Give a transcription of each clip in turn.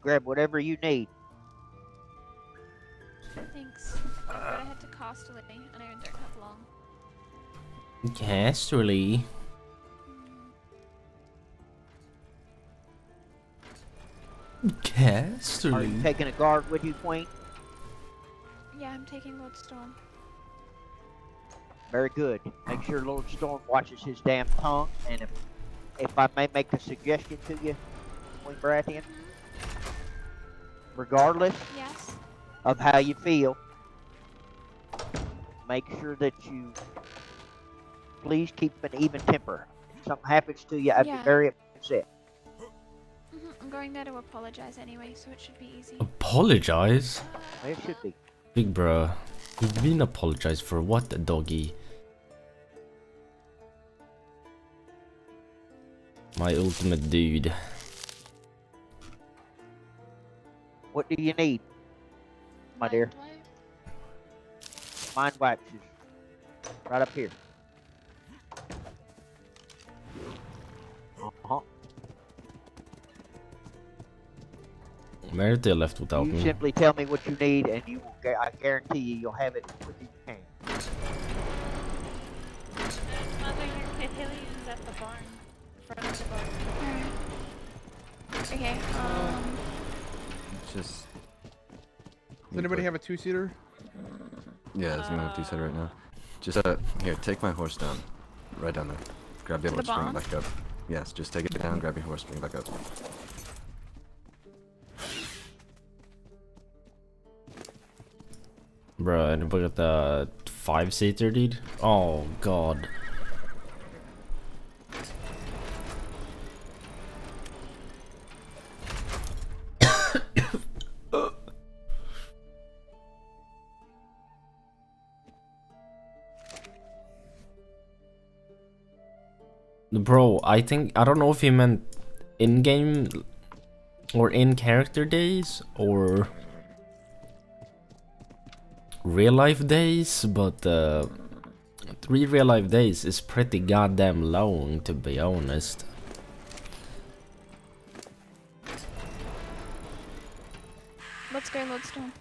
grab whatever you need. Thanks. I've got to head to Casterly, and I don't have long. Casterly. Are Casterly. you taking a guard with you, Queen? Yeah, I'm taking Lord Storm. Very good. Make sure Lord Storm watches his damn tongue, and if I may make a suggestion to you, Queen Baratheon, regardless Yes. of how you feel, make sure that you please keep an even temper. If something happens to you, I'd be very upset. I'm going there to apologize anyway, so it should be easy. Apologize? It should be. Big bro, you've been apologized for what, doggy? My ultimate dude. What do you need, my dear? Mind wipes is right up here. Merita left without You me. simply tell me what you need, and you will. I guarantee you'll have it as quick as you can. Mother, your Cathillian's at the barn. Front of the barn. Alright. Okay, Just... Does anybody have a two-seater? Yeah, there's gonna have two-seater right now. Just, here, take my horse down. Right down there. Grab your horse, bring it back up. Yes, just take it down, grab your horse, bring it back up. Bro, anybody got the 5-seater, dude? Oh, God. Bro, I don't know if he meant in-game or in-character days or real-life days, but 3 real-life days is pretty goddamn long, to be honest. let's go, Lord Storm.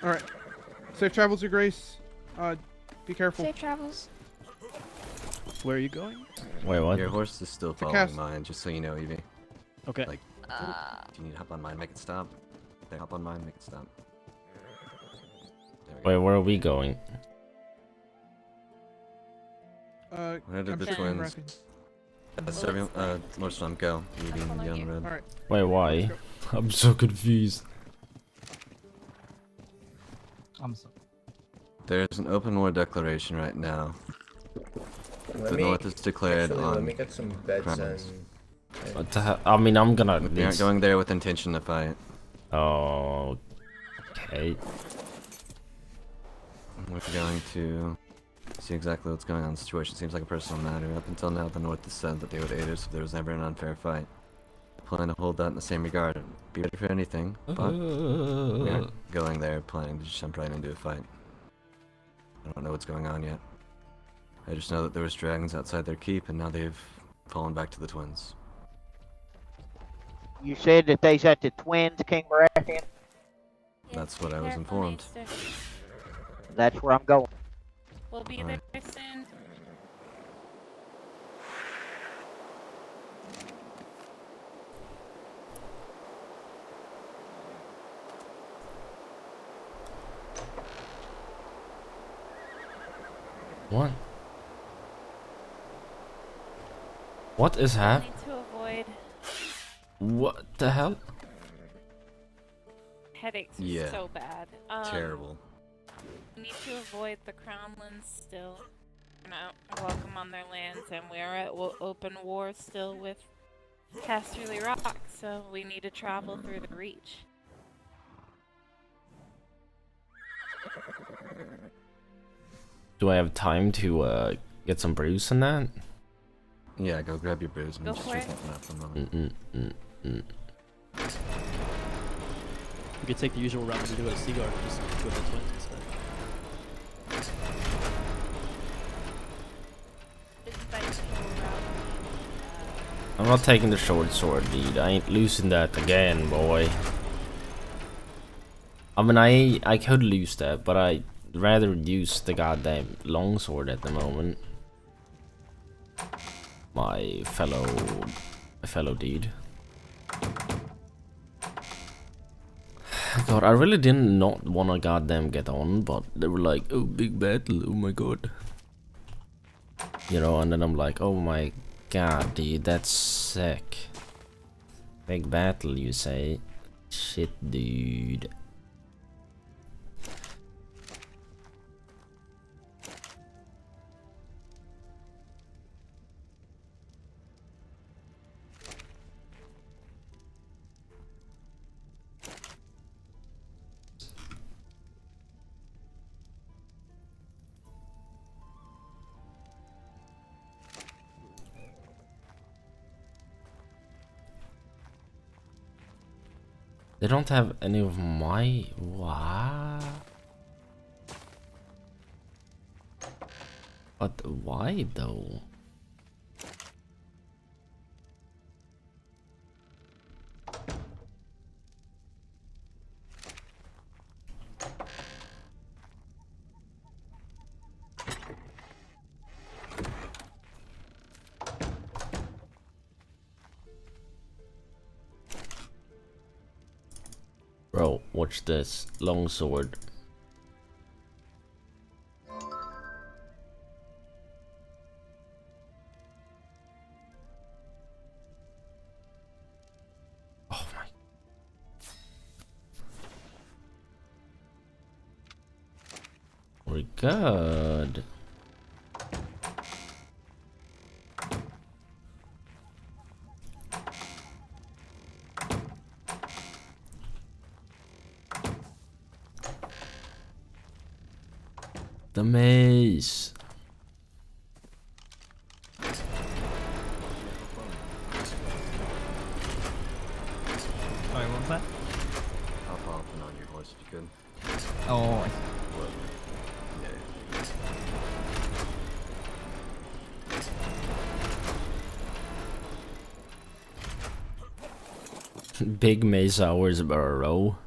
Alright. Safe travels, Your Grace. Be careful. Safe travels. Where are you going? Wait, what? Your horse is still following mine, just so you know, Evie. Okay. Like, do you need to hop on mine, make it stop? There, hop on mine, make it stop. Wait, where are we going? Where did the serving twins? Baratheon. Serving, Lord Storm, go. Evie and the on road. Alright. Wait, why? I'm so confused. I'm so. There's an open war declaration right now. The North is declared on. Let me get some beds premise. and What the hell? I mean, I'm gonna. We aren't going there with intention to fight. Oh. Okay. We're going to see exactly what's going on in the situation. Seems like a personal matter. Up until now, the North has said that they would aid us if there was ever an unfair fight. Plan to hold that in the same regard. Be ready for anything, but we aren't going there planning to just jump right into a fight. I don't know what's going on yet. I just know that there was dragons outside their keep, and now they've fallen back to the twins. You said that they's at the twins, King Baratheon? That's what I was informed. That's where I'm going. We'll be there soon. What? What is happening? Need to avoid What the hell? headaches. Yeah. So bad. Terrible. We need to avoid the Crownlands still. We're not welcome on their lands, and we are at open war still with Casterly Rock, so we need to travel through the Reach. Do I have time to get some brews in that? Yeah, go grab your booze and Go just for drink it. that for a moment. You could take the usual route to do at Seaguard and just go to the twins instead. It's by the usual route. I'm not taking the short sword, dude. I ain't losing that again, boy. I mean, I could lose that, but I'd rather use the goddamn longsword at the moment. My fellow dude. God, I really didn't not wanna goddamn get on, but they were like, "Oh, big battle! Oh my god!" You know, and then I'm like, "Oh my god, dude, that's sick." Big battle, you say? Shit, dude. They don't have any of my... What? But why though? Bro, watch this. Longsword. Oh my. We're good. The maze. Sorry, what was that? Hop off and on your horse if you could. Oh, Look. Yeah. Big maze hours about a row.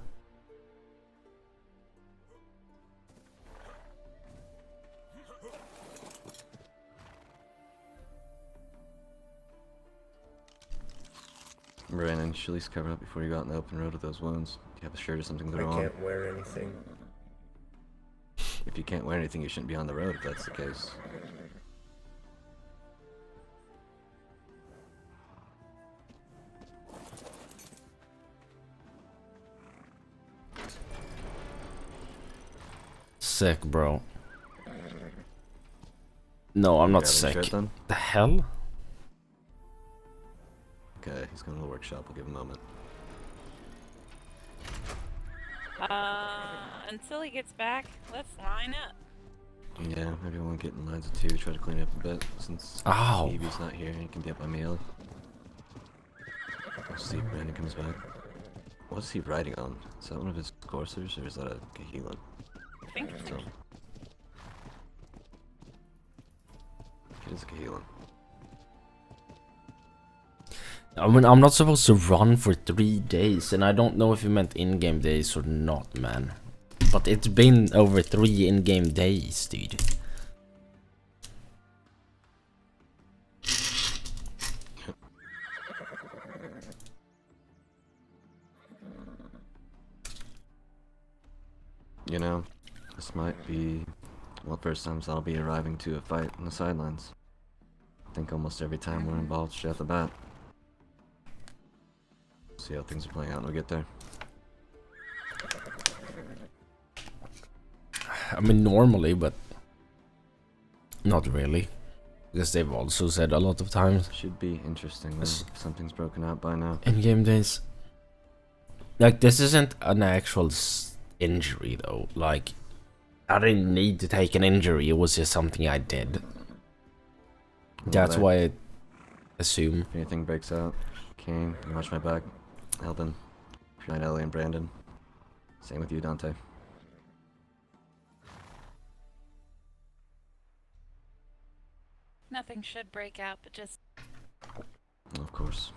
Brandon, you should at least cover up before you go out in the open road with those wounds. Do you have a shirt or something to I throw on? can't wear anything. If you can't wear anything, you shouldn't be on the road if that's the case. Sick, bro. No, I'm not Grab a sick. shirt, then? The hell? Okay, he's going to the workshop. We'll give him a moment. Until he gets back, let's line up. Yeah, maybe we'll get in lines of two, try to clean up a bit, since Ow. Evie's not here and he can be up by Melee. We'll see if Brandon comes back. What's he riding on? Is that one of his coursers, or is that a Kahelan? I think So, it is a Kahelan. I mean, I'm not supposed to run for 3 days, and I don't know if you meant in-game days or not, man. But it's been over 3 in-game days, dude. You know, this might be, well, first times I'll be arriving to a fight on the sidelines. I think almost every time we're involved straight off the bat. See how things are playing out when we get there. I mean, normally, but not really. Because they've also said a lot of times. Should be interesting though, if something's broken out by now. In-game days. Like, this isn't an actual injury, though. Like, I didn't need to take an injury, it was just something I did. That's why I assume. If anything breaks out, Kayn, you watch my back. Helping. Behind Ellie and Brandon. Same with you, Dante. Nothing should break out, but just Of course. horse.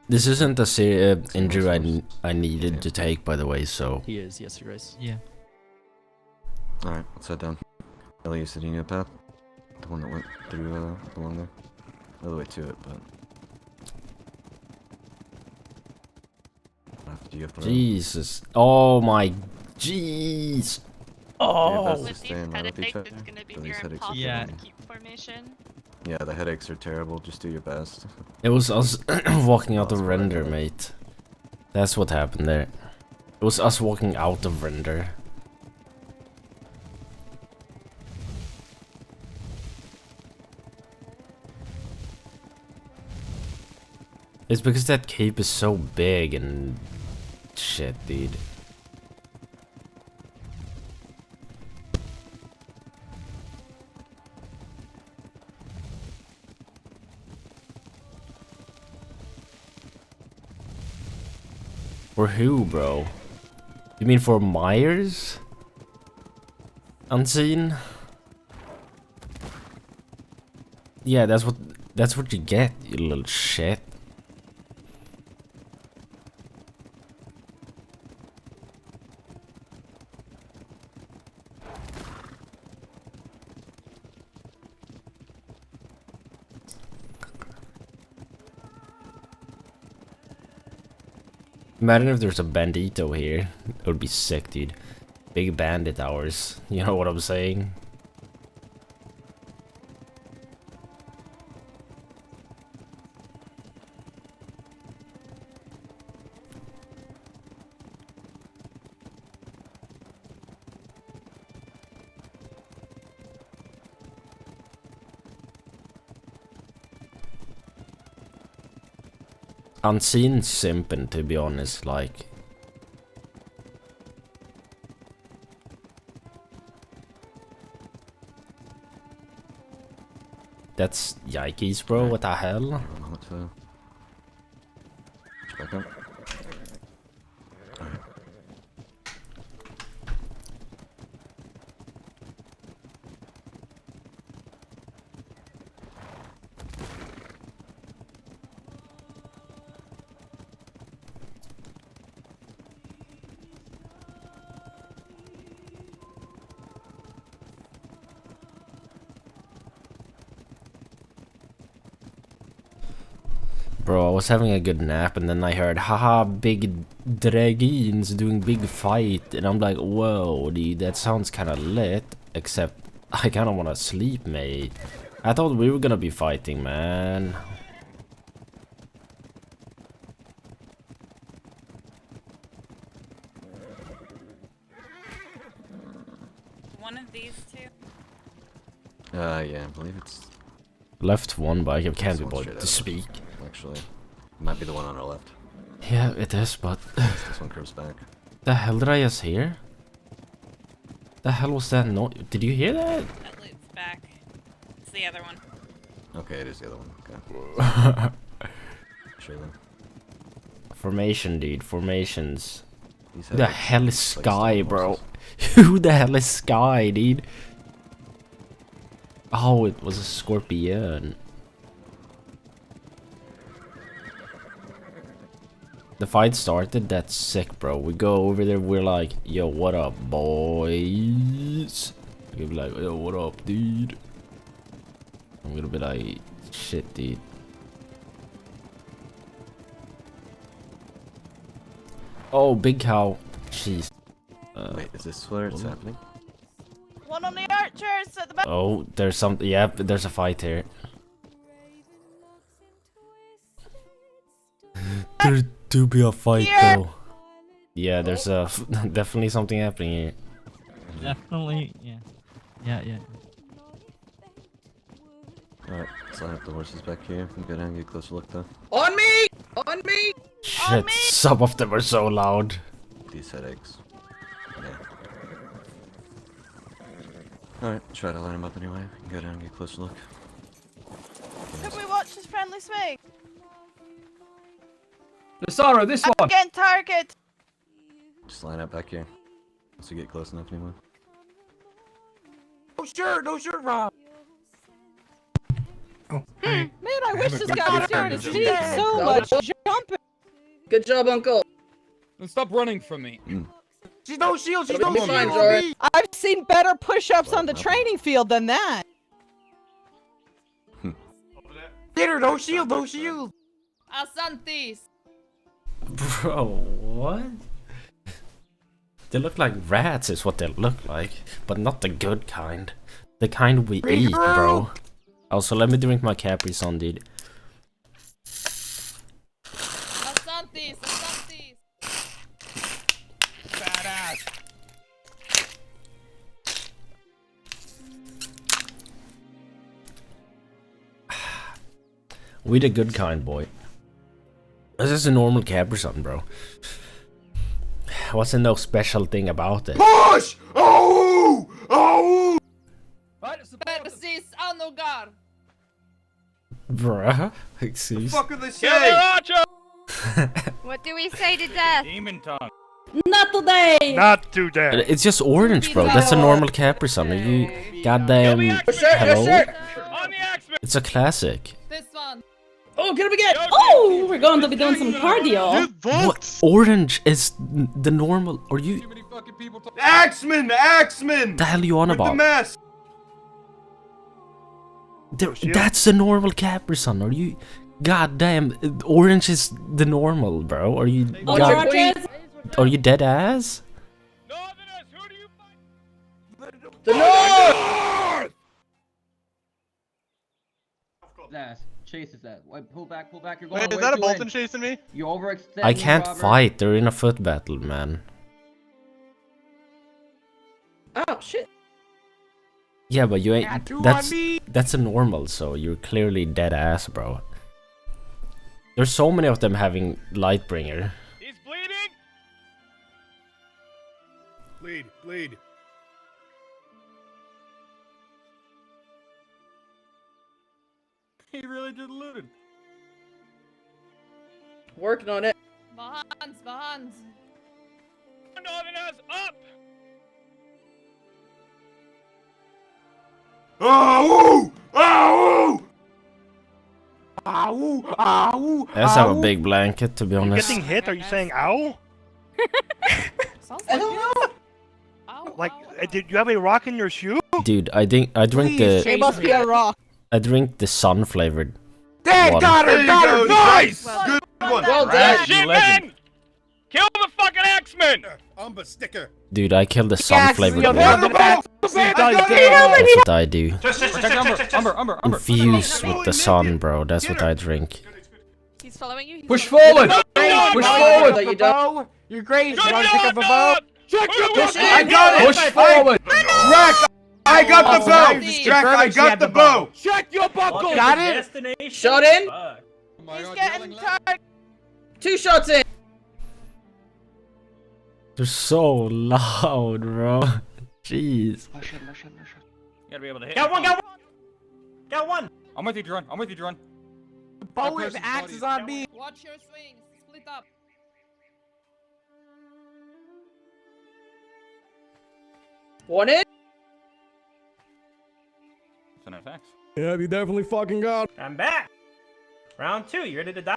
This isn't a injury horse. I needed to take, by the way, so... He is, yes, Your Grace. Yeah. Alright, let's head down. Ellie, you said you knew a path? The one that went through, along there? All the way to it, but... After you have to run. Jesus. Oh my... Jeez. Oh! best With stay these in line with each headaches, it's other, gonna be so near these headaches are impossible Yeah. to keep formation. Yeah, the headaches are terrible, just do your best. It was us walking out That's of what I render, thought. mate. That's what happened there. It was us walking out of render. It's because that cape is so big and... shit, dude. For who, bro? You mean for Myers? Unseen? Yeah, that's what you get, you little shit. Imagine if there's a bandito here. It would be sick, dude. Big bandit hours. You know what I'm saying? Unseen simping, to be honest, like... That's yikes, bro, what the hell? I don't know what to... Back up. Alright. Bro, I was having a good nap and then I heard, haha, big dragons doing big fight. And I'm like, whoa, dude, that sounds kinda lit. Except, I kinda wanna sleep, mate. I thought we were gonna be fighting, man. One of these two. Yeah, I believe it's... Left one, but I can't This be one's bothered straight to out. speak. Actually, might be the one on our left. Yeah, it is, but... This one curves back. The hell did I just hear? The hell was that noise? Did you hear that? That loops back. It's the other one. Okay, it is the other one. Okay. Sure then. Formation, dude. Formations. These Who the headaches hell is like Sky, stone bro? horses. Who the hell is Sky, dude? Oh, it was a scorpion. The fight started, that's sick, bro. We go over there, we're like, yo, what up, boys? We'll be like, yo, what up, dude? I'm gonna be like, shit, dude. Oh, big cow. Jeez. Wait, is this where it's happening? One on the archers at the back. Oh, there's something. Yeah, there's a fight here. There do be a fight Here. though. Yeah, there's a definitely something happening here. Definitely, yeah. Yeah, yeah. Alright, let's line up the horses back here. We can go down and get a closer look though. On me! On me! Shit, some of them are so loud. These headaches. Yeah. Alright, try to line them up anyway. We can go down and get a closer look. Could we watch this friendly swing? Lasara, this one! Again, target! Just line up back here. Once you get close enough anymore. No shirt, Rob. Man, I wish this guy was here to see so much jumping. Good job, Uncle. Then stop running from me. She's no shield. She's It'll no be fine, shield. Jordan. I've seen better push-ups on the training field than that. Get her. No shield. No shield. Asantis. Bro, what? They look like rats is what they look like, but not the good kind. The kind we eat, bro. Also, let me drink my Capri Sun, dude. Asantis. Asantis. Badass. We the good kind, boy. This is a normal Capri Sun, bro. What's the no special thing about it? Push! Oh! Oh! Persis anugar. Bruh, excuse. Fuck are they Kill the saying? Archer! What do we say to death? Demon tongue. Not today. Not today. It's just orange, bro. That's a normal Capri Sun. Are you goddamn? Hello? On the Axeman! It's a classic. This one. Oh, get him again! Oh, we're going to be doing some cardio. What? Orange is the normal. Are you? Too many fucking people talk. Axeman! Axeman! The hell you on With the about? mess! That's the normal Capri Sun. Are you? Goddamn, orange is the normal, bro. Are you? Are you dead ass? Northerners, who do you fight? The North! Chases that. Wait, pull back, you're Wait, is that a Bolton chasing me? You overextend. I can't fight. They're in a foot battle, man. Oh, shit. Yeah, but you ain't. That's a normal. So you're clearly dead ass, bro. There's so many of them having Lightbringer. He's bleeding! Bleed, bleed. He really did loot. Working on it. Bahans, Bahans. Northerners, up! Ow! Ow! Ow! Ow! Let's have a big blanket, to be honest. Getting hit? Are you saying ow? I don't know. Like, did you have a rock in your shoe? Dude, I drink It must be a rock. I drink the sun flavored. Dad, one. got her! Got her! Nice! Well, Good one. Well Ah, shit, man! Kill the fucking Axeman! Umba sticker. Dude, I killed the sun flavored one. Got That's her! what I do. Umber. Infused with the sun, bro. That's what I drink. He's following you. Push forward! Push forward! You bow. Your grace, you want to pick up a bow? I got it! Push forward! Drac, I got the bow! Drac, I got the bow! Check your buckle! Got it? Shot in? He's getting tired. 2 shots in! They're so loud, bro. Jeez. You gotta be able to hit. Got one! I'm with you, Drun. The bow is axes on me! Watch your swings. Split up. One in? It's an FX. Yeah, you definitely fucking got. I'm back! Round 2, you ready to die?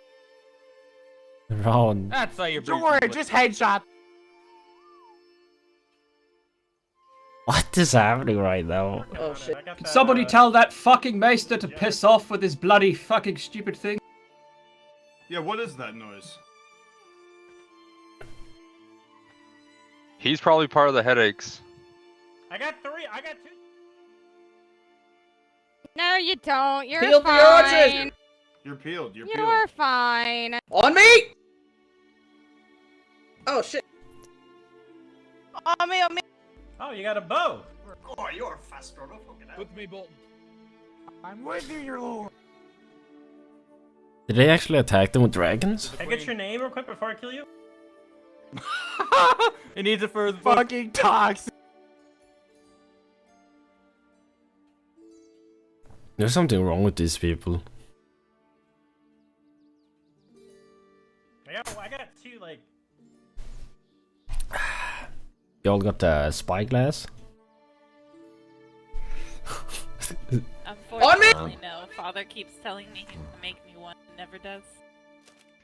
Round. That's how you're Don't worry, just headshot. What is happening right now? Oh shit. Can somebody tell that fucking Maester to piss off with his bloody fucking stupid thing? Yeah, what is that noise? He's probably part of the headaches. I got 2. No, you don't. You're Peel for your archers. fine. You're peeled. You're You're fine. On me! Oh shit. On me, on me. Oh, you got a bow. Oh, you're fast, bro. Don't fucking With me, Bolton. I'm with you, your lord. Did they actually attack them with dragons? Can I get your name real quick before I kill you? It needs it for the Fucking toxic. There's something wrong with these people. I got 2, like... Y'all got the spyglass? Unfortunately, no. Father keeps telling me he can make me one, never does.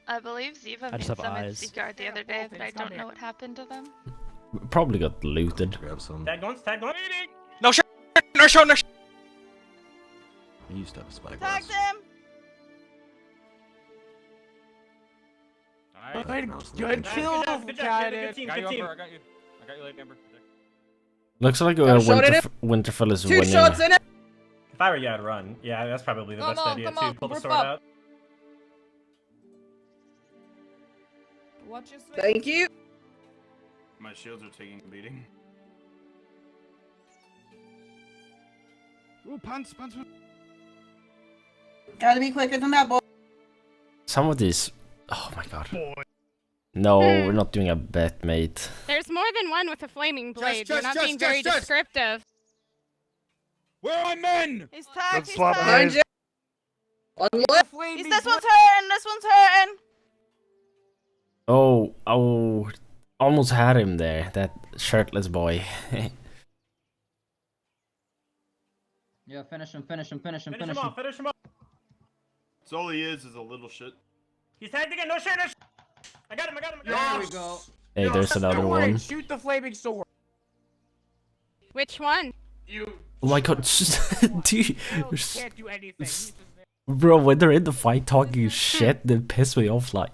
I believe Ziva I made just have some at eyes. Seaguard the other day, but I don't know what happened to them. Probably got looted. Grab some. Tag going, tag going. No shot! No shot! No shot! You used to have a spyglass. Tagged him! Alright. Good kill, Good job. Good team. Good team. I got you. I got you, late Amber. Looks like Winterfell is Two winning. shots in it! If I were you, I'd run. Yeah, that's probably the best idea come on, too. Pull the rip sword up. out. Watch your swing. Thank you. My shields are taking a beating. Ooh, pants. Gotta be quicker than that, boy. Some of these. Oh my god. No, we're not doing a bet, mate. There's more than one with a flaming blade. You're not just, being very just. descriptive. Where are my men? He's tagged, Let's swap tagged. blades. On left. This one's hurting, this one's hurting. Oh, almost had him there. That shirtless boy. Yeah, finish him. Finish him off. Finish him off. That's all he is a little shit. He's tagged again. No shit. No shit. I got him. There we go. Hey, there's another one. Shoot the flaming sword. Which one? You. Oh my god, dude. Can't do anything. Bro, when they're in the fight talking shit, they piss me off, like.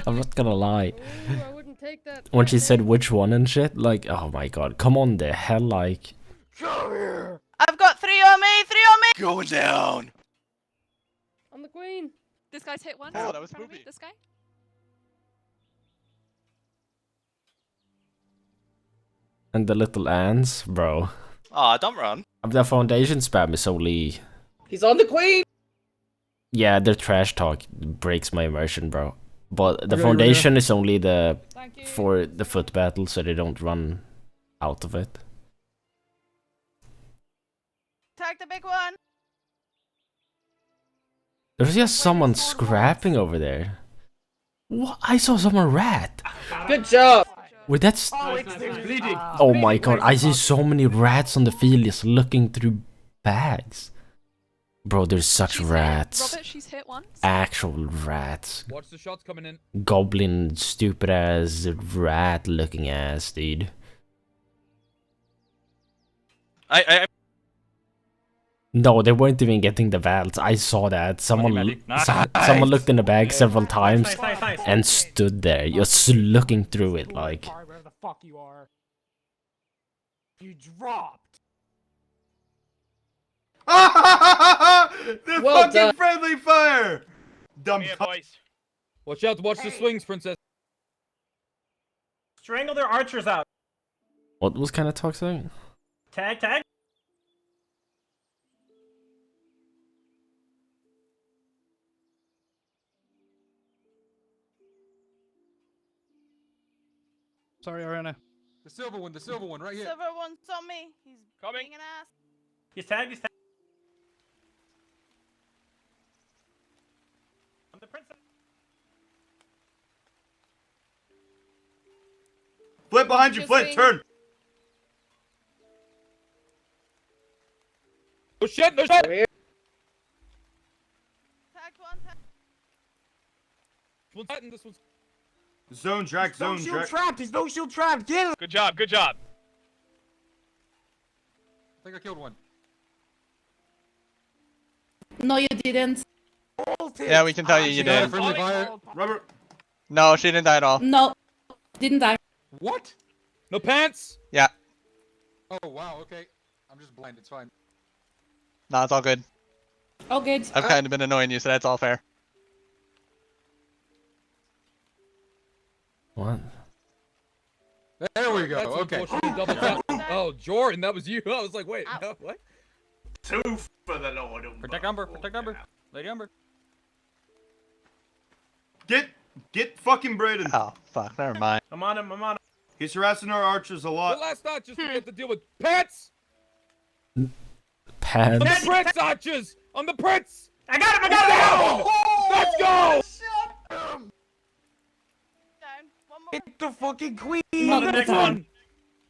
I'm not gonna lie. Ooh, I wouldn't take that. When she said which one and shit, like, oh my god, come on the hell, like. Come here. I've got three on me. Going down. On the queen. This guy's hit one. Oh, that was movie. This guy? And the little ants, bro. Aw, don't run. The foundation spam is only. He's on the queen. Yeah, their trash talk breaks my immersion, bro. But the foundation is only the for the foot battle, so they don't run out of it. Tag the big one. There's just someone scrapping over there. What? I saw someone rat. Good job. Wait, that's. Bleeding. Oh my god, I see so many rats on the field just looking through bags. Bro, there's such rats. Robert, she's hit once. Actual rats. Watch the shots coming in. Goblin, stupid ass, rat looking ass, dude. No, they weren't even getting the belts. I saw that. Someone someone looked in the bag several times and stood there, just looking through it like. Where the fuck you are? You dropped. The Well fucking done. friendly fire! Dumb boys. Watch out, watch the swings, princess. Strangle their archers out. What was kind of toxic? Tag. Sorry, Ariana. The silver one, right here. Silver one's on me. He's Coming. being an ass. He's tagged. I'm the princess. Flint behind you, Flint, turn! Oh shit, no shit! Tagged one. This one's... Zone track. He's no shield trapped, get him! Good job. Good job. I think I killed one. No, you didn't. Yeah, we can tell you did. Friendly fire. Rubber. No, she didn't die at all. No, didn't die. What? No pants? Yeah. Oh wow, okay. I'm just blind, it's fine. No, it's all good. Oh, good. I've kind of been annoying you, so that's all fair. What? There we go, okay. Double tap. Oh, Jordan, that was you. I was like, wait, no, what? Two for the Lord. Protect Umber, Lady Umber. Get fucking Braden. Oh, fuck, never mind. I'm on him. He's harassing our archers a lot. The last archers we have to deal with pets! Pants. On the prince archers! On the prince! I got him! Let's go! Down. One more. Hit the fucking queen! On the next one.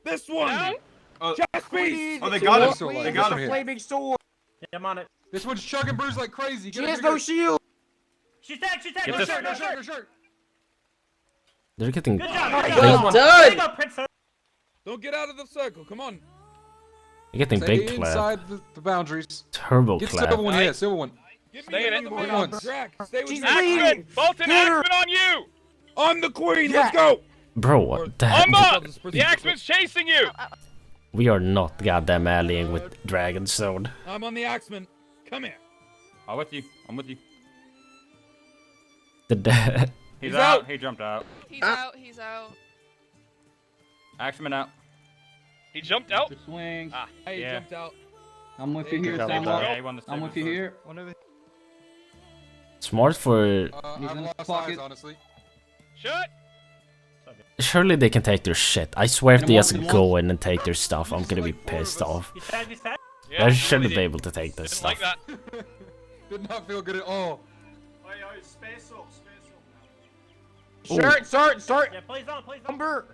This one! Chest piece! Oh, they got him. They They got got a him. flaming sword! Yeah, I'm on it. This one's chugging Bruce like crazy. She has no shield! She's tagged, No shirt, no shirt, no shirt! They're getting Good job, big, good job. There you go, Princess. Don't get out of the circle, come on. they're getting Stay big clap. inside the boundaries. Turbo Get clap. silver one, yeah, silver one. Stay in it. Big ones. Stay with me. Axeman! Bolton, Axeman on you! I'm the queen, let's go! Bro, what the heck? Umba! The Axeman's chasing you! We are not goddamn allying with Dragonstone. I'm on the Axeman. Come here. I'm with you. I'm with you. The He's out. He jumped out. He's out. He's out. Axeman out. He jumped out? Swing. Hey, Yeah. he jumped out. I'm with you here, Yeah, Sam. he won the I'm with you silver here. Smart for... He's I've in his lost eyes, pocket. honestly. Shut! Surely they can take their shit. I swear if they just Come on. go in and take their stuff, I'm gonna be pissed off. He's tagged, he's tagged. I shouldn't be able to take this Didn't like stuff. that. Did not feel good at all. Space up. Start! Yeah, plays on. Umber!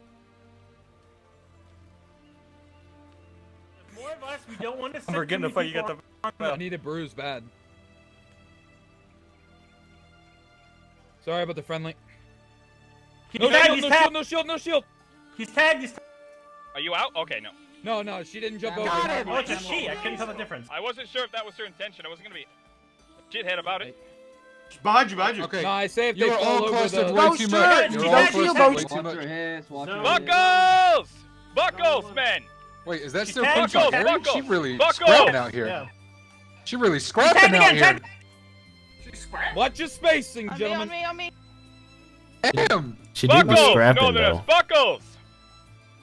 More of us, we don't want to sit I'm forgetting to fight. You got the. I need a bruise bad. Sorry about the friendly. No shield, No shield! He's tagged. Are you out? Okay, no. No, she didn't jump over. Got him! Oh, it's a she. I couldn't tell the difference. I wasn't sure if that was her intention. I wasn't gonna be a shithead about it. Behind you. Okay. No, I say if You they are fall all over clustered the... way too much. You're all clustered way too much. Buckles! Buckles, men! Wait, is that still Buckles, Punch Carry? buckles, She really buckles! scrapping out here. Yeah. She really scrapping out here. Watch your spacing, On gentlemen. me, on me. Damn! She did be scrapping though. Buckles!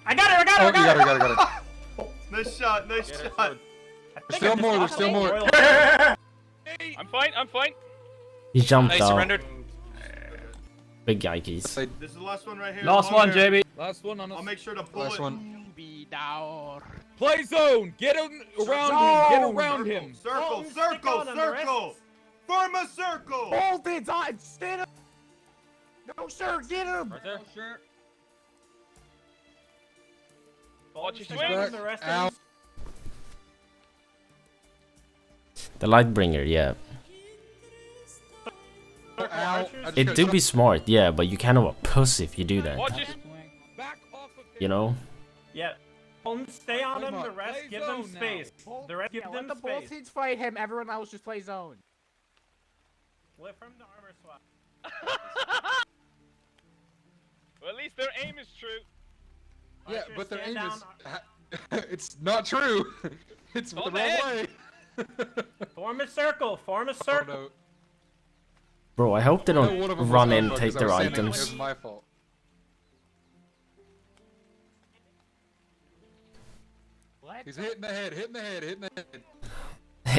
I got her, Oh, you got it. Nice shot. There's still more, there's still more. I'm fine. He jumped They out. surrendered. Big yikes. This is the last one right here. Last one, JB. Last one on us. I'll make sure to pull Last it. one. Play zone! Get him around him! Get around him! Circle. Form a circle. Hold it! Stand up! No, sir, get him! Right there. Sure. Watch your Back. swing. Ow. The Lightbringer, yeah. Ow. It do be smart, yeah, but you kind of a puss if you do that. Watch your Back off of him. You know? Yeah. Stay on Come him, on, the rest play give them zone now. space. The rest give them space. teams fight him, everyone else just play zone. Flip from the armor swap. Well, at least their aim is true. Yeah, Archer, but their stand aim down. is... It's not true! It's the On wrong the head. way! Form a circle. Oh, no. Bro, I hope they No, one of don't them run was in up, and take 'cause I their was standing- It items. was my fault. What? He's hitting the head.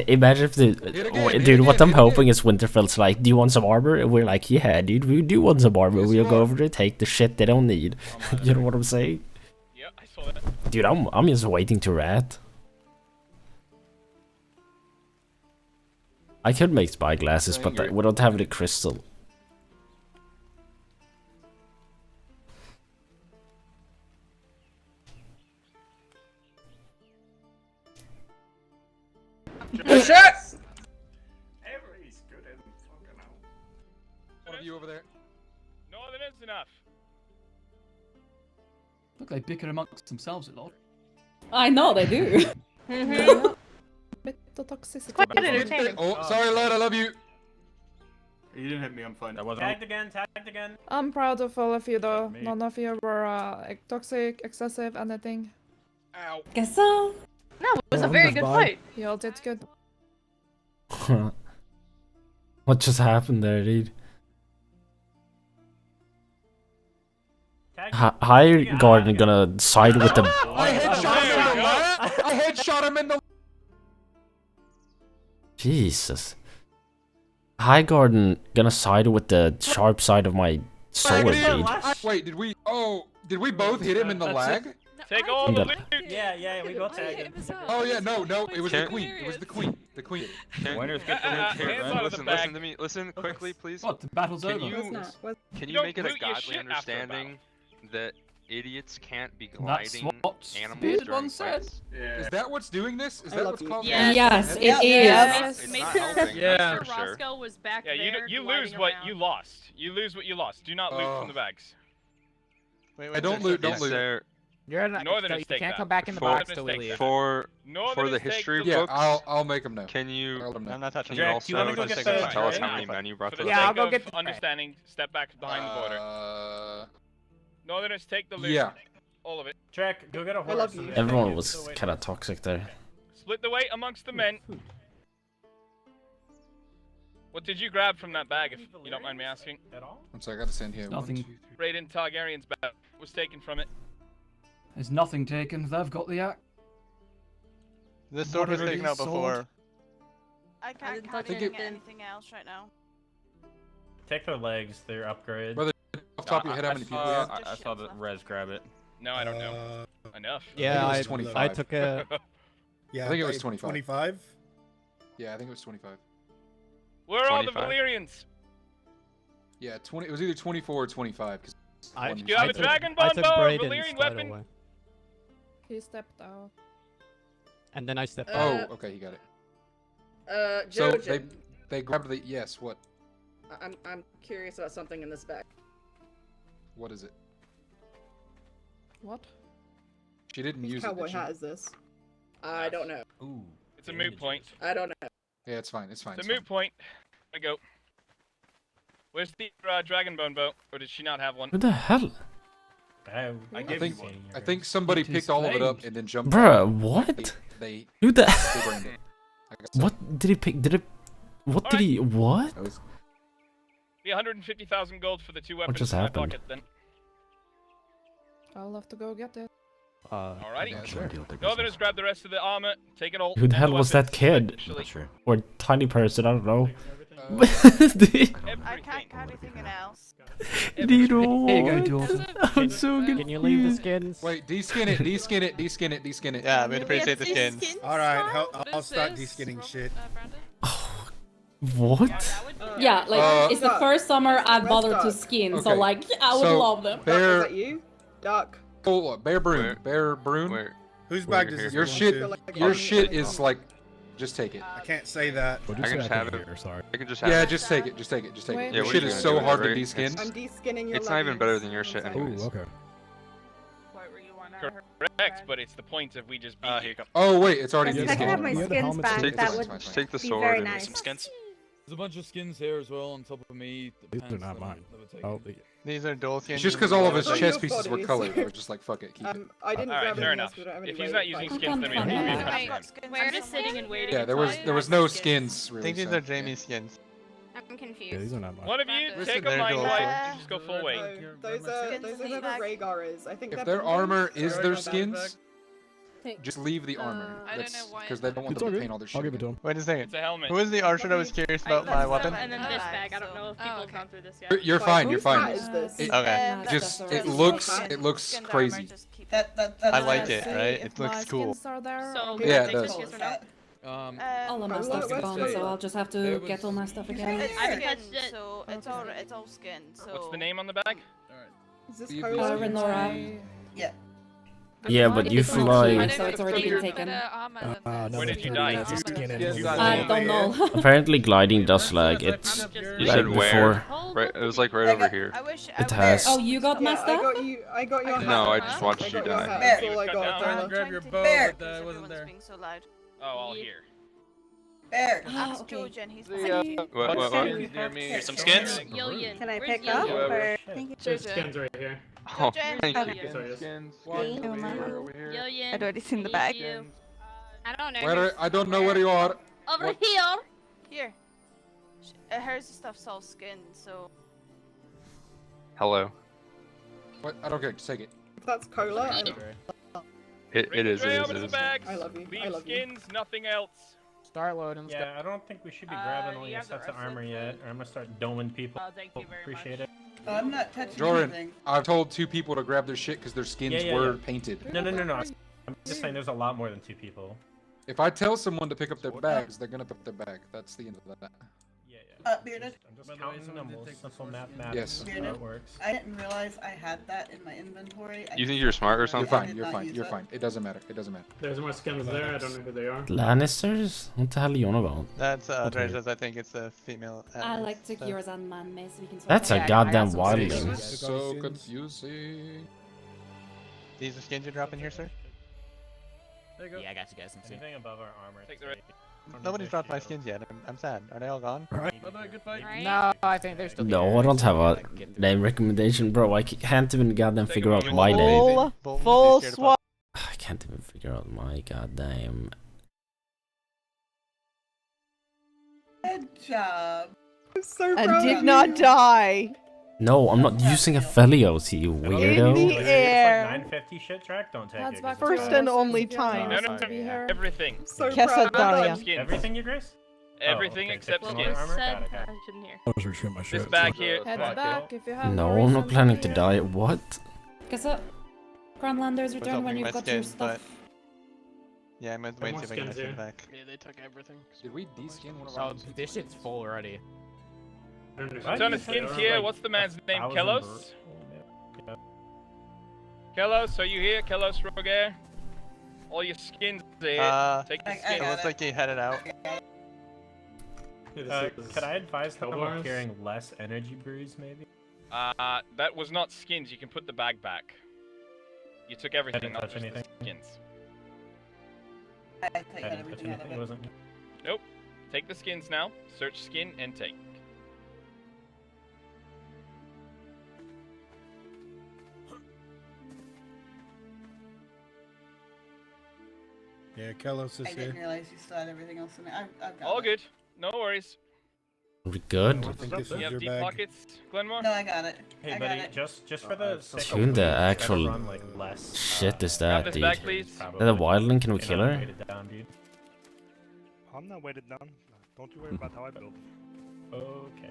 Imagine if the... again, oh, hit dude, what again, I'm hit hoping is Winterfell's like, do you want some armor? And we're like, yeah, dude, we do want some armor. We'll go over there, take the shit they don't need. You know what I'm saying? Yeah, I saw that. Dude, I'm just waiting to rat. I could make spyglasses, but Angry. we don't have the crystal. Shit! Everybody's good at fucking out. One of you over there. No, that is enough. Look, they bicker amongst themselves a lot. I know they do. Quite entertaining. Oh, sorry, lad, I love you. You didn't hit me. I'm fine. That wasn't. Tagged again. I'm proud of all of you though. None of you were toxic, excessive, anything. Ow. Guess so. No, it was a very good fight. You all did good. What just happened there, dude? Higher Garden gonna side with the... I headshot him in the... Jesus. High Garden gonna side with the sharp side of my sword, dude. Wait, did we... Oh, did we both hit him in the lag? Take all In the the- loot. Yeah, we both tagged him. Oh yeah, no, it was the queen. It was the queen. The queen. Winners get the loot. Hands out of the bag. Listen to me. Listen quickly, please. What? The battle's Can over. you Let's not. can you Don't make it a loot your godly shit after a understanding that idiots can't be That's gliding what animals Bearded during One said. fights. Is that what's doing this? Is I that love what's you. causing Yes. Yes, this? it is. It's Make not sure, helping, Yeah. that's for make sure. sure Roscoe was back Yeah, there. you lose gliding what around. you lost. You lose what you lost. Do not loot from the bags. I don't loot. Don't Is loot. there You're not. Northerners You take can't that. come back in the For- box till we leave. for Northerners the take history the Yeah, books? I'll make them know. Can you I'll let 'em know. I'm not touching can you it. also Do you wanna go just get the tell us tray? how many men you brought For to the the Yeah, I'll sake go of get the tray. understanding, step back behind the border. Northerners take the loot. Yeah. All of it. Jack, go get a I love you. Everyone was kind of toxic there. Split the weight amongst the men. What did you grab from that bag, if you don't mind me asking? At all? Once I got to send here. Nothing. Raiden Targaryen's bag was taken from it. There's nothing taken. They've got the ARK. This sword was taken out before. I can't I carry think anything else right now. Take their legs, they're upgrade. Brother, off the top of your head, how many people you have? I saw the res grab it. No, I don't know. Enough. Yeah, I I, think it was 25. I took a. I think it was 25. 25? Yeah, I think it was 25. Where are all the 25. Valyrians? Yeah, 20. It was either 24 or 25. Cause I, You have a dragon I bone took bow, Brayden's Valyrian right weapon. away. He stepped out. And then I stepped oh, out. okay, he got it. Jojen, So they grabbed the yes. What? I'm curious about something in this bag. What is it? What? She didn't use cowboy it. Did she? hat is this? I don't know. Ooh. It's a moot point. I don't know. Yeah, it's fine. It's fine. It's a moot point. I go. Where's the dragon bone bow? Or did she not have one? Who the hell? I I gave think you one. I think somebody It is picked all of it up flamed. and then jumped. Bruh, out. what? They Who the? they burned it. Like I said. What did he pick? Did it? What did he? What? That was- Be 150,000 gold for the two weapons just in my happened? pocket then. I'll have to go get it. Alrighty. Yeah, sure. Northerners grab the rest of the armor, take it all. Who the hell and was that weapons, kid? eventually. Sure. Or tiny person? I don't know. I can't carry anything else. Dude, Here you go, what? Jordan. I'm so Can you leave the confused. skins? Wait, deskin it, deskin it, deskin it, deskin it. Yeah, we'd appreciate the skins. Alright, I'll start deskinning shit. What? Yeah, like it's the Duck. first summer I've Red bothered to duck. skin, so Okay. like I would So, love them. Is Bear, that you? Duck. oh, Bear Brune, Where? Bear Brune. Where? Whose Where bag does here? this Your belong shit, to? Like your on- shit is like, just take it. I can't say that. We'll I can just have it. Here, sorry. I can just have Yeah, it. just take it, just take it, just take Wait. it. Yeah, Your what shit are you is gonna so do, hard to right? deskin. I'm deskinning your It's not even leggings. better than your shit Ooh, anyways. okay. What were you on? Correct, but it's the point of we just beat you. Oh wait, it's already Yeah, I can deskin. have my You have the skins helmets back. and Take That the, would fine, fine. take the be sword very and nice. some skins. There's a bunch of skins here as well on top of me. The These are pants not that mine. never taken. Oh, These are dual skins. It's just because all of his Oh, chest your pieces were bodies. colored. I was just like, fuck it, keep it. I didn't Alright, grab fair anything enough. else, we don't have If any he's weight, not using like- skins, then we Wait, have Wait, to I'm just sitting and waiting. Yeah, there was no skins I really. think these so, are Jamie's skins. I'm yeah, confused. these are not mine. One of you Listen, take a they're mind dual light, skins. just go full weight. No, those are Skins in whoever the bag. Rhaegar is. I think If they're their penguins. armor is Sorry their about that. skins, just leave the armor. I don't know why Because they don't want It's them all to good. paint all their shit. I'll give it to again. him. Wait a second. It's a helmet. Who is the archer that was curious about my weapon? And then this bag. I don't know if people have gone through this yet. You're Wait, fine. You're whose hat fine. is this? It- Okay. Just That's it alright. looks Skinned armor, crazy. just keep I like it, right? It looks cool. So, Yeah, can I it take does. this or no? All of my Oh, stuff's what's gone, that? so I'll just have to get all my stuff again. It's I haven't skin, touched it. so it's all skin. So What's the name on the bag? Is this Leave Cola? the skins. Renora. Yeah, but you It's not fly. here, so it's already been taken. No, Where did you that's die? that's a skin and Yes, I don't know. Apparently, gliding does lag. It's You like said where? before. Right, it was like right over here. I wish It has. Oh, you got my Yeah, stuff? I got your hat. No, I Huh? just watched I you got your die. hat, that's all I Cut got. down. Tyler. Grab your bow, Bear. but I wasn't there. Being so loud. Oh, all here. Bear. Oh, Ask okay. Jojen, he's What? Here's some skins? Yo-yin. Can I Where's pick up? Yo-yin? Or... Thank you, Jojen. right here. Oh, Jojen. thank Okay. you. Skins. Thank you, Yo-yin. I'd already seen the bag. You. I don't know. Where I don't know where you are. Over What? here. Here. Hers stuff's all skin, so. Hello. What? I don't care. Just take it. If that's Cola, I It is. Tray It over is. to It the is. bags. I love you. I Leave love you. skins, nothing else. Start loading. Let's Yeah, I don't think we should be grabbing all you your have the sets of rest of armor it? yet, or I'm gonna start doming people. Oh, thank you very Appreciate much. it. I'm not touching Jordan, I've told 2 people to grab their shit because their skins Yeah, yeah, were yeah. painted. No. I'm just saying there's a lot more than 2 people. If I tell someone to pick up their bags, they're gonna pick up their bag. That's the end of that. Yeah. Bearded. I'm just counting them. Simple mathematics. Yes. That's how it works. I didn't realize I had that in my inventory. You think you're smart or something? You're fine. You're fine. It doesn't matter. It doesn't matter. There's more skins there. I don't know who they are. Lannisters? What the hell are you on about? That's Okay. Dredges, I think it's a female. I like took yours on Monday, so we can. That's a goddamn wildling. So confusing. These are skins you're dropping here, sir? There you go. Yeah, I got you guys. Anything above our armor. Take the Nobody's dropped my skins yet. I'm sad. Are they all gone? Bye-bye, good fight. No, I think they're still No, I don't have a name recommendation, bro. I can't even goddamn figure out my name. Full swap. I can't even figure out my goddamn. Good job. I'm so proud and did not die. No, I'm not using a Felios, you In weirdo. the air. 950 shit track. Don't take it. First and only time. No, everything. So proud of Skins. Everything, you Grace? Everything except skins. Got it. I shouldn't hear. I was retrieving my This bag here. Head back if you have No, I'm not planning to die. What? Guess what? Crownlanders Was return when opening you've my got your skin, stuff. Yeah, I'm gonna wait and see if I can get my skin back. Yeah, they took everything. Did we deskin one of Oh, our? this shit's full already. A ton of skins here. What's the man's name? Kelos? Yeah. Kelos, are you here? Kelos Roger? All your skins here. Take the It skins. looks like he headed out. Could I advise them Cobars? of carrying less energy brews, maybe? That was not skins. You can put the bag back. You took everything, didn't not touch just anything. the skins. I take I didn't touch everything out of anything. It it. wasn't. Nope. Take the skins now. Search skin and take. Yeah, Kelos I is didn't here. realize you still had everything else in it. I've got All it. good. No worries. We good? I think this You is have your deep bag. pockets, Glenmore? No, I got it. Hey, I got buddy, it. just for the sake Tune of the gotta actual run, like, less, shit is Grab that, this dude? bag, please. Is that a wildling? Can we kill her? Down, dude. I'm not weighted down. Don't you worry about how I build. Okay.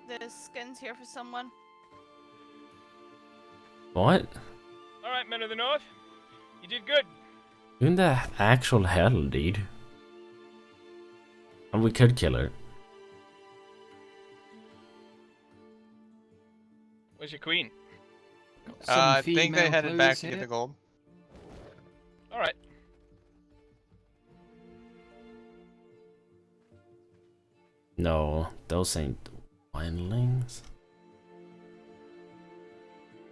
There's skins here for someone. What? Alright, men of the north. You did good. Who in the actual hell, dude? And we could kill her. Where's your queen? I think they headed back to get the gold. Alright. No, those ain't wildlings.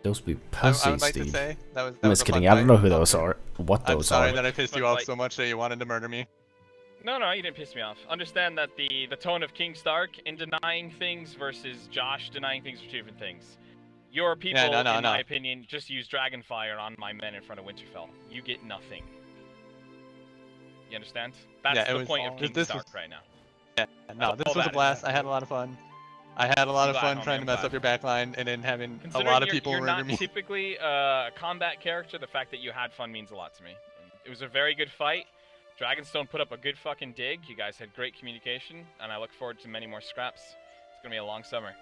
Those be I pussies, would like dude. to say that was. I'm was just a fun kidding. I don't fight. know who those are. What I'm those sorry are. that I pissed you off so much that you wanted to murder me. No, you didn't piss me off. Understand that the tone of King Stark in denying things versus Josh denying things are two different things. Your people, Yeah, in my opinion, just use Dragonfire on my men in front of Winterfell. You get nothing. You understand? That's Yeah, it the was point of all- King this Stark was- right now. Yeah, no, this was a blast. I had a lot of fun. I had a lot of fun trying to mess up your backline and then having a lot of people you're murder not me. typically a combat character, the fact that you had fun means a lot to me. And it was a very good fight. Dragonstone put up a good fucking dig. You guys had great communication, and I look forward to many more scraps. It's gonna be a long summer.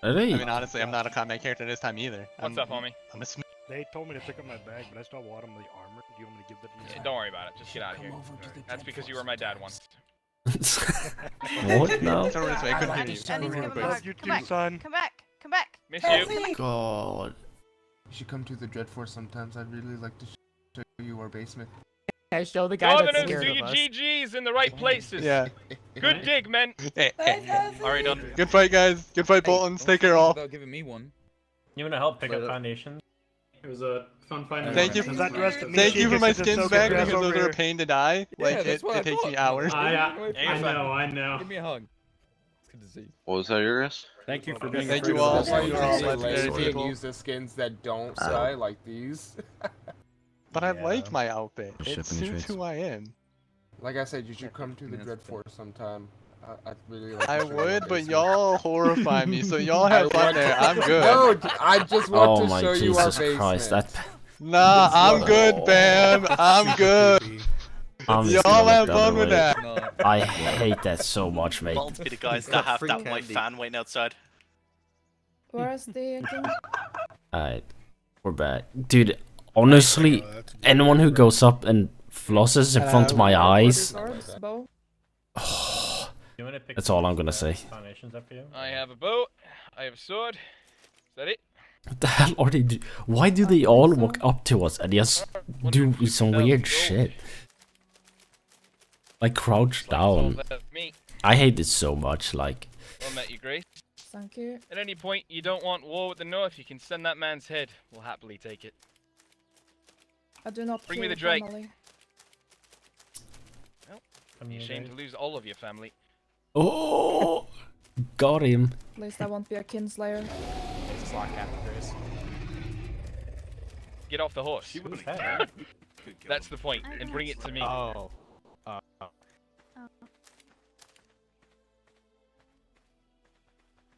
Really? I mean, honestly, I'm not a combat character this time either. What's up, homie? I'm a They told me to pick up my bag, but I still want them the armor. Do you want me to give that to you? Don't worry about it. Just get out of here. That's because you were my dad once. What now? Turn this way, I couldn't hear you. I need to give him a hug. You Come too, back. son. Come back. Come back. Miss you. God. You should come to the Dreadforce sometimes. I'd really like to show you our basement. I show the guy that's Northerners, scared do of your us. GGs in the right places. Yeah. Good dig, men. Alright, done. Good fight, guys. Good fight, Boltons. Take care, all. Without giving me one. You wanna help pick up foundations? It was a fun fight. Thank you. Thank you for my skins back because those are a pain to die. Like it takes me hours. I know. Give me a hug. It's good to see you. What was that, yours? Thank you for being Thank you all. You are all legendary people. Use the skins that don't sigh like these. But I like my outfit. It Shipping suits trades. who I am. Like I said, you should come to the Dreadforce sometime. I'd really like to I show you would, our but basement. y'all horrify me, so y'all have fun there. I'm good. No, I just want Oh to my show you our Jesus basement. Christ! That. Nah, I'm good, Bam. I'm good. I'm just Y'all gonna have look the fun other with way. that. I hate that so much, mate. Bolts be the guys that have that white fan waiting outside. Where's the king? Alright, we're back. Dude, honestly, anyone who goes up and flosses in front of my eyes, You wanna pick That's all I'm gonna say. foundations up for you? I have a bow. I have a sword. Is that it? What the hell are they do? Why do they all walk up to us and just do some weird shit? Like crouch down. I hate this so much, like... Well met, your grace. Thank you. At any point you don't want war with the north, you can send that man's head. We'll happily take it. I do not Bring me kill the Drake. family. Well, I'd be ashamed to lose all of your family. Oh! Got him. At least I won't be a kinslayer. Get off the horse. That's the point, and bring it to me. Oh.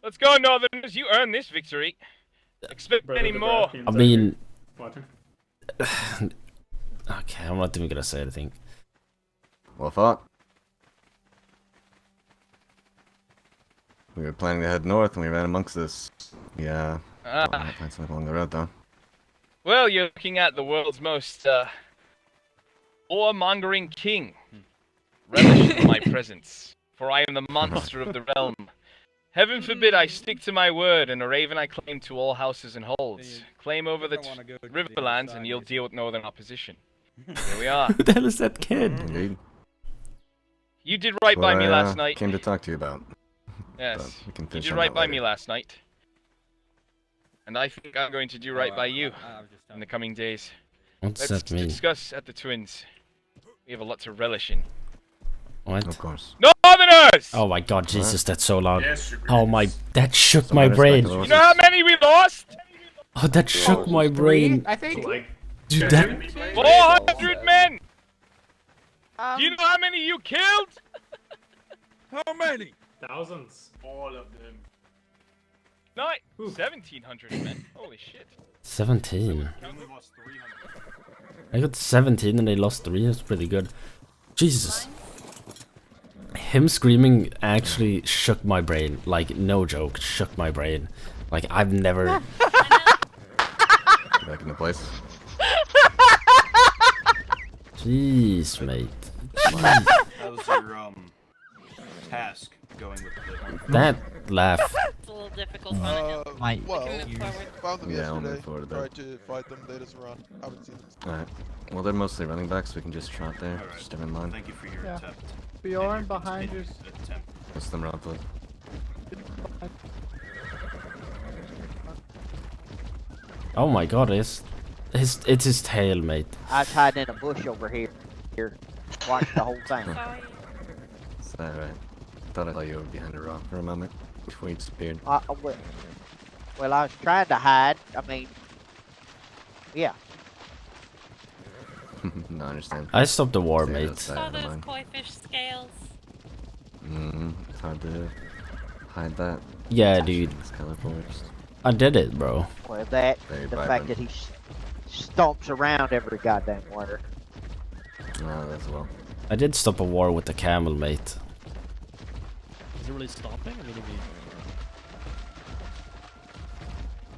Let's go, Northerners. You earned this victory. Expect many more. I mean... Okay, I'm not even gonna say anything. Well fought. We were planning to head north and we ran amongst this. Yeah. Find something along the road though. Well, you're looking at the world's most, warmongering king. Relish in my presence, for I am the monster of the realm. Heaven forbid I stick to my word, and a raven I claim to all houses and holds. Claim over the riverlands, and you'll deal with northern opposition. Here we are. Who the hell is that kid? Indeed. You did right by me last night. Came to talk to you about. Yes, We can you finish did on right that by later. me last night. And I think I'm going to do right by you in the coming days. What's Let's that mean? discuss at the Twins. We have a lot to relish in. What? Of course. Northerners! Oh my god, Jesus, that's so loud. Yes, your Oh my, that shook So my I brain. respect the You know how many we lost? Oh, that shook my brain. I think. Dude, that... 400 men! Do you know how many you killed? How many? Thousands. All of them. 1,700 men. Holy shit. 17. I got 17 and they lost 3, that's pretty good. Jesus. Him screaming actually shook my brain. Like, no joke, shook my brain. Like, I've never... Back into place. Jeez, mate. How's your task going with the... That laugh. It's a little difficult on it. Well, Yeah, found them we'll yesterday. move forward then. Tried to fight them, they just run. I haven't seen them. Alright. Well, they're mostly running back, so we can just trot there. Alright. Just stay in line. Thank you for your attempt. Bjorn behind you. Most of them run, please. Oh my god, it's his tail, mate. I was hiding in a bush over here. Watched the whole thing. Is that right? I thought I saw you over behind a rock for a moment before you disappeared. Well, I was trying to hide. I mean, yeah. No, I understand. I stopped the war, Stay mate. outside, Saw I don't those mind. koi fish scales. It's hard to hide that. Yeah, dude. It's colorful. Just I did it, bro. Well, that, very the vibrant. fact that he stomps around every goddamn winter. No, that's well. I did stop a war with the camel, mate. Is it really stopping?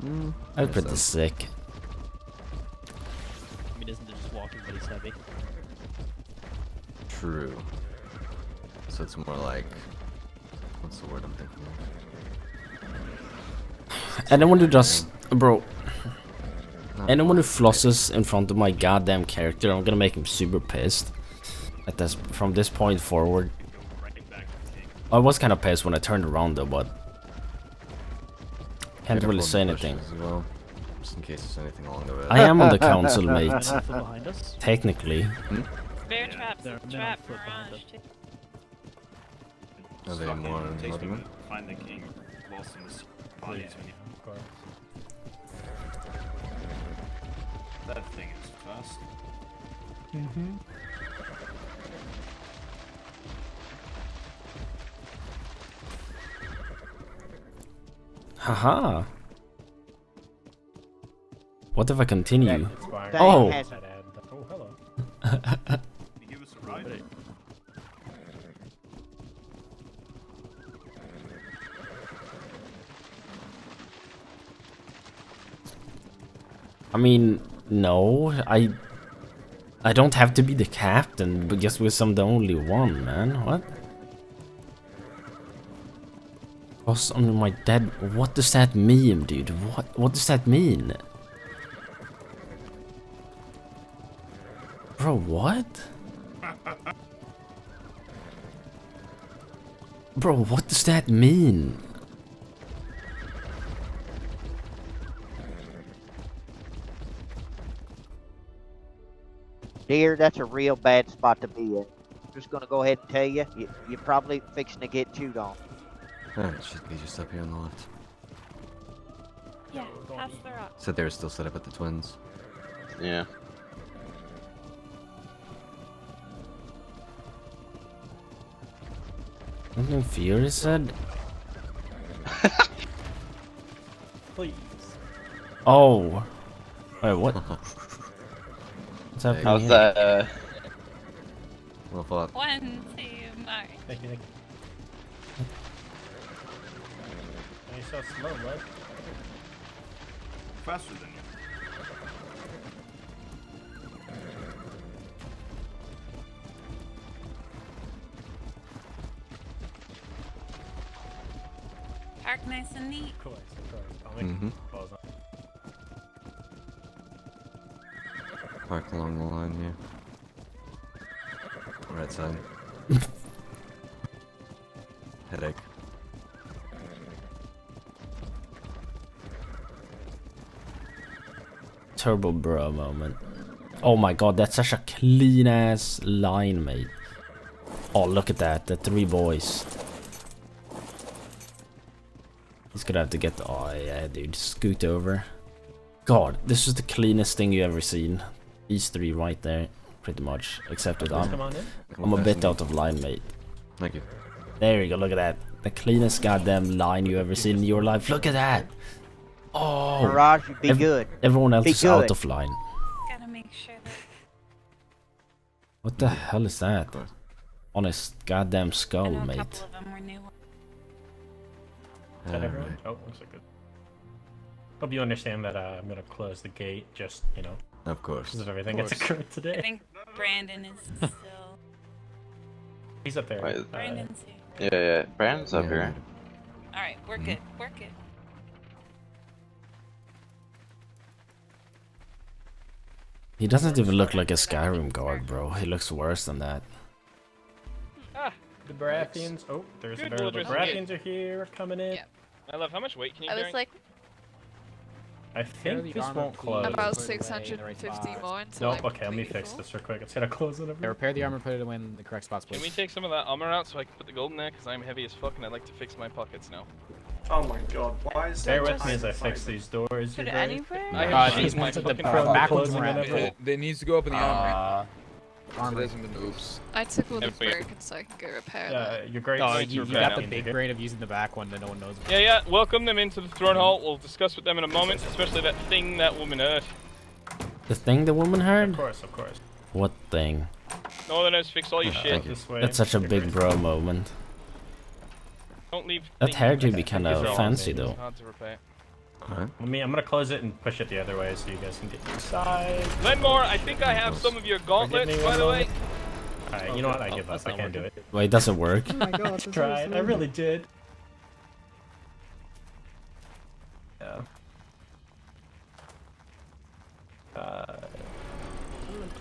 I mean, That's pretty sick. I mean, isn't it just walking, but he's heavy? True. So it's more like, what's the word I'm thinking of? Anyone who does, bro. Anyone who flosses in front of my goddamn character, I'm gonna make him super pissed. At this, from this point forward. I was kind of pissed when I turned around though, but can't Careful really in say the bushes anything. as well, just in case there's anything along the way. I am on the council, mate. behind us? Technically. Bear traps, There are men trap on foot behind mirage. us. Are they Stuck more in, takes me northern? to find the king. Lost in his body. Of course. That thing is fast. Haha. What if I continue? Inspiring. Oh. Oh, hello. Can you give us a ride? I mean, no, I don't have to be the captain, but just because I'm the only one, man. What? Cross on my dead. What does that mean, dude? What does that mean? Bro, what? Bro, what does that mean? Dear, that's a real bad spot to be in. Just gonna go ahead and tell you, you're probably fixing to get chewed on. Alright, should be just up here on the left. Yeah, pass the rock. Said they were still set up at the twins. Yeah. Something Fury said? Please. Oh. Wait, what? What's happening How's here? that? Well fought. 1, 2, march. Thank you, thank you. You're so slow, bud. Faster than you. Park nice and neat. Of course. I'll make Mhm. balls on. Park along the line here. Right side. Headache. Turbo bro moment. Oh my god, that's such a clean ass line, mate. Oh, look at that. The 3 boys. He's gonna have to get the. Oh yeah, dude. Scoot over. God, this is the cleanest thing you ever seen. These 3 right there. Pretty much. Except that I'm a bit out of line, mate. Thank you. There you go, look at that. The cleanest goddamn line you ever seen in your life. Look at that. Oh. Mirage, you be good. Everyone else Be is out good. of line. Gotta make sure that What the hell is that? On his goddamn skull, I know a mate. couple of them were new. Is that everyone? Oh, looks like good. Hope you understand that I'm gonna close the gate, just, you know. Of course. Because of everything that's occurred I today. think Brandon is still. He's up there. Wait. Brandon's here. Yeah. Brandon's up here. Alright, we're good. We're good. He doesn't even look like a Skyrim guard, bro. He looks worse than that. Ah, the Baratheons. Oh, there's Good a barrel. The villagers. Baratheons are here, coming in. I love. How much weight can you I carry? was like I think this won't close. about 650 more until Nope, I'm okay, let me completely fix full. this real quick. It's gonna close it over. Yeah, repair the armor, put it in the correct spots, please. Can we take some of that armor out so I can put the gold in there? Because I'm heavy as fuck and I'd like to fix my pockets now. Oh my god, why is Bear that with me as I fix these doors. Put you it guys. anywhere? I Uh, have these my ones with the fucking backwards closing wrap. whenever- It needs to go up in the armory. Armor. It hasn't been oops. I took all the There we go. broken so I can go repair Yeah, that. you're great. Oh, Thanks you for got the repair big brain of using the back one that no one knows about. Yeah, welcome them into the throne hall. We'll discuss with them in a moment, especially that thing that woman heard. The thing the woman heard? Of course, of course. What thing? Northerners, fix all your shit. This way. That's such a You're big great. bro moment. Don't leave. That things hairdo like be that. kinda These are all fancy, things. though. Hard to repair. Alright. I'm gonna close it and push it the other way so you guys can get inside. Lenmore, I think I have some of your gauntlets, me by one the way. Alright, you know what? I give up. that's I not can't do working. it. Wait, it doesn't work. Oh my god, I this is tried. I so- really did. Yeah.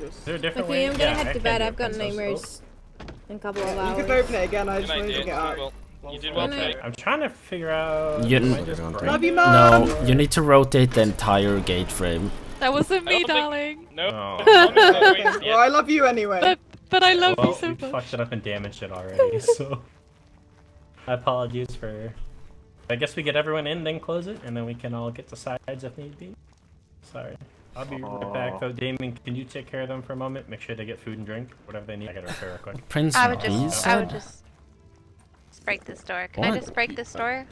Is there a different way? Okay, I'm gonna Yeah, I head to can bed. do I've it, got princess. nightmares in a couple of You hours. can vote play again, I Good just night, wanted to dude. get out. You did well Good today. night. I'm trying to figure out. You am I n- just Love break- you, Mom! No, you need to rotate the entire gate frame. That wasn't I me, don't think- darling. No. Oh. Well, I love you anyway. But I love Well, you so we much. fucked it up and damaged it already, so apologies for. I guess we get everyone in, then close it, and then we can all get to sides if need be. Sorry. I'll be right back though. Damon, can you take care of them for a moment? Make sure they get food and drink, whatever they need. I gotta repair real quick. Prince I would B just, I would said? just break this door. Can I What? just break this door?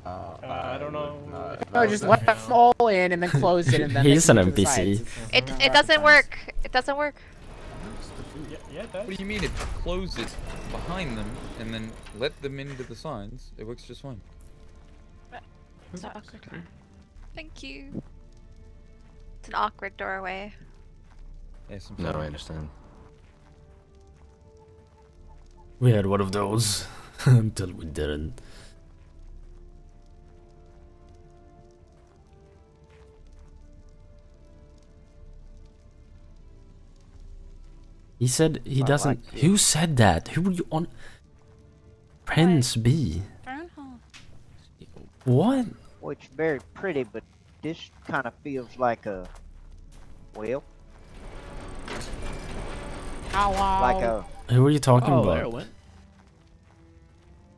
I don't know. No, just let it fall in and then close it and then. He's they an can do the NPC. sides. It doesn't work. It doesn't work. Yeah, it does. What do you mean it close it behind them and then let them into the signs? It works just fine. It's so awkward. Thank you. It's an awkward doorway. Yes, No, I understand. We had one of those until we didn't. He said he I doesn't. like Who said that? Who were you on? Prince B. What? Well, it's very pretty, but this kind of feels like a, well, like a. Who are you talking Oh, about? there it went.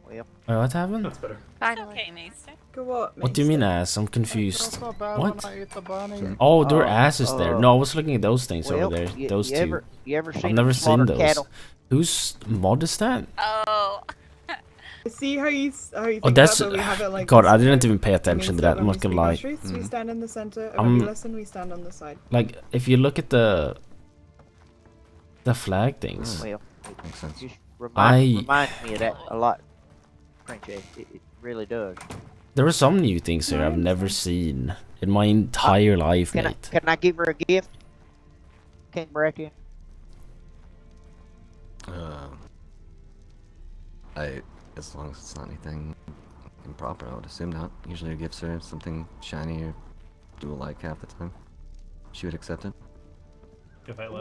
Well. What happened? That's better. Okay, Maester. What do you mean ass? I'm confused. What? bunny. Oh, there are asses there. No, I was looking at those things well, over there. Those two. You ever I've seen never them slaughter seen those. cattle? Whose mod is that? Oh. See how you think Oh, that's. that, but we have it like God, this, I didn't right? even pay That attention means to that. when I'm we not gonna speak on lie. streets, we stand in the center, and I'm- when we listen, we stand on the side. Like, if you look at the flag things, Well, Makes sense. just I- reminds me of that a lot, French. It really does. there are some new things here I've never seen in my entire life, Can mate. I give her a gift? King Bracken? As long as it's not anything improper, I would assume not. Usually gifts are something shiny or dual-like half the time. She would accept it.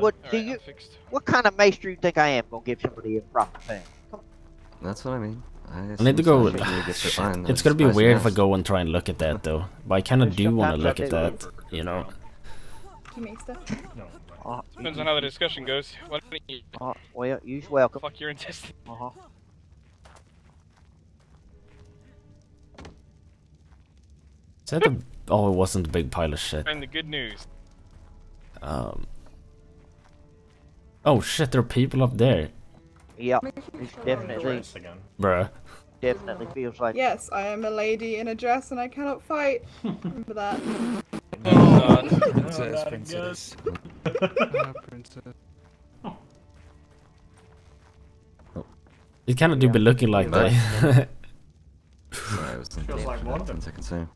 What do you? What kind of maester do you think I am? Gonna give somebody a proper thing? That's what I mean. I need to go. Shit. It's gonna be weird if I go and try and look at that though. But I kind of do want to look at that, you know. Depends on how the discussion goes. Why don't you... Well, you're welcome. Fuck your intestine. Is that the? Oh, it wasn't a big pile of shit. And the good news. Oh shit! There are people up there. Yep, it's definitely. Bruh. Definitely feels like. Yes, I am a lady in a dress and I cannot fight. Remember that. Princess. Princess. It kind of do be looking like that. Sorry, I was thinking. Feels like one. 10 seconds there.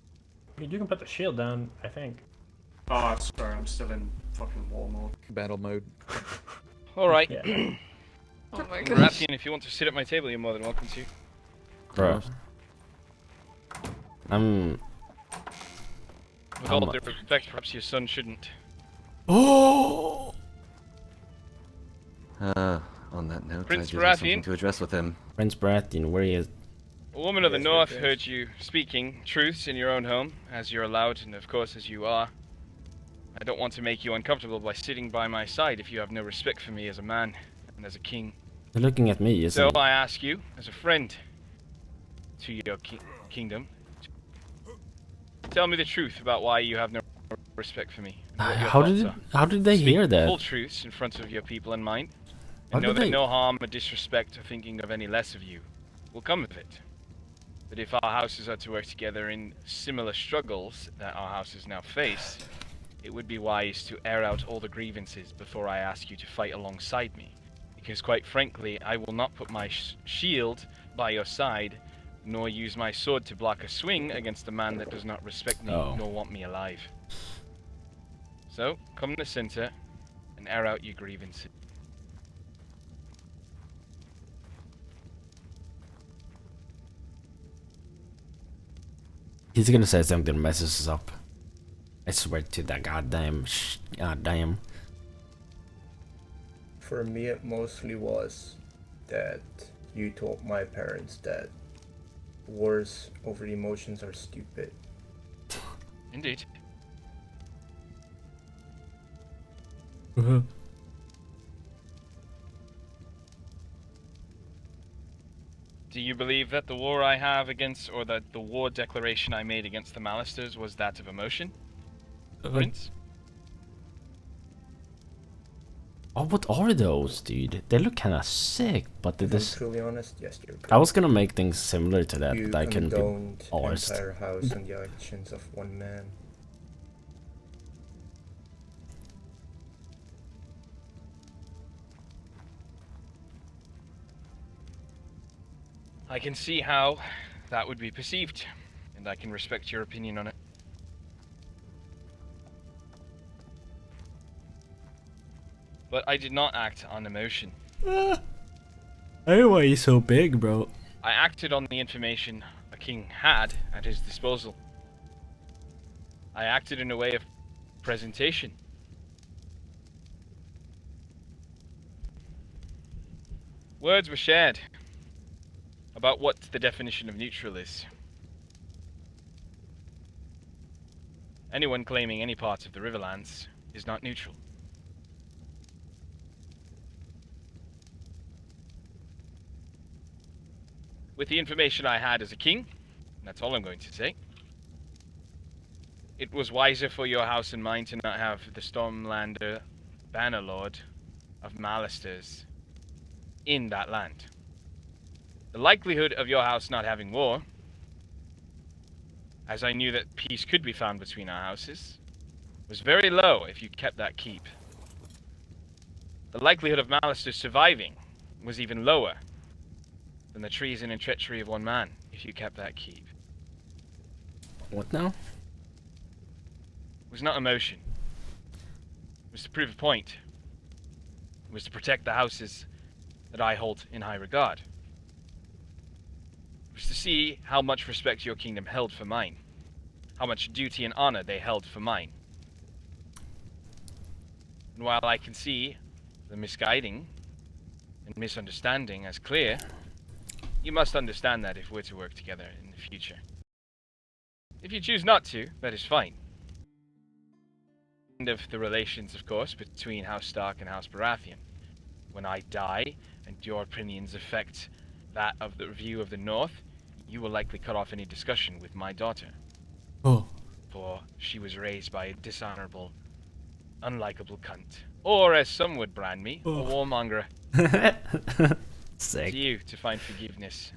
You can put the shield down, I think. Oh, sorry, I'm still in fucking war mode. Battle mode. Alright. Oh my gosh. Rathian, if you want to sit at my table, you're more than welcome to. Bro. With all due respect, perhaps your son shouldn't. Oh! On that note, Prince I do have something Baratheon? to address with him. Prince Baratheon, where he is? A woman of the Yes, north yes. heard you speaking truths in your own home, as you're allowed, and of course as you are. I don't want to make you uncomfortable by sitting by my side if you have no respect for me as a man and as a king. They're looking at me, So isn't it? I ask you, as a friend to your kingdom, tell me the truth about why you have no respect for me. and what your thoughts are. How did they Speak hear that? full truths in front of your people and mine, How and know did that they- no harm or disrespect or thinking of any less of you will come of it. But if our houses are to work together in similar struggles that our houses now face, it would be wise to air out all the grievances before I ask you to fight alongside me. Because quite frankly, I will not put my shield by your side, nor use my sword to block a swing against a man that does not respect me Oh. nor want me alive. So, come in the center and air out your grievances. He's gonna say something that messes us up. I swear to that goddamn For me, it mostly was that you told my parents that wars over emotions are stupid. Indeed. Do you believe that the war I have against, or that the war declaration I made against the Mallisters was that of emotion? Prince? Oh, what are those, dude? They look kind of sick, but they If I'm just. truly honest, yes, you're I was gonna make things similar to that, You but I couldn't be condoned the arsed. entire house and the actions of one man. I can see how that would be perceived, and I can respect your opinion on it. But I did not act on emotion. Why he's so big, bro? I acted on the information a king had at his disposal. I acted in a way of presentation. Words were shared about what the definition of neutral is. Anyone claiming any part of the Riverlands is not neutral. With the information I had as a king, that's all I'm going to say, it was wiser for your house and mine to not have the Stormlander Bannerlord of Mallisters in that land. The likelihood of your house not having war, as I knew that peace could be found between our houses, was very low if you kept that keep. The likelihood of Mallister surviving was even lower than the treason and treachery of one man if you kept that keep. What now? It was not emotion. It was to prove a point. It was to protect the houses that I hold in high regard. It was to see how much respect your kingdom held for mine. How much duty and honor they held for mine. And while I can see the misguiding and misunderstanding as clear, you must understand that if we're to work together in the future. If you choose not to, that is fine. End of the relations, of course, between House Stark and House Baratheon. When I die, and your opinions affect that of the view of the North, you will likely cut off any discussion with my daughter. Oh. For she was raised by a dishonorable, unlikable cunt. Or, as some would brand me, a warmonger. Sick. To you to find forgiveness,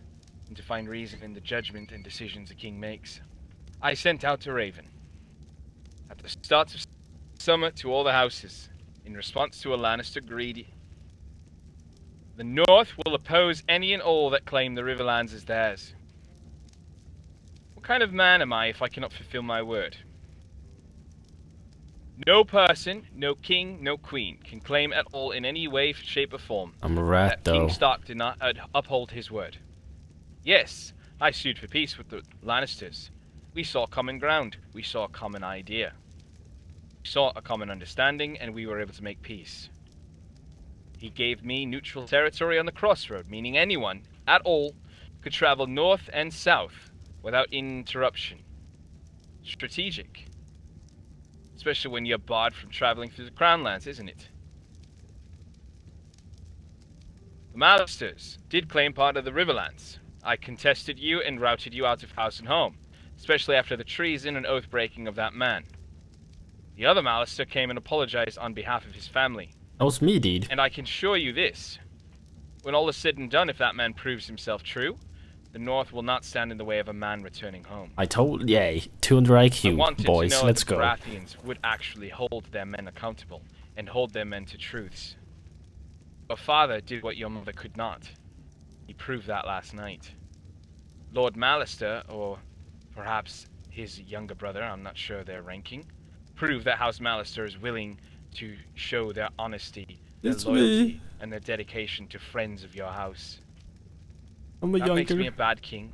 and to find reason in the judgment and decisions a king makes. I sent out a raven at the start of summer to all the houses, in response to a Lannister greedy. The North will oppose any and all that claim the Riverlands as theirs. What kind of man am I if I cannot fulfill my word? No person, no king, no queen can claim at all in any way, shape or form I'm a rat, that King though. Stark did not uphold his word. Yes, I sued for peace with the Lannisters. We saw common ground. We saw a common idea. We saw a common understanding, and we were able to make peace. He gave me neutral territory on the crossroad, meaning anyone, at all, could travel north and south without interruption. Strategic. Especially when you're barred from traveling through the Crown Lands, isn't it? The Mallisters did claim part of the Riverlands. I contested you and routed you out of house and home, especially after the treason and oath-breaking of that man. The other Mallister came and apologized on behalf of his family. That was me, dude. And I can assure you this. When all is said and done, if that man proves himself true, the North will not stand in the way of a man returning home. I told, yay, 200 I IQ, wanted boys, to know let's if the go. Baratheons would actually hold their men accountable and hold their men to truths. Your father did what your mother could not. He proved that last night. Lord Mallister, or perhaps his younger brother, I'm not sure their ranking, proved that House Mallister is willing to show their honesty, their It's loyalty, me. and their dedication to friends of your house. I'm a That makes younger. me a bad king,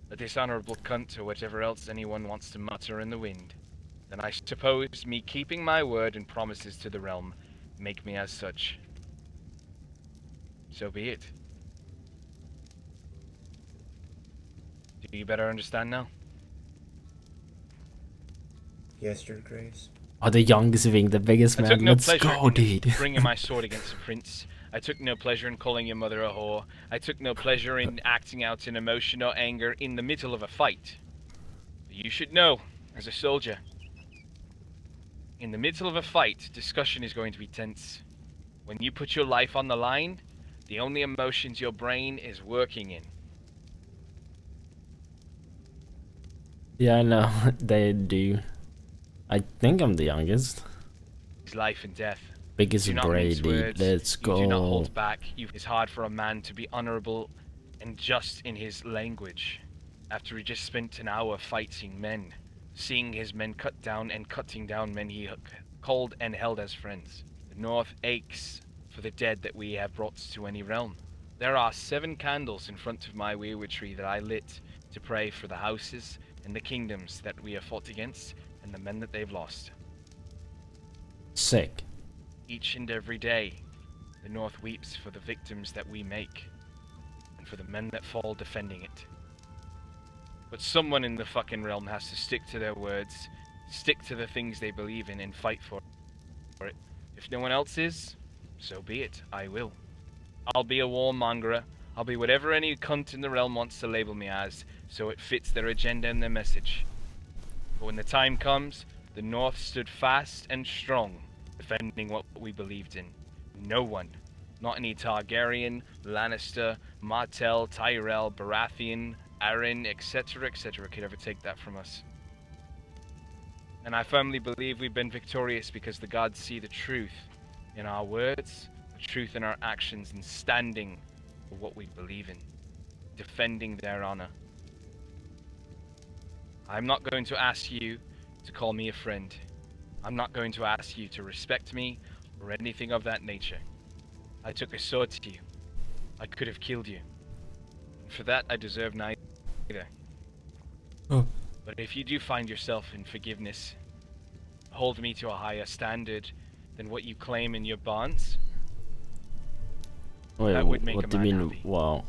a dishonorable cunt, or whatever else anyone wants to mutter in the wind. Then I suppose me keeping my word and promises to the realm make me as such. So be it. Do you better understand now? Yes, Your Grace. Oh, the youngest being the biggest I man. took no Let's pleasure go, in dude. bringing my sword against a prince. I took no pleasure in calling your mother a whore. I took no pleasure in acting out in emotion or anger in the middle of a fight. But you should know, as a soldier, in the middle of a fight, discussion is going to be tense. When you put your life on the line, the only emotions your brain is working in. Yeah, I know. They do. I think I'm the youngest. Is life and death. Biggest Do not mince Brady. words. Let's You do not go. hold back. It's hard for a man to be honorable and just in his language after he just spent an hour fighting men, seeing his men cut down and cutting down men he called and held as friends. The North aches for the dead that we have brought to any realm. There are 7 candles in front of my weirwood tree that I lit to pray for the houses and the kingdoms that we have fought against and the men that they've lost. Sick. Each and every day, The North weeps for the victims that we make, and for the men that fall defending it. But someone in the fucking realm has to stick to their words, stick to the things they believe in, and fight for it. If no one else is, so be it. I will. I'll be a warmongerer. I'll be whatever any cunt in the realm wants to label me as, so it fits their agenda and their message. But when the time comes, the North stood fast and strong, defending what we believed in. No one, not any Targaryen, Lannister, Martell, Tyrell, Baratheon, Arryn, etc., could ever take that from us. And I firmly believe we've been victorious because the gods see the truth in our words, the truth in our actions, and standing for what we believe in, defending their honor. I'm not going to ask you to call me a friend. I'm not going to ask you to respect me or anything of that nature. I took a sword to you. I could have killed you. And for that, I deserve neither. Oh. But if you do find yourself in forgiveness, hold me to a higher standard than what you claim in your bonds, Wait, that would make what a do you man mean? happy. Wow.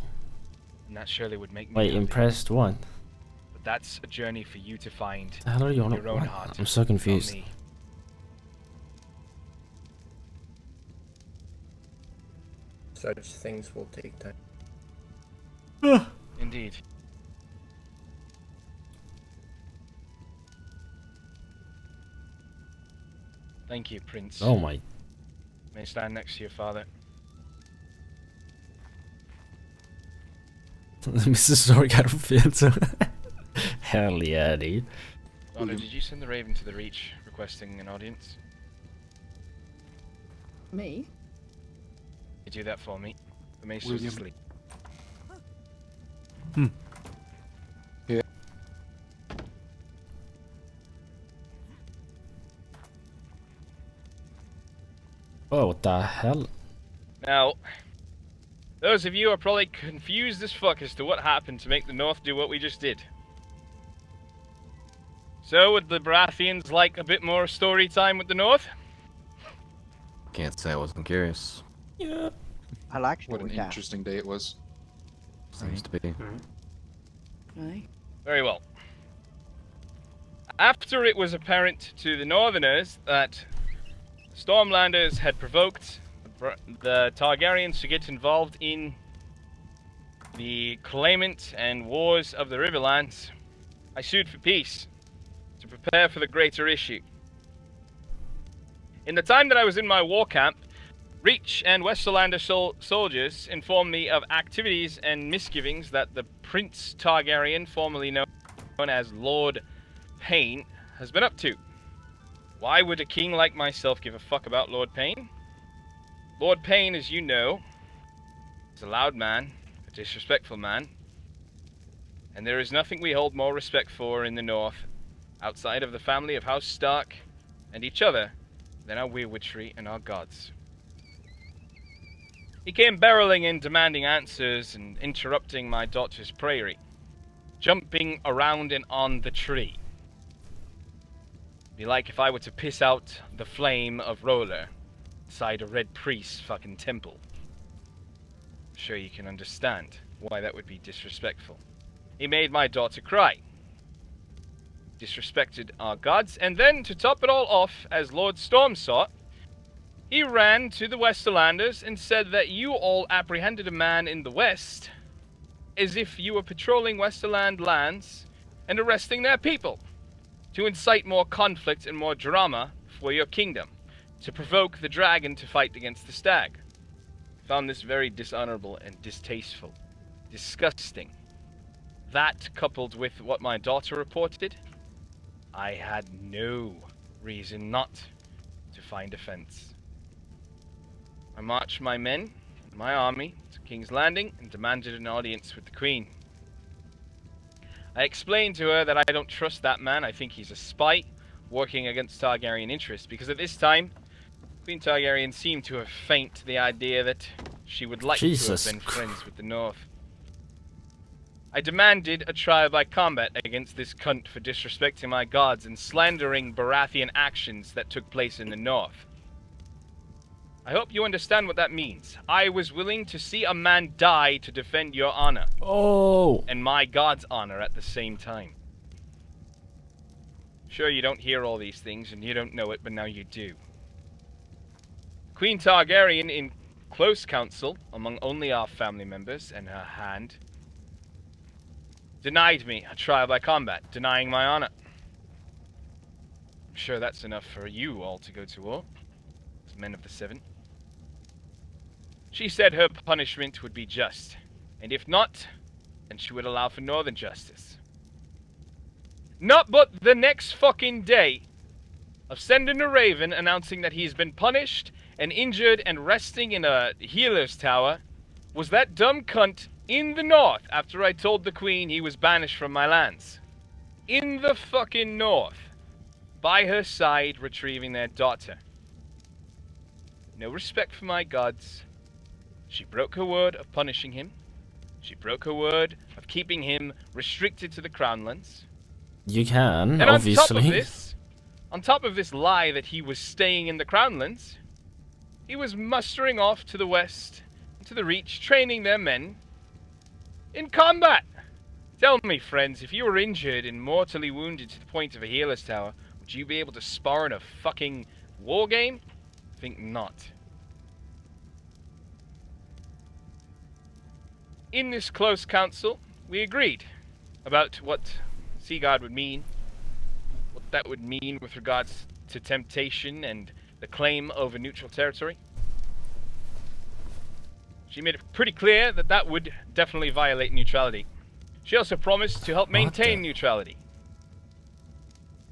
And that surely would make me Wait, happy. impressed what? But that's a journey for you to find The hell are you in on? your own What? heart. I'm so not confused. me. Such things will take time. Indeed. Thank you, Prince. Oh my. May I stand next to your father. Mr. Stork out of field, so hell yeah, dude. Daughter, did you send the Raven to the Reach requesting an audience? Me? You do that for me. The Mace was William. asleep. Yeah. Oh, what the hell? Now, those of you are probably confused as fuck as to what happened to make the North do what we just did. So, would the Baratheons like a bit more story time with the North? Can't say I wasn't curious. Yeah. I like What an story time. interesting day it was. Seems to be. Aye. Very well. After it was apparent to the Northerners that Stormlanders had provoked the Targaryens to get involved in the claimant and wars of the Riverlands, I sued for peace to prepare for the greater issue. In the time that I was in my war camp, Reach and Westerlander soldiers informed me of activities and misgivings that the Prince Targaryen, formerly known as Lord Pain, has been up to. Why would a king like myself give a fuck about Lord Pain? Lord Pain, as you know, is a loud man, a disrespectful man, and there is nothing we hold more respect for in the North, outside of the family of House Stark and each other, than our weirwitchery and our gods. He came barreling in, demanding answers and interrupting my daughter's praying, jumping around and on the tree. Be like if I were to piss out the flame of Roller inside a red priest's fucking temple. I'm sure you can understand why that would be disrespectful. He made my daughter cry, disrespected our gods, and then, to top it all off, as Lord Storm saw it, he ran to the Westerlanders and said that you all apprehended a man in the west as if you were patrolling Westerland lands and arresting their people to incite more conflict and more drama for your kingdom, to provoke the dragon to fight against the stag. I found this very dishonorable and distasteful, disgusting. That, coupled with what my daughter reported, I had no reason not to find offense. I marched my men and my army to King's Landing and demanded an audience with the Queen. I explained to her that I don't trust that man. I think he's a spy working against Targaryen interests, because at this time, Queen Targaryen seemed to have fainted the idea that she would like to have been friends with the North. I demanded a trial by combat against this cunt for disrespecting my gods and slandering Baratheon actions that took place in the North. I hope you understand what that means. I was willing to see a man die to defend your honor. Oh! And my god's honor at the same time. Sure, you don't hear all these things, and you don't know it, but now you do. Queen Targaryen, in close counsel among only our family members and her hand, denied me a trial by combat, denying my honor. I'm sure that's enough for you all to go to war, as men of the Seven. She said her punishment would be just, and if not, then she would allow for northern justice. Not but the next fucking day of sending a raven announcing that he's been punished and injured and resting in a healer's tower was that dumb cunt in the north after I told the queen he was banished from my lands. In the fucking north. By her side retrieving their daughter. No respect for my gods. She broke her word of punishing him. She broke her word of keeping him restricted to the Crownlands. You can, and obviously. On top of this lie that he was staying in the Crownlands, he was mustering off to the west, to the Reach, training their men in combat. Tell me, friends, if you were injured and mortally wounded to the point of a healer's tower, would you be able to spar in a fucking war game? Think not. In this close council, we agreed about what Seaguard would mean, what that would mean with regards to temptation and the claim over neutral territory. She made it pretty clear that that would definitely violate neutrality. She also promised to help maintain neutrality.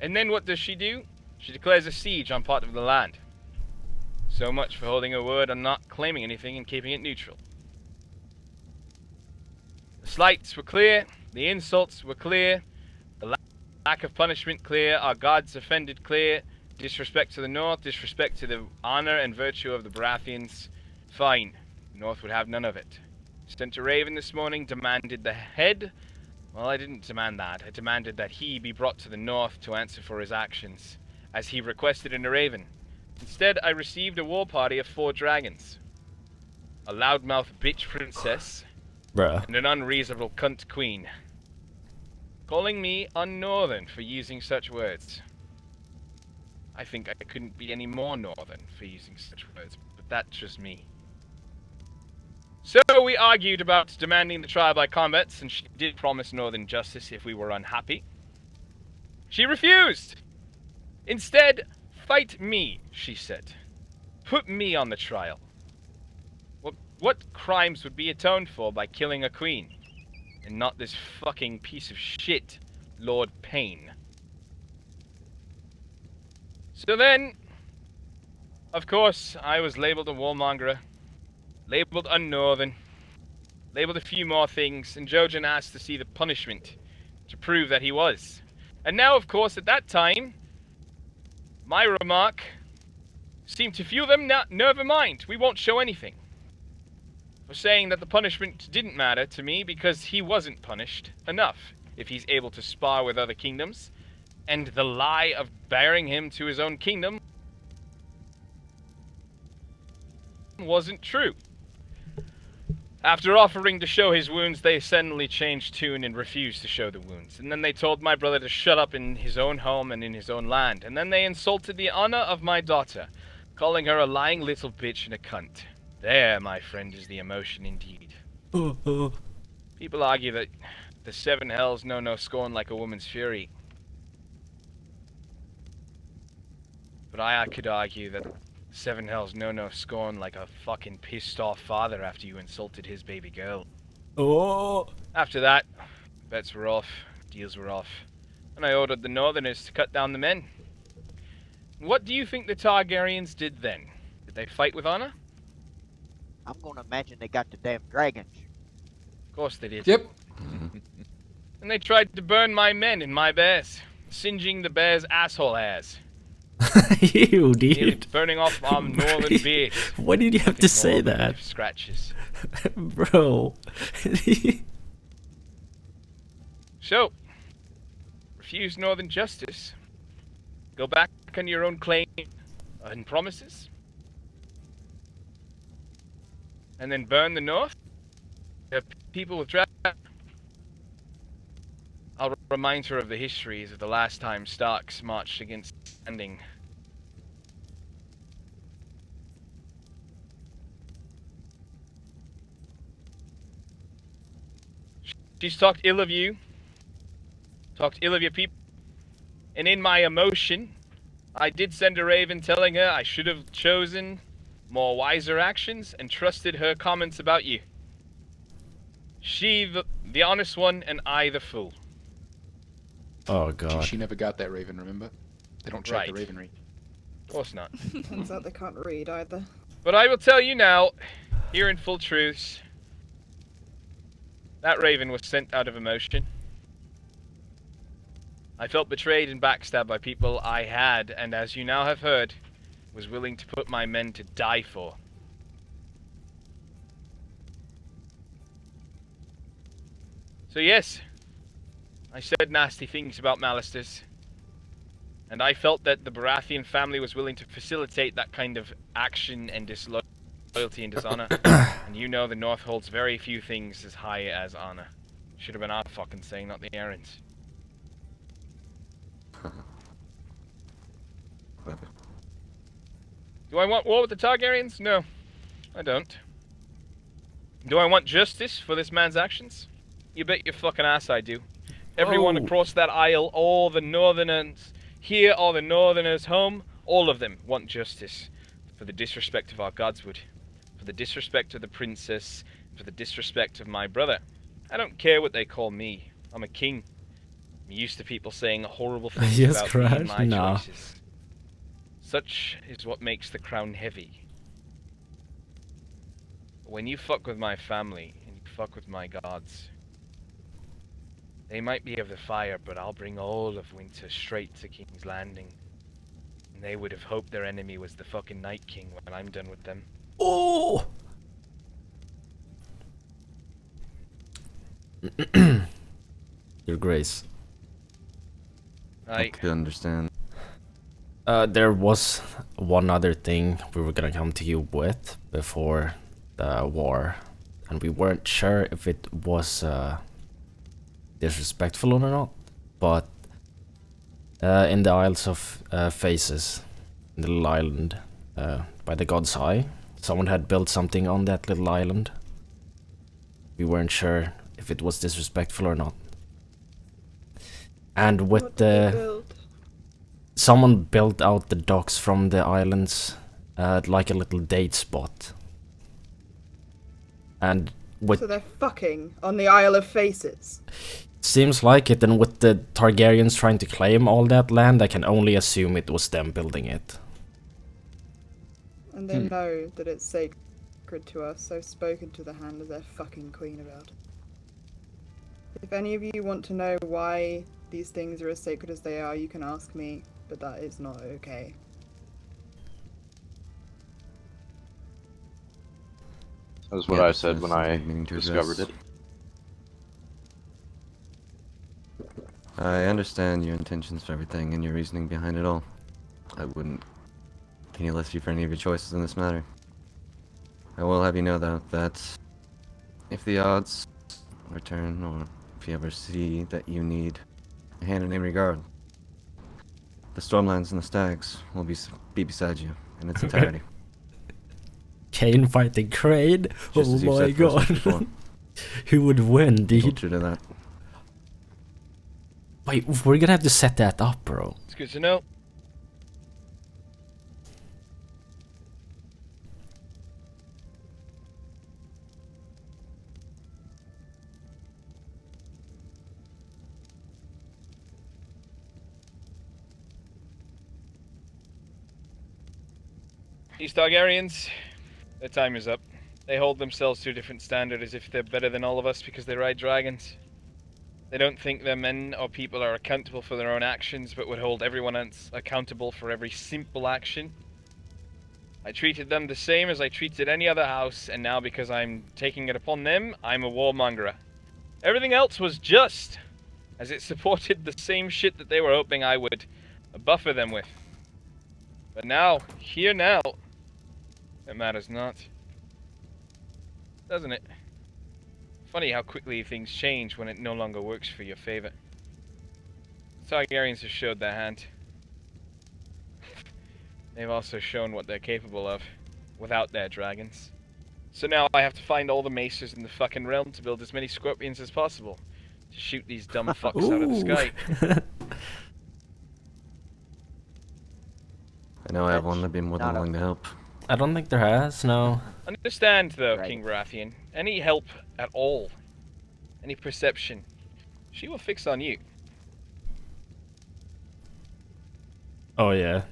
And then what does she do? She declares a siege on part of the land. So much for holding her word on not claiming anything and keeping it neutral. The slights were clear, the insults were clear, the lack of punishment clear, our gods offended clear, disrespect to the North, disrespect to the honor and virtue of the Baratheons. Fine, the North would have none of it. Sent a raven this morning, demanded the head. Well, I didn't demand that. I demanded that he be brought to the North to answer for his actions, as he requested in a raven. Instead, I received a war party of 4 dragons. A loudmouth bitch princess, bruh, and an unreasonable cunt queen. Calling me un-northern for using such words. I think I couldn't be any more northern for using such words, but that's just me. So we argued about demanding the trial by combat, and she did promise northern justice if we were unhappy. She refused! Instead, fight me, she said. Put me on the trial. What crimes would be atoned for by killing a queen? And not this fucking piece of shit, Lord Payne. So then, of course, I was labeled a warmonger, labeled un-northern, labeled a few more things, and Jojen asked to see the punishment to prove that he was. And now, of course, at that time, my remark seemed to fuel them. Never mind, we won't show anything. For saying that the punishment didn't matter to me because he wasn't punished enough if he's able to spar with other kingdoms, and the lie of bearing him to his own kingdom wasn't true. After offering to show his wounds, they suddenly changed tune and refused to show the wounds. And then they told my brother to shut up in his own home and in his own land. And then they insulted the honor of my daughter, calling her a lying little bitch and a cunt. There, my friend, is the emotion indeed. People argue that the 7 hells know no scorn like a woman's fury. But I could argue that 7 hells know no scorn like a fucking pissed off father after you insulted his baby girl. Oh! After that, bets were off, deals were off, and I ordered the Northerners to cut down the men. What do you think the Targaryens did then? Did they fight with honor? I'm gonna imagine they got the damn dragons. Of course they did. Yep. And they tried to burn my men and my bears, singeing the bears' asshole hairs. You did. Nearly burning off our northern beard. Why did you have to say that? Scratches. Bro. So, refuse northern justice. Go back on your own claim and promises. and then burn the north? The people with dragons. I'll remind her of the histories of the last time Starks marched against Standing. She's talked ill of you, talked ill of your people, and in my emotion, I did send a raven telling her I should have chosen more wiser actions and trusted her comments about you. She the honest one, and I the fool. Oh god. She never got that raven, remember? They don't check the Right. ravenry. Of course not. Turns out they can't read either. But I will tell you now, here in full truths, that raven was sent out of emotion. I felt betrayed and backstabbed by people I had, and as you now have heard, was willing to put my men to die for. So yes, I said nasty things about Mallisters, and I felt that the Baratheon family was willing to facilitate that kind of action and disloyalty and dishonor. And you know the North holds very few things as high as honor. Should have been our fucking saying, not the errands. Do I want war with the Targaryens? No, I don't. Do I want justice for this man's actions? You bet your fucking ass I do. Everyone across that aisle, all the northerners here, all the northerners home, all of them want justice for the disrespect of our godswood, for the disrespect of the princess, for the disrespect of my brother. I don't care what they call me. I'm a king. I'm used to people saying horrible things Yes, about Crash? me and my Nah. choices. Such is what makes the crown heavy. When you fuck with my family, and you fuck with my gods, they might be of the fire, but I'll bring all of winter straight to King's Landing. And they would have hoped their enemy was the fucking Night King when I'm done with them. Oh! Your Grace. I could understand. There was one other thing we were gonna come to you with before the war, and we weren't sure if it was disrespectful or not, but in the Isles of Faces, the little island by the God's Eye, someone had built something on that little island. We weren't sure if it was disrespectful or not. And with the... Someone built out the docks from the islands like a little date spot. And with... So they're fucking on the Isle of Faces. Seems like it, and with the Targaryens trying to claim all that land, I can only assume it was them building it. And they know that it's sacred to us, so spoken to the hand of their fucking queen about it. If any of you want to know why these things are as sacred as they are, you can ask me, but that is not okay. That was what I said when I discovered it. I understand your intentions for everything and your reasoning behind it all. I wouldn't any less you for any of your choices in this matter. I will have you know though that if the odds return, or if you ever see that you need a hand in any regard, the Stormlands and the Stags will be beside you in its entirety. Kayn fighting Crane? Just Oh as you've my said for us before. god. Who would win, dude? Hold true to that. Wait, we're gonna have to set that up, bro. It's good to know. These Targaryens, their time is up. They hold themselves to a different standard as if they're better than all of us because they ride dragons. They don't think their men or people are accountable for their own actions, but would hold everyone else accountable for every simple action. I treated them the same as I treated any other house, and now because I'm taking it upon them, I'm a warmongerer. Everything else was just, as it supported the same shit that they were hoping I would buffer them with. But now, here now, it matters not. Doesn't it? Funny how quickly things change when it no longer works for your favor. Targaryens have showed their hand. They've also shown what they're capable of without their dragons. So now I have to find all the macers in the fucking realm to build as many scorpions as possible to shoot these dumb fucks out of the sky. I know I have one that'd be more than willing to help. I don't think there has, no. Understand, though, King Baratheon, any help at all, any perception, she will fix on you. Oh yeah.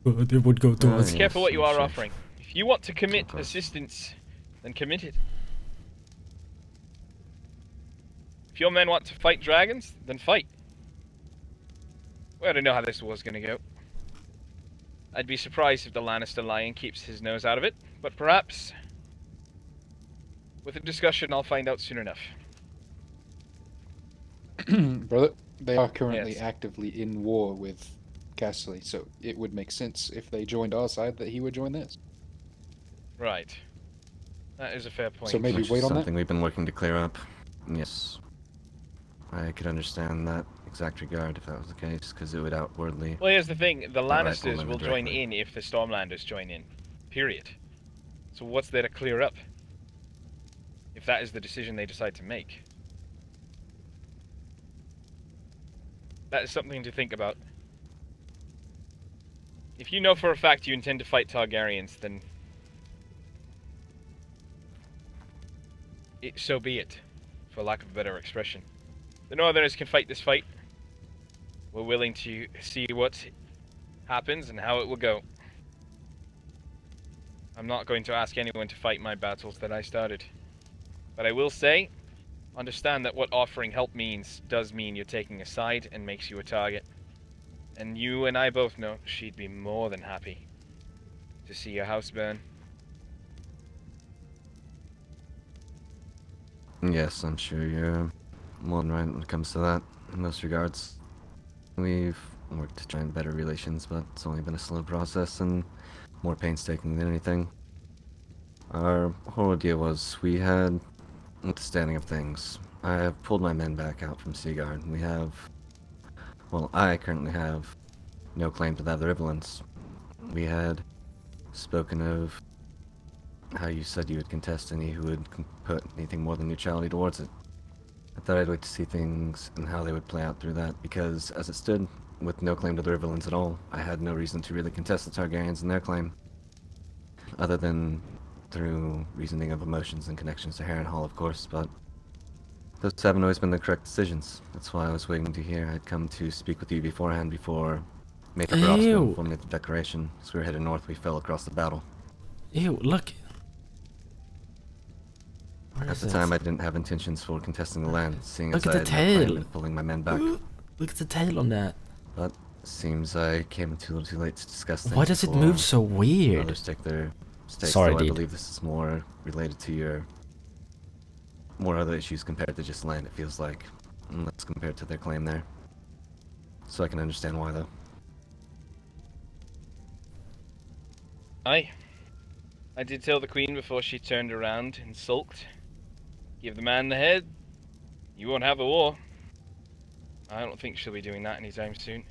They would go to us. Be careful what you are offering. If you want to commit assistance, then commit it. If your men want to fight dragons, then fight. Well, I don't know how this war's gonna go. I'd be surprised if the Lannister lion keeps his nose out of it, but perhaps with a discussion I'll find out soon enough. Brother, they are currently Yes. actively in war with Casterly, so it would make sense if they joined our side that he would join theirs. Right. That is a fair point. So maybe Which wait is on something that. we've been working to clear up. Yes. I could understand that exact regard if that was the case, because it would outwardly... Well, here's the thing. The outright Lannisters pull will them join directly. in if the Stormlanders join in. Period. So what's there to clear up? If that is the decision they decide to make. That is something to think about. If you know for a fact you intend to fight Targaryens, then... so be it, for lack of a better expression. The Northerners can fight this fight. We're willing to see what happens and how it will go. I'm not going to ask anyone to fight my battles that I started. But I will say, understand that what offering help means does mean you're taking a side and makes you a target. And you and I both know she'd be more than happy to see your house burn. Yes, I'm sure you're more than right when it comes to that, in most regards. We've worked to try and better relations, but it's only been a slow process and more painstaking than anything. Our whole idea was we had understanding of things. I have pulled my men back out from Seaguard. We have, well, I currently have no claim to that of the Riverlands. We had spoken of how you said you would contest any who would put anything more than neutrality towards it. I thought I'd wait to see things and how they would play out through that, because as it stood, with no claim to the Riverlands at all, I had no reason to really contest the Targaryens and their claim, other than through reasoning of emotions and connections to Harrenhal, of course, but those haven't always been the correct decisions. That's why I was waiting to hear. I'd come to speak with you beforehand before Major Brosco informed me of the declaration. As we were headed north, we fell across the battle. Ew, look. At the time, I didn't have intentions for contesting the land, seeing Look as at I had the no claim tail. in pulling my men back. Look at the tail on that. But seems I came too little too late to discuss things. Why does it before move so weird? Others take their stakes, Sorry, though I dude. believe this is more related to your more other issues compared to just land. It feels like, unless compared to their claim there. So I can understand why, though. Aye. I did tell the Queen before she turned around and sulked. Give the man the head, you won't have a war. I don't think she'll be doing that anytime soon.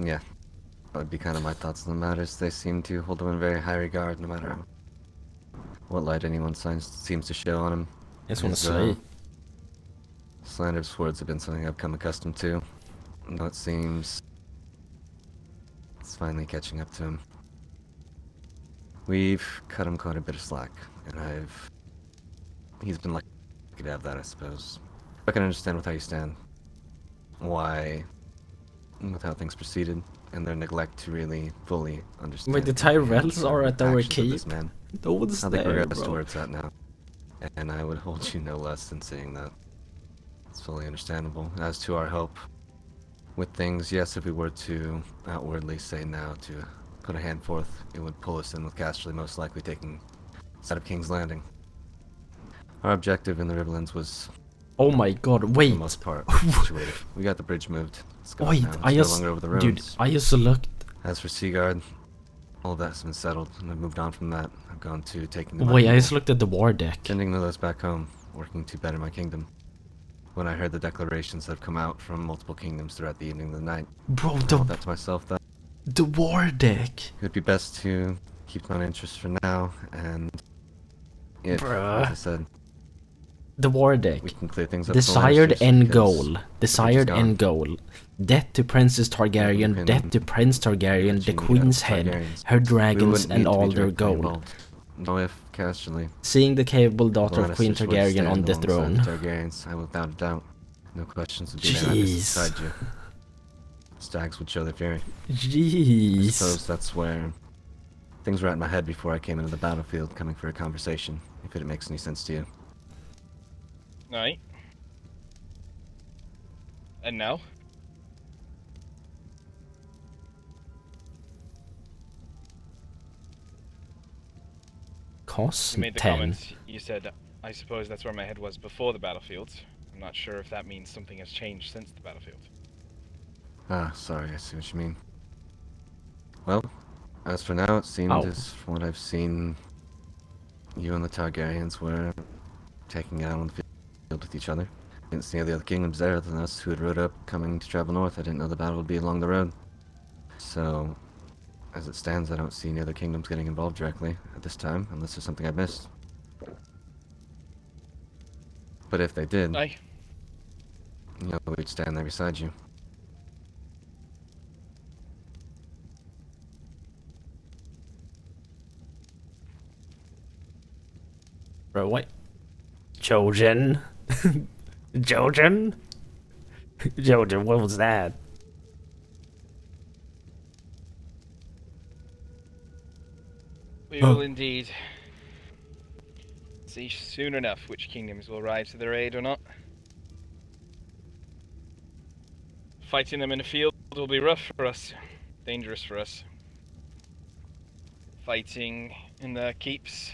Yeah, that would be kind of my thoughts on the matters. They seem to hold him in very high regard, no matter what light anyone seems to show on him. Just wanna His, say. slanderous words have been something I've come accustomed to. Though it seems it's finally catching up to him. We've cut him quite a bit of slack, and he's been lucky to have that, I suppose. I can understand with how you stand, why, with how things proceeded, and their neglect to really fully understand. Wait, the Tyrells are at our actions of keep? this man. No one's How they there, progress to bro. where it's at now, and I would hold you no less than saying that. It's fully understandable. As to our help with things, yes, if we were to outwardly say now to put a hand forth, it would pull us in with Casterly most likely taking side of King's Landing. Our objective in the Riverlands was, Oh my god, for wait. the most part, situated. We got the bridge moved. It's gone Wait, now. It's I no just... longer over the Dude, ruins. I just looked As for Seaguard, all of that's been settled, and I've moved on from that. I've gone to taking the Wait, I just looked at the war deck. sending those back home, working to better my kingdom. When I heard the declarations that have come out from multiple kingdoms throughout the evening of the night, Bro, I thought that to myself that the war deck. it would be best to keep my own interests for now, and if, Bruh. as I said, The war deck. we can clear things up. Desired end goal. Desired end goal. Death to Princess Targaryen, death to Prince Targaryen, the Queen's head, her dragons, and all their gold. No, if casually. Seeing the capable daughter of Queen Lannisters would Targaryen stand on the alongside throne. the Targaryens, I will without a doubt. No questions would be there beside you. Stags would show their fury. Jeez. I suppose that's where things were at in my head before I came into the battlefield, coming for a conversation, if it makes any sense to you. Right. And now? Cost You made the 10. comment, you said, I suppose that's where my head was before the battlefield. I'm not sure if that means something has changed since the battlefield. Ah, sorry, I see what you mean. Well, as for now, it seemed as from what I've seen, you and the Targaryens were taking it out on the field with each other. Didn't see any of the other kingdoms there other than us who had rode up coming to travel north. I didn't know the battle would be along the road. So, as it stands, I don't see any other kingdoms getting involved directly at this time, unless there's something I missed. But if they did, Aye. you know, we'd stand there beside you. Bro, what? Jojen? Jojen? Jojen, what was that? We will indeed see soon enough which kingdoms will rise to their aid or not. Fighting them in the field will be rough for us, dangerous for us. Fighting in the keeps,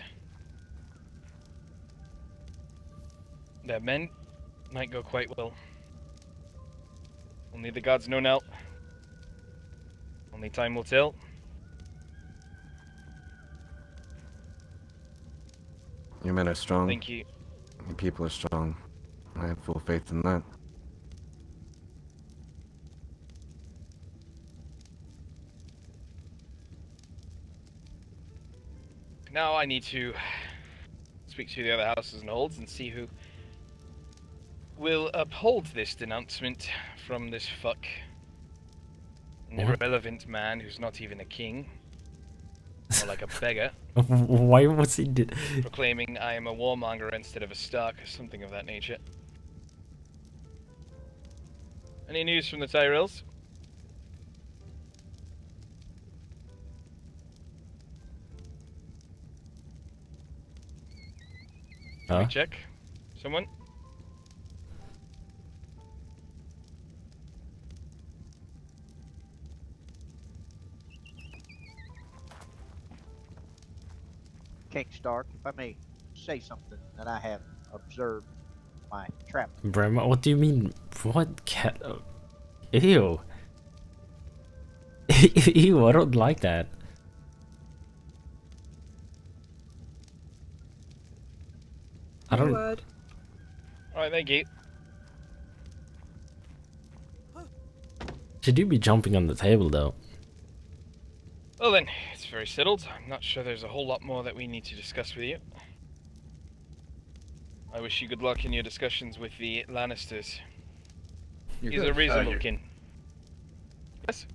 their men might go quite well. Only the gods know now. Only time will tell. Your men are strong. Thank you. Your people are strong. I have full faith in that. Now I need to speak to the other houses and holds and see who will uphold this denouncement from this fuck. An irrelevant man who's not even a king. More like a beggar. Why was he did? Proclaiming I am a warmonger instead of a Stark, or something of that nature. Any news from the Tyrells? Let me check. Someone? King Stark, if I may say something that I have observed my travel. Bro, what do you mean? What cat? Ew. Ew, I don't like that. I don't. Word. Alright, thank you. Should you be jumping on the table though? Well then, it's very settled. I'm not sure there's a whole lot more that we need to discuss with you. I wish you good luck in your discussions with the Lannisters. He's a reasonable kin. Yes?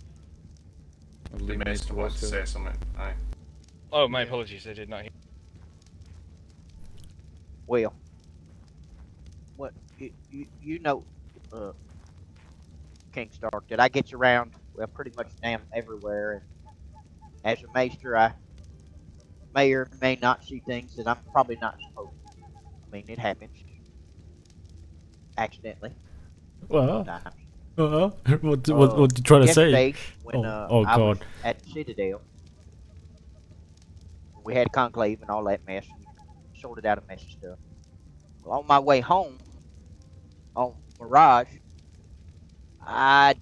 The maester wants to say something. Aye. Oh, my apologies, I did not hear. Well, what you know, King Stark, that I get you around, well, pretty much damn everywhere, and as a maester, I may or may not see things that I'm probably not supposed to. I mean, it happens. Accidentally. What Sometimes. you trying to say? Yesterday, when oh I was God. at the Citadel, we had conclave and all that mess, and sorted out a mess of stuff. Well, on my way home, on Mirage, I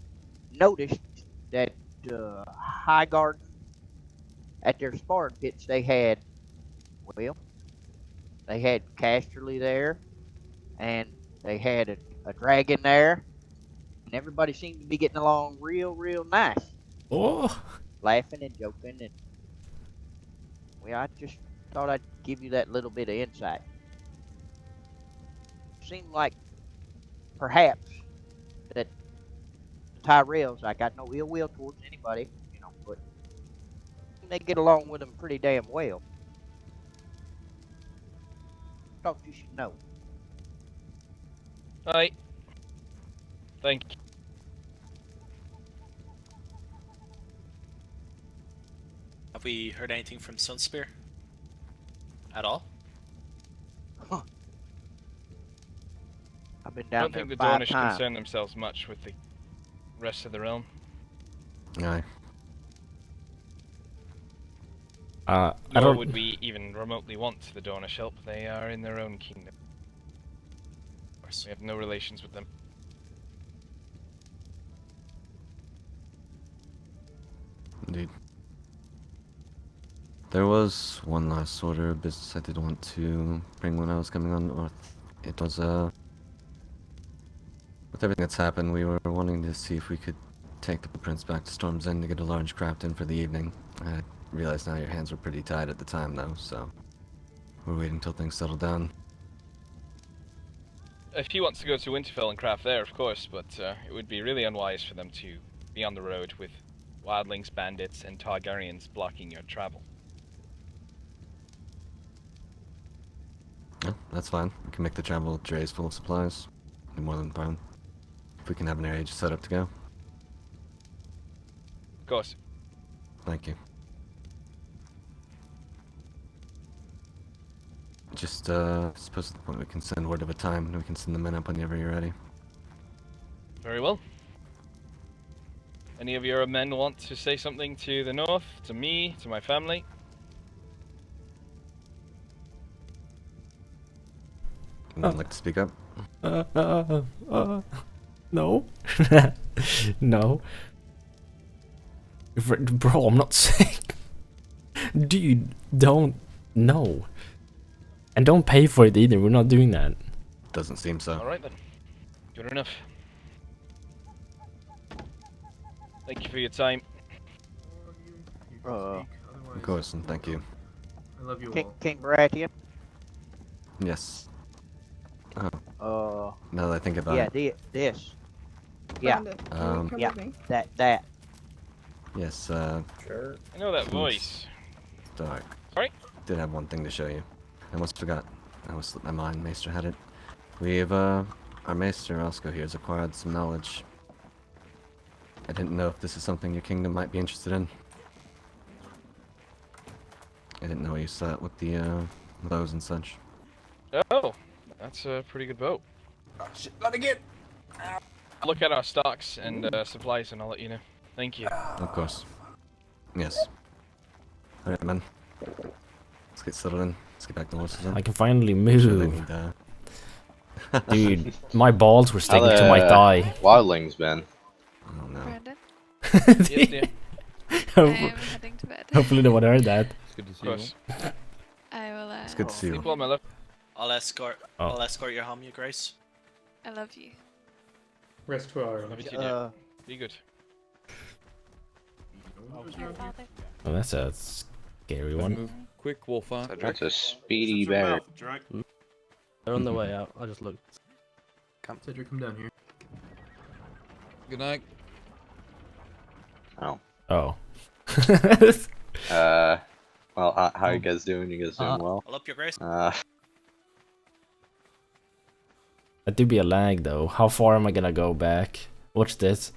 noticed that high garden. At their sparring pits, they had, well, they had Casterly there, and they had a dragon there, and everybody seemed to be getting along real nice. Oh. Laughing and joking, and well, I just thought I'd give you that little bit of insight. Seemed like perhaps that the Tyrells, I got no ill will towards anybody, but they get along with them pretty damn well. Thought you should know. Hi. Thank you. Have we heard anything from Sunspear? At all? Huh. I've been I down don't there think the 5 Dornish times. concern themselves much with the rest of the realm. Aye. I Nor don't. would we even remotely want the Dornish help. They are in their own kingdom. Of course, we have no relations with them. Indeed. There was one last order of business I did want to bring when I was coming on north. It was, with everything that's happened, we were wanting to see if we could take the prince back to Storm's End to get a large craft in for the evening. I realize now your hands were pretty tied at the time, though, so we're waiting until things settle down. If he wants to go to Winterfell and craft there, of course, but it would be really unwise for them to be on the road with wildlings, bandits, and Targaryens blocking your travel. Yeah, that's fine. We can make the travel drays full of supplies. No more than fine. If we can have an area just set up to go. Of course. Thank you. Just, suppose at the point we can send word of a time, and we can send the men up whenever you're ready. Very well. Any of your men want to say something to the north, to me, to my family? Anyone like to speak up? No. No. Bro, I'm not sick. Dude, don't. No. And don't pay for it either, we're not doing that. Doesn't seem so. Alright then. Good enough. Thank you for your time. Of course, and thank you. I love you all. King Baratheon? Yes. Oh. Now that I think about Yeah, it. this. Yeah. Yeah, that. Yes, Sure. I know that Seems voice. dark. Sorry? Did have one thing to show you. I almost forgot. I almost slipped my mind. Maester had it. We've, our Maester Osco here has acquired some knowledge. I didn't know if this is something your kingdom might be interested in. I didn't know where you sat with the, bows and such. Oh, that's a pretty good boat. Oh shit, let it get! I'll look at our stocks and supplies and I'll let you know. Thank you. Of course. Yes. Alright, man. Let's get settled in. Let's get back to horses then. I can finally Sure they move. need, Dude, my balls were sticking How to my the thigh. wildlings been? Oh no. Brandon? Yes, dear. I am heading to bed. Hopefully no one heard that. It's good to see Of course. you. I will, It's good to see you. Sleep well, my love. I'll escort you home, Your Grace. I love you. Rest well. Love you too, dear. Be good. Your father. Oh, that's a scary one. Move quick, Wolfon. That's a speedy bear. They're on their way out. I just looked. Come, Cedric, come down here. Good night. Oh. Well, how you guys doing? You guys doing well? I'll up Your Grace. That do be a lag though. How far am I gonna go back? Watch this.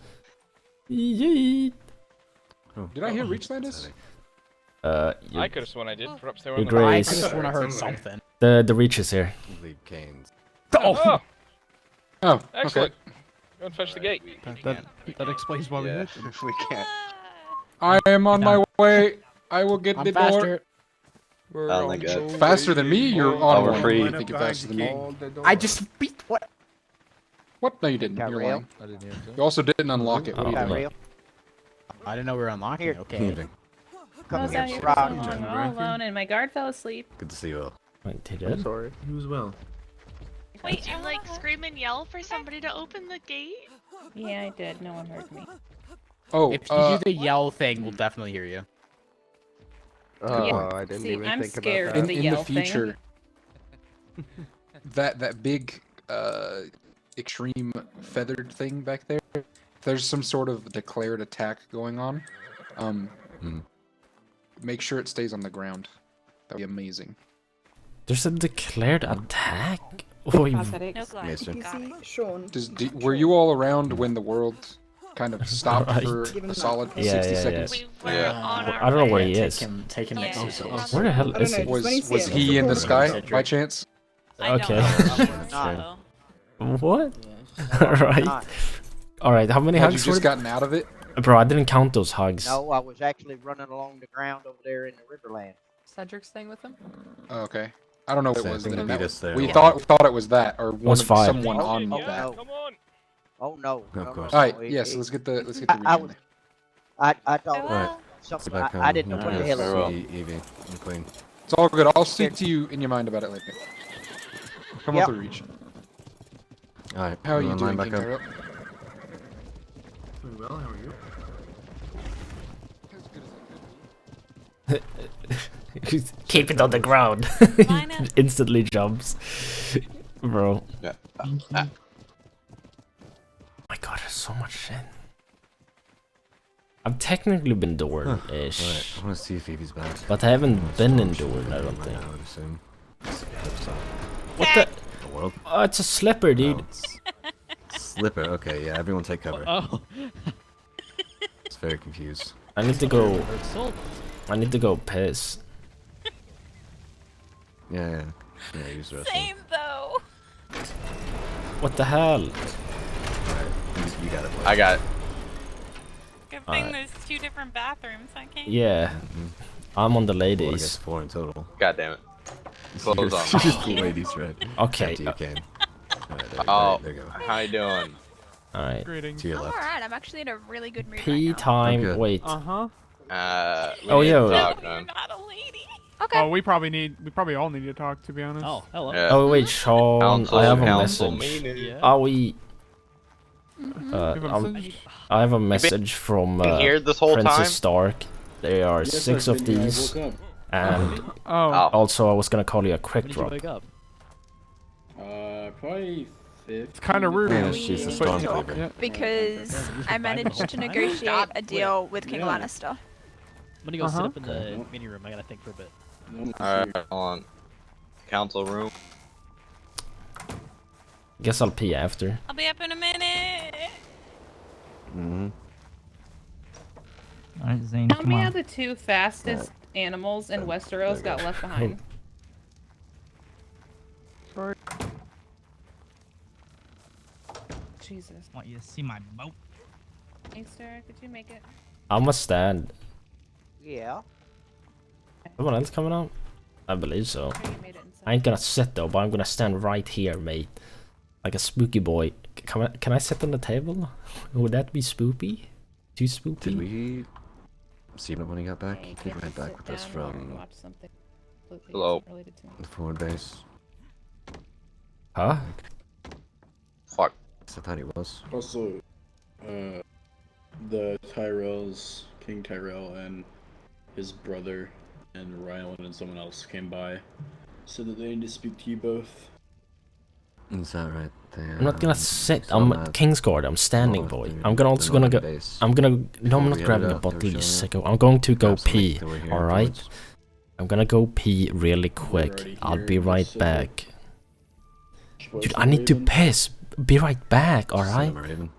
Yeet. Oh. Did I hear Reachlanders? I could have sworn I did. Perhaps they were on Your the right. I Grace. could have sworn I heard something. The reach is here. Leave Kayn's. Oh! Oh, Excellent. okay. Go and fetch the gate. That explains why we hit them. If we can't. I am on my way. I will get I'm the faster. door. We're Oh my on God. the faster than me? You're Oh, on we're one. free. I think you're faster than me. I just beat what? What? No, you didn't. You're Gabriel? lying. I didn't hear You also didn't unlock it. What are you doing? Gabriel? I didn't know we were unlocking. Here. Okay. I was out here for so long, all alone, and my guard fell asleep. Good to see you all. Wait, he I'm did? sorry. You as well. Wait, you like scream and yell for somebody to open the gate? Yeah, I did. No one heard me. Oh, If you do the yell thing, we'll definitely hear you. Yeah, I didn't see, even I'm think scared about of that. the In yell the future, that big extreme feathered thing back there, if there's some sort of declared attack going on, make sure it stays on the ground. That'd be amazing. There's a declared attack? Wait, Sean. Were you all around when the world kind of stopped for a solid 60 seconds? I don't know where he is. Take him next to Where the hell is he? Was he in the sky by chance? Okay. What? Alright. Alright, how many Had hugs you just were gotten out of it? Bro, I didn't count those hugs. No, I was actually running along the ground over there in the Riverland. Cedric's staying with him? Oh, okay. I don't know what it was. Same thing Then. beat us there. We Yeah. thought it was that or Was one, five. someone on Oh, that. no. Oh no. Of course. All right. Yes. Let's get the region. I thought Well, Sit back I didn't know what the hell it was. Evie and Queen. It's all good. I'll speak to you in your mind about it later. Come Yep. with the reach. Alright. How are you doing, back King up? Tyrell? Doing well, how are you? Keep it on the ground. Instantly jumps. Bro. Yeah. Oh my god, there's so much shit. I've technically been Dorn-ish. Alright, I want to see if Evie's back. But I haven't been in Dorn, I don't think. I would assume. What the? The world? Oh, it's a slipper, dude. Slipper, okay, yeah, everyone take cover. Oh. It's very confused. I need to go. I need to go piss. Yeah, use the rest. Same though. What the hell? You got it. I got it. Good thing there's 2 different bathrooms. I can't. Yeah. I'm on the Well, I guess ladies. 4 in total. God damn it. Close on. Just the ladies, right? Okay. After you came. Oh, there you go. how you doing? Alright. To your I'm left. alright, I'm actually in a really good mood Pee right now. time. good. Wait. Uh-huh. Oh, we yeah. need to talk, man. Not a lady. Okay. Oh, we probably all need to talk, to be honest. Oh, hello. Yeah. Oh wait, Sean. Council, I have a council message. meeting. Are we? You have a message? I have a message from here this whole Princess time? Stark. There are 6 of these, and Oh. also I was gonna call you a quick When did you drop. wake up? Probably 5th. It's kind of rude. Yeah, she's a but- stormtrooper. yeah. Because I managed to negotiate a deal with King Lannister. I'm gonna go sit Uh-huh. up in the mini room. I gotta think for a bit. Alright, hold on. Council room. Guess I'll pee after. I'll be up in a minute. Alright, Zane, Tell come me on. how the 2 fastest animals in Westeros got left behind. Jesus. Want you to see my boat? Thanks, Sarah. Could you make it? I'm a stand. Yeah. Someone else coming out? I believe so. Sure you made it inside. I ain't gonna sit though, but I'm gonna stand right here, mate. Like a spooky boy. Can I sit on the table? Would that be spoopy? Too spoopy? Did we see him when he got back? Yeah, you He can't ran just back sit with us down or from watch something completely Hello. unrelated to him. the forward base. Huh? Fuck. I thought he was. Also, the Tyrells, King Tyrell and his brother and Rylan and someone else came by, said that they need to speak to you both. Is that right? I'm not gonna sit. so I'm mad. Kingsguard. I'm standing, Oh, boy. dude, I'm gonna also they're gonna not go. on base. I'm gonna. No, I'm Before not we grabbing headed a out, they were bottle, you showing sicko. I'm going to go Grab something pee. that we're here Alright? afterwards. I'm gonna go pee really quick. already I'll here, be right just back. What's Dude, the I need to Raven? piss. Be right back, Just alright? send him a Raven.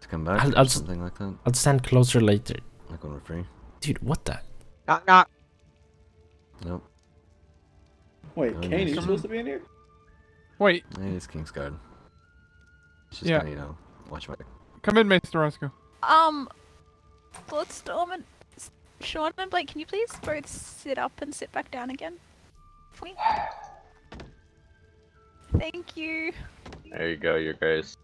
To come back I'll or s- something like that. I'll stand closer later. Like when we're free. Dude, what the? Knock knock. Nope. Wait, Oh, Kayn, are you yes. supposed to be in here? Wait, Yeah, he's Kingsguard. He's just Yeah. gonna, watch my. come in, Maester Roscoe. Bloodstorm and Sean and Blake, can you please both sit up and sit back down again? For me? Thank you. There you go, your grace.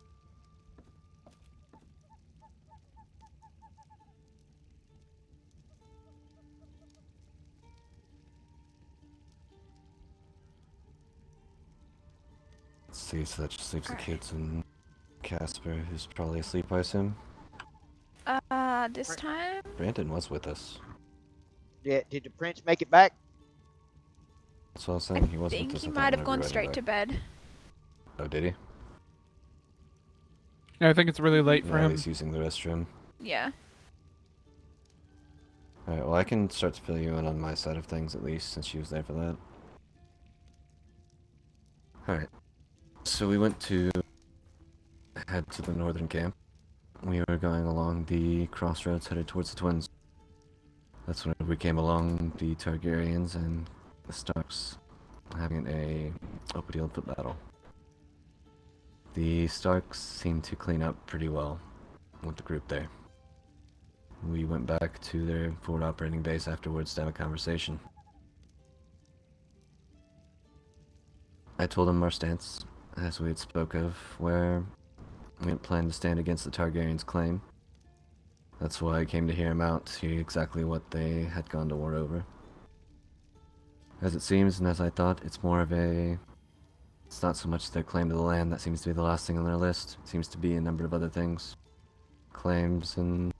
see, so that just leaves the kids and Casper, who's probably asleep, I assume. This time? Brandon was with us. Yeah, did the prince make it back? That's what I was saying. He was I think with us. he I thought might have whenever gone we were straight back. to bed. Oh, did he? Yeah, I think it's really late for Yeah, him. he's using the restroom. Yeah. Alright, well I can start to fill you in on my side of things at least, since she was there for that. Alright. So we went to head to the northern camp. We were going along the crossroads headed towards the Twins. That's when we came along the Targaryens and the Starks having a open field foot battle. The Starks seemed to clean up pretty well with the group there. We went back to their forward operating base afterwards to have a conversation. I told him our stance, as we had spoke of, where we didn't plan to stand against the Targaryens' claim. That's why I came to hear him out, to see exactly what they had gone to war over. As it seems, and as I thought, it's more of a... It's not so much their claim to the land that seems to be the last thing on their list. It seems to be a number of other things. Claims and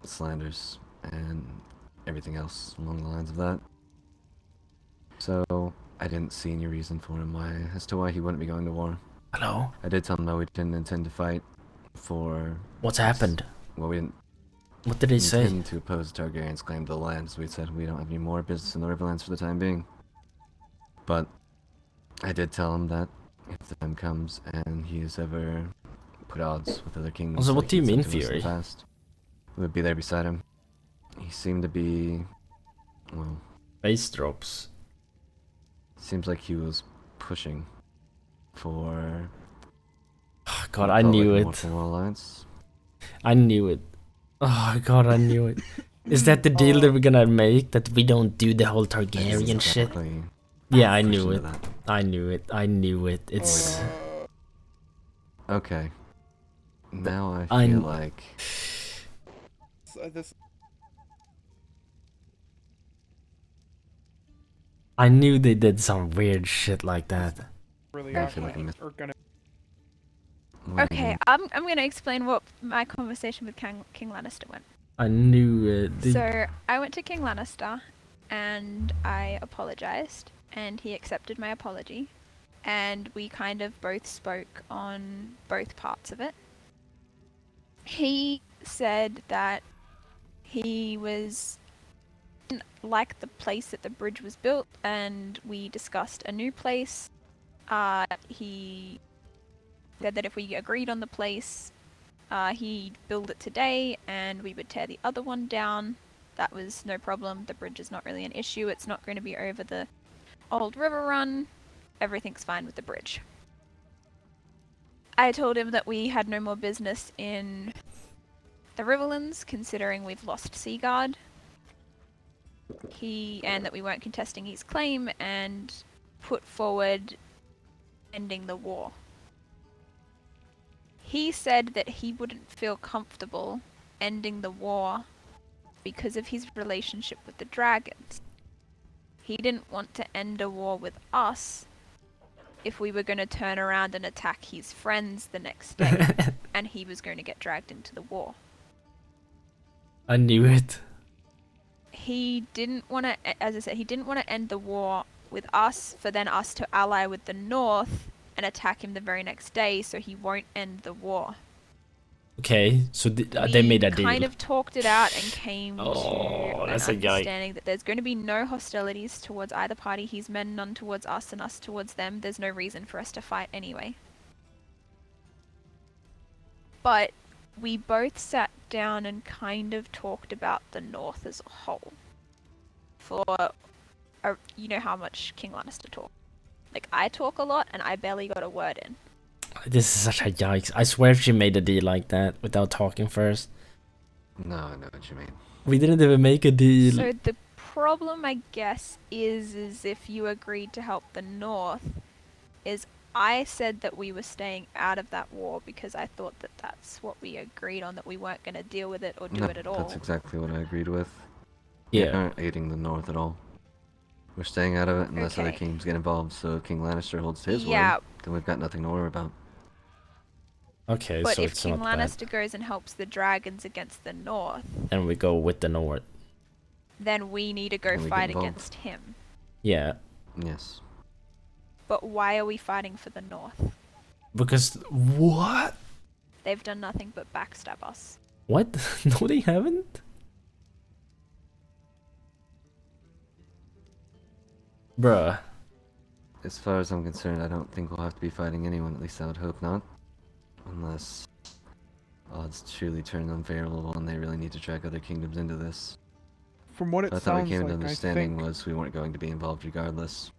slanders and everything else along the lines of that. So I didn't see any reason for him as to why he wouldn't be going to war. Hello? I did tell him that we didn't intend to fight for... What's happened? Well, we didn't... What did he say? intend to oppose Targaryen's claim to the land, so we said we don't have any more business in the Riverlands for the time being. But I did tell him that if the time comes and he has ever put odds with other kingdoms, Also, what like do you he's mean, done to us in the Fury? past, we would be there beside him. He seemed to be, well... Base drops. Seems like he was pushing for... God, I knew like a it. more formal alliance. I knew it. Oh God, I knew it. Is that the deal that we're gonna make? That we don't do the whole Targaryen shit? Exactly. Yeah, I Pushed knew into it. that. I knew it. I knew it. It's... Okay. Now I feel like... I knew they did some weird shit like that. Really I feel like I'm are gonna. Okay, I'm gonna explain what my conversation with King Lannister went. I knew it. So I went to King Lannister, and I apologized, and he accepted my apology, and we kind of both spoke on both parts of it. He said that he didn't like the place that the bridge was built, and we discussed a new place. He said that if we agreed on the place, he'd build it today and we would tear the other one down. That was no problem. The bridge is not really an issue. It's not going to be over the old river run. Everything's fine with the bridge. I told him that we had no more business in the Riverlands, considering we've lost Seaguard. And that we weren't contesting his claim, and put forward ending the war. He said that he wouldn't feel comfortable ending the war because of his relationship with the dragons. He didn't want to end a war with us if we were going to turn around and attack his friends the next day, and he was going to get dragged into the war. I knew it. He didn't want to, as I said, he didn't want to end the war with us for then us to ally with the North and attack him the very next day, so he won't end the war. Okay, so they made a We deal. kind of talked it out and came to an that's a yike. understanding that there's going to be no hostilities towards either party. His men, none towards us, and us towards them. There's no reason for us to fight anyway. But we both sat down and kind of talked about the North as a whole. You know how much King Lannister talks. Like, I talk a lot, and I barely got a word in. This is such a yikes. I swear she made a deal like that without talking first. No, I know what you mean. We didn't even make a deal. So the problem, I guess, is if you agreed to help the North, is I said that we were staying out of that war because I thought that that's what we agreed on, that we weren't going to deal with it or do it at all. That's exactly what I agreed with. Yeah. We aren't aiding the North at all. We're staying out of it unless other Okay. kingdoms get involved. So if King Lannister holds his Yeah. word, then we've got nothing to worry about. Okay, But so if it's King not bad. Lannister goes and helps the dragons against the north, And we go with the north. then we need to go And we get fight involved. against him. Yeah. Yes. But why are we fighting for the north? Because what? They've done nothing but backstab us. What? No, they haven't. Bruh. As far as I'm concerned, I don't think we'll have to be fighting anyone. At least I would hope not. Unless odds truly turn unfavorable and they really need to drag other kingdoms into this. From what it I thought we sounds came to like, an I understanding think was we weren't going to be involved regardless.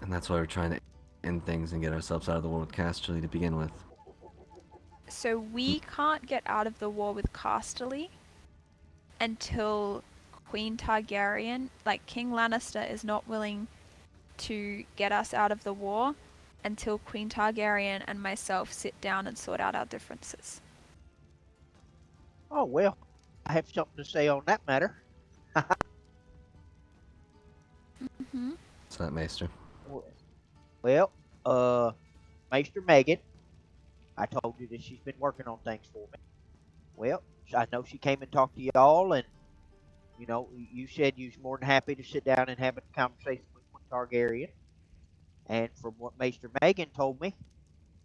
And that's why we're trying to end things and get ourselves out of the war with Casterly to begin with. So we can't get out of the war with Casterly until Queen Targaryen, like King Lannister, is not willing to get us out of the war until Queen Targaryen and myself sit down and sort out our differences. Oh, well, I have something to say on that matter. Mm-hmm. What's that, Maester? Well, Maester Megan, I told you that she's been working on things for me. Well, I know she came and talked to y'all, and, you know, you said you was more than happy to sit down and have a conversation with Queen Targaryen. And from what Maester Megan told me,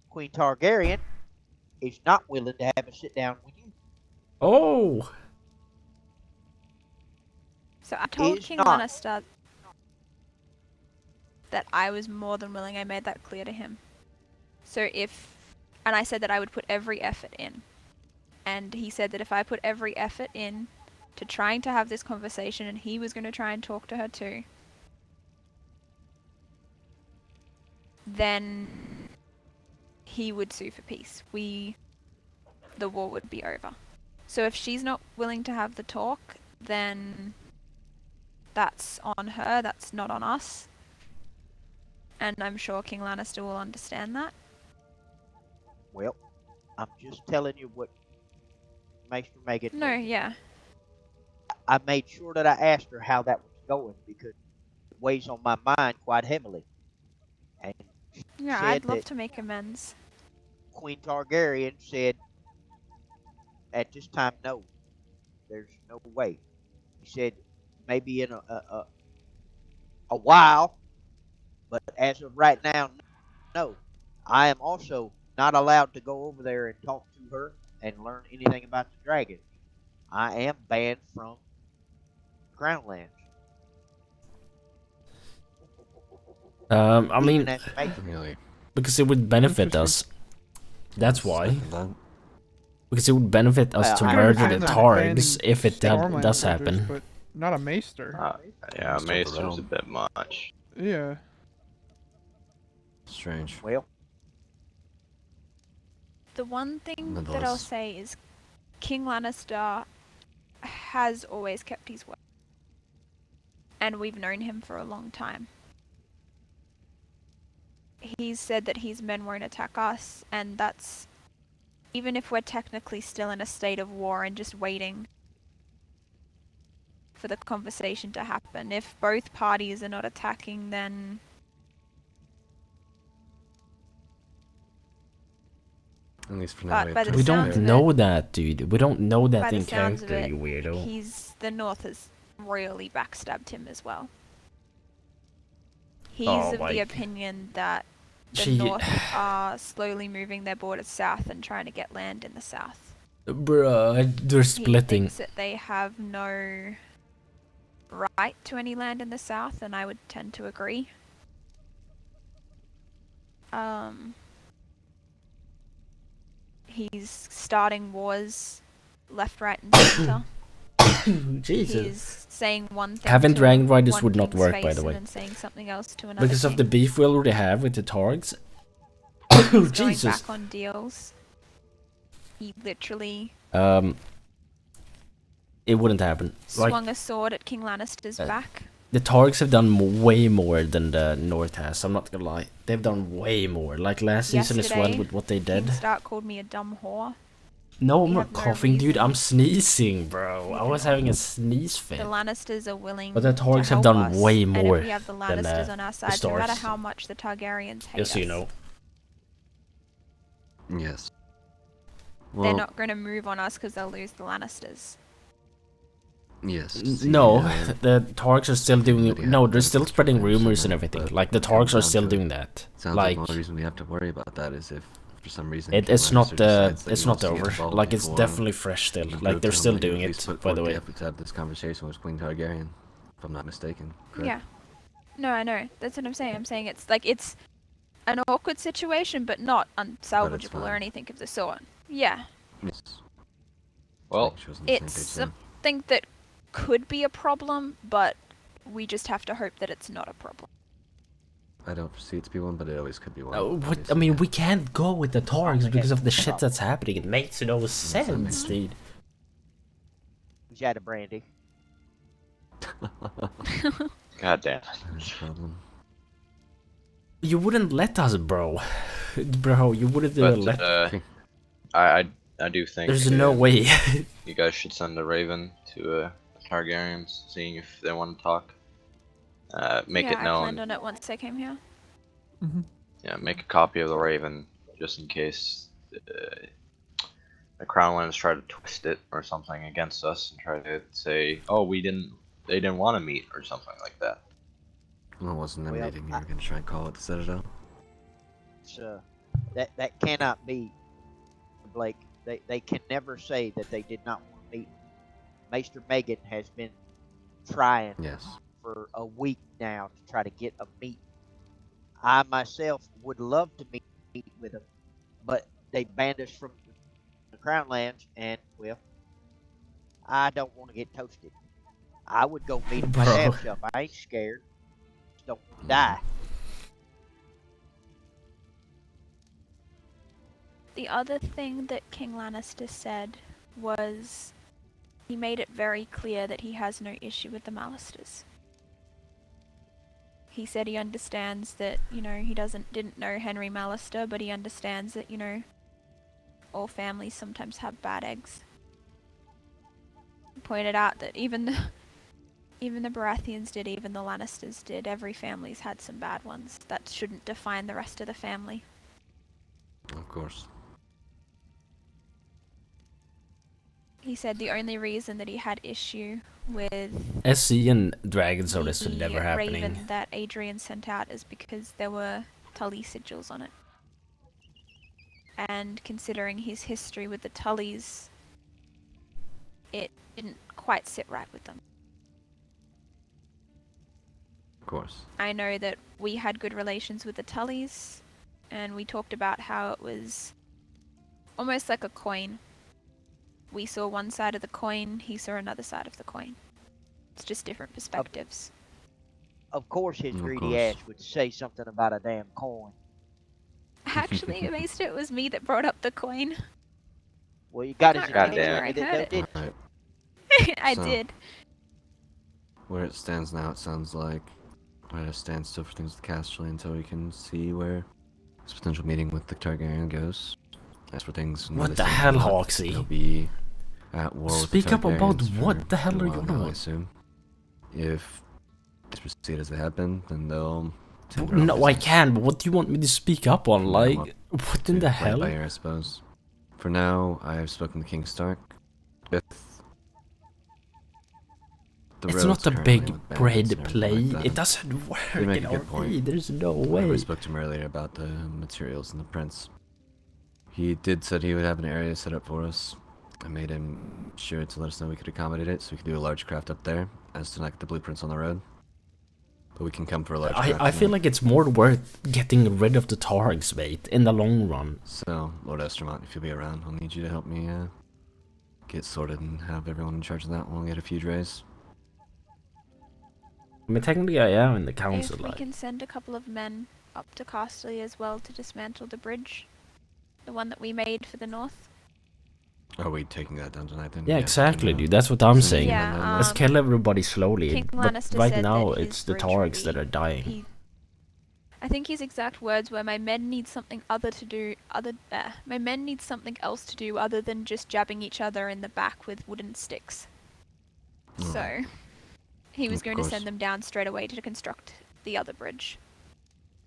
Queen Targaryen is not willing to have a sit down with you. Oh! So I told Is King not. Lannister that I was more than willing. I made that clear to him. So and I said that I would put every effort in. And he said that if I put every effort in to trying to have this conversation, and he was going to try and talk to her too, then he would sue for peace. The war would be over. So if she's not willing to have the talk, then that's on her, that's not on us. And I'm sure King Lannister will understand that. Well, I'm just telling you what Maester Megan told No, me. yeah. I made sure that I asked her how that was going because it weighs on my mind quite heavily. And she Yeah, said I'd love that to make amends. Queen Targaryen said, at this time, no. There's no way. He said, maybe in a while, but as of right now, no. I am also not allowed to go over there and talk to her and learn anything about the dragons. I am banned from Crownlands. I mean, Even as Maester. Really? because it would benefit us. That's why. Because it would benefit us to I murder understand the that Targs banning if it Stormland does Raiders, happen. but not a Maester. Yeah, Maester's a bit much. Yeah. Strange. Well, The one thing that I'll Nonetheless. say is King Lannister has always kept his word. And we've known him for a long time. He's said that his men won't attack us, and that's even if we're technically still in a state of war and just waiting for the conversation to happen. If both parties are not attacking, then At least for now, But by the We sounds don't of it- know that, dude. We don't know by that the in sounds of character, it, you weirdo. the North has royally backstabbed him as well. He's Oh, of the like- opinion that the She- North are slowly moving their borders south and trying to get land in the south. Bruh, they're He splitting. thinks that they have no right to any land in the south, and I would tend to agree. He's starting wars left, right, and center. Jesus. He's saying one thing. Having to Dragon Riders one would not king's work, face by the and way. then saying something else to another Because of the king. beef we already have with the Targs. He's going Jesus. back on deals. He literally It wouldn't happen. swung a sword at King Lannister's back. The Targs have done way more than the North has. I'm not gonna lie. They've done way more. Like last season as well Yesterday, with what they did. King Stark called me a dumb whore. No, I'm We not have no coughing, dude. reason- I'm sneezing, bro. I was having a sneeze fit. The Lannisters are willing But the to Targs have help done us, way and more if we have the than Lannisters on our the side, no matter Starks. how much the Targaryens hate Just so you us, know. Yes. they're Well, not going to move on us because they'll lose the Lannisters. yes. No, the Targs are still doing. No, they're still spreading rumors and everything. Like the Targs are still doing that. Sounds like the only reason we have to worry about that is if for some reason it's Kayn not Mallisters decides that it's he not wants to get over. involved Like it's before definitely fresh still. we Like go they're to still him, we doing at least it. put By the forth way. effort to have this conversation with Queen Targaryen, if I'm not mistaken. Correct? Yeah. No, I know. That's what I'm saying. I'm saying it's like it's an awkward situation, but not unsalvageable or fine. anything of the sort. Yeah. Yes. Well, It's something that could be a problem, but we just have to hope that it's not a problem. I don't foresee it to be one, but it always could be one. What, I mean, we can't go with the Targs because of the shit that's happening. It makes no sense, dude. Who's out of brandy? God damn. You wouldn't let us, bro. Bro, you wouldn't let. But I do think There's no way. you guys should send a Raven to the Targaryens, seeing if they want to talk. Make yeah, it I known. planned on it once they came here. Yeah, make a copy of the Raven just in case the Crownlands try to twist it or something against us and try to say, "Oh, they didn't want to meet" or something like that. Well, it wasn't a meeting. You were going to try and call it the Citadel. It's, that cannot be, Blake. They can never say that they did not want to meet. Maester Megan has been trying for a week now to try to get a meet. I myself would love to meet with them, but they banned us from the Crownlands, and well, I don't want to get toasted. I would go meet them myself. I ain't scared. Just don't want to die. The other thing that King Lannister said was he made it very clear that he has no issue with the Mallisters. He said he understands that, you know, he didn't know Henry Mallister, but he understands that, you know, all families sometimes have bad eggs. He pointed out that even the Baratheons did, even the Lannisters did. Every family's had some bad ones. That shouldn't define the rest of the family. Of course. He said the only reason that he had issue with SC and Dragons are this the never happening. Raven that Adrian sent out is because there were Tully sigils on it. And considering his history with the Tullys, it didn't quite sit right with them. Of course. I know that we had good relations with the Tullys, and we talked about how it was almost like a coin. We saw one side of the coin, he saw another side of the coin. It's just different perspectives. Of course his greedy ass would say something about a damn coin. Actually, Maester, it was me that brought up the coin. Well, you got his Can't attention. remember where I heard it. Right. I So, did. Where it stands now, it sounds like we're at a standstill for things with Casterly until we can see where this potential meeting with the Targaryen goes. As for things, What the hell, Hawksy? They'll be at war with the Speak up about Targaryens for what the hell a are you while on now, I about? assume. If things proceed as they have been, then they'll. No, I can, but what do you want me to speak up on? Like, what in the hell? By ear, I suppose. For now, I have spoken to King Stark. With the It's roads not a currently big with bandits bread and everything play. like that. It doesn't work They make in a good RP. point. There's no Whenever way. I spoke to him earlier about the materials and the prints. He did said he would have an area set up for us. I made him sure to let us know we could accommodate it, so we could do a large craft up there, as to like the blueprints on the road. But we can come for a large craft. I feel like it's more worth getting rid of the Targs, mate, in the long run. So, Lord Estermont, if you'll be around, I'll need you to help me get sorted and have everyone in charge of that. We'll get a few drays. I mean, technically I am in the council, If we like. can send a couple of men up to Casterly as well to dismantle the bridge. The one that we made for the north. Are we taking that down tonight then? Yeah, exactly, dude. That's what I'm saying. Yeah, Let's kill everybody slowly. King But Lannister right said now, that it's his the bridge Targs would that be- are dying. I think his exact words were, "My men need something other to do. My men need something else to do other than just jabbing each other in the back with wooden sticks." So, he was Of going to course. send them down straight away to construct the other bridge.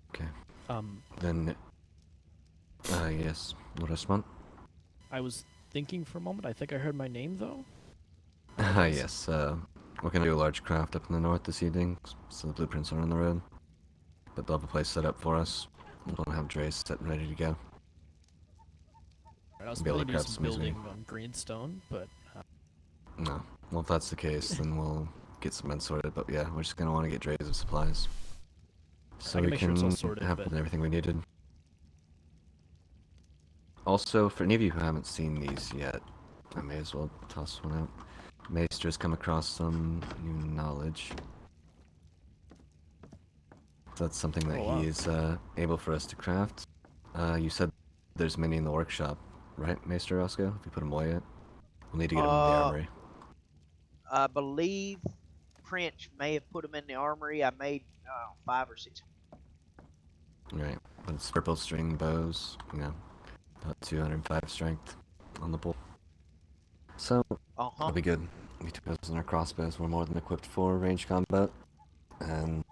Okay. Then, yes. Resmont? I was thinking for a moment. I think I heard my name though. Yes. We're gonna do a large craft up in the north this evening, so the blueprints are on the road. But they'll have a place set up for us. We'll have drays set and ready to go. I was Be able going to to do craft some some easily. building on greenstone, but No. Well, if that's the case, then we'll get some men sorted. But yeah, we're just gonna want to get drays of supplies, so I can we make sure can it's all sorted, have but- everything we needed. Also, for any of you who haven't seen these yet, I may as well toss one out. Maester's come across some new knowledge. That's something that Oh, wow. he is able for us to craft. You said there's many in the workshop, right, Maester Roscoe? If you put them away yet, we'll need to get them in the armory. I believe Prince may have put them in the armory. I made 5 or 6. Right, but it's purple string bows, you know, about 205 strength on the pull. So, that'll be good. Between us and our crossbows, we're more than equipped for range combat. And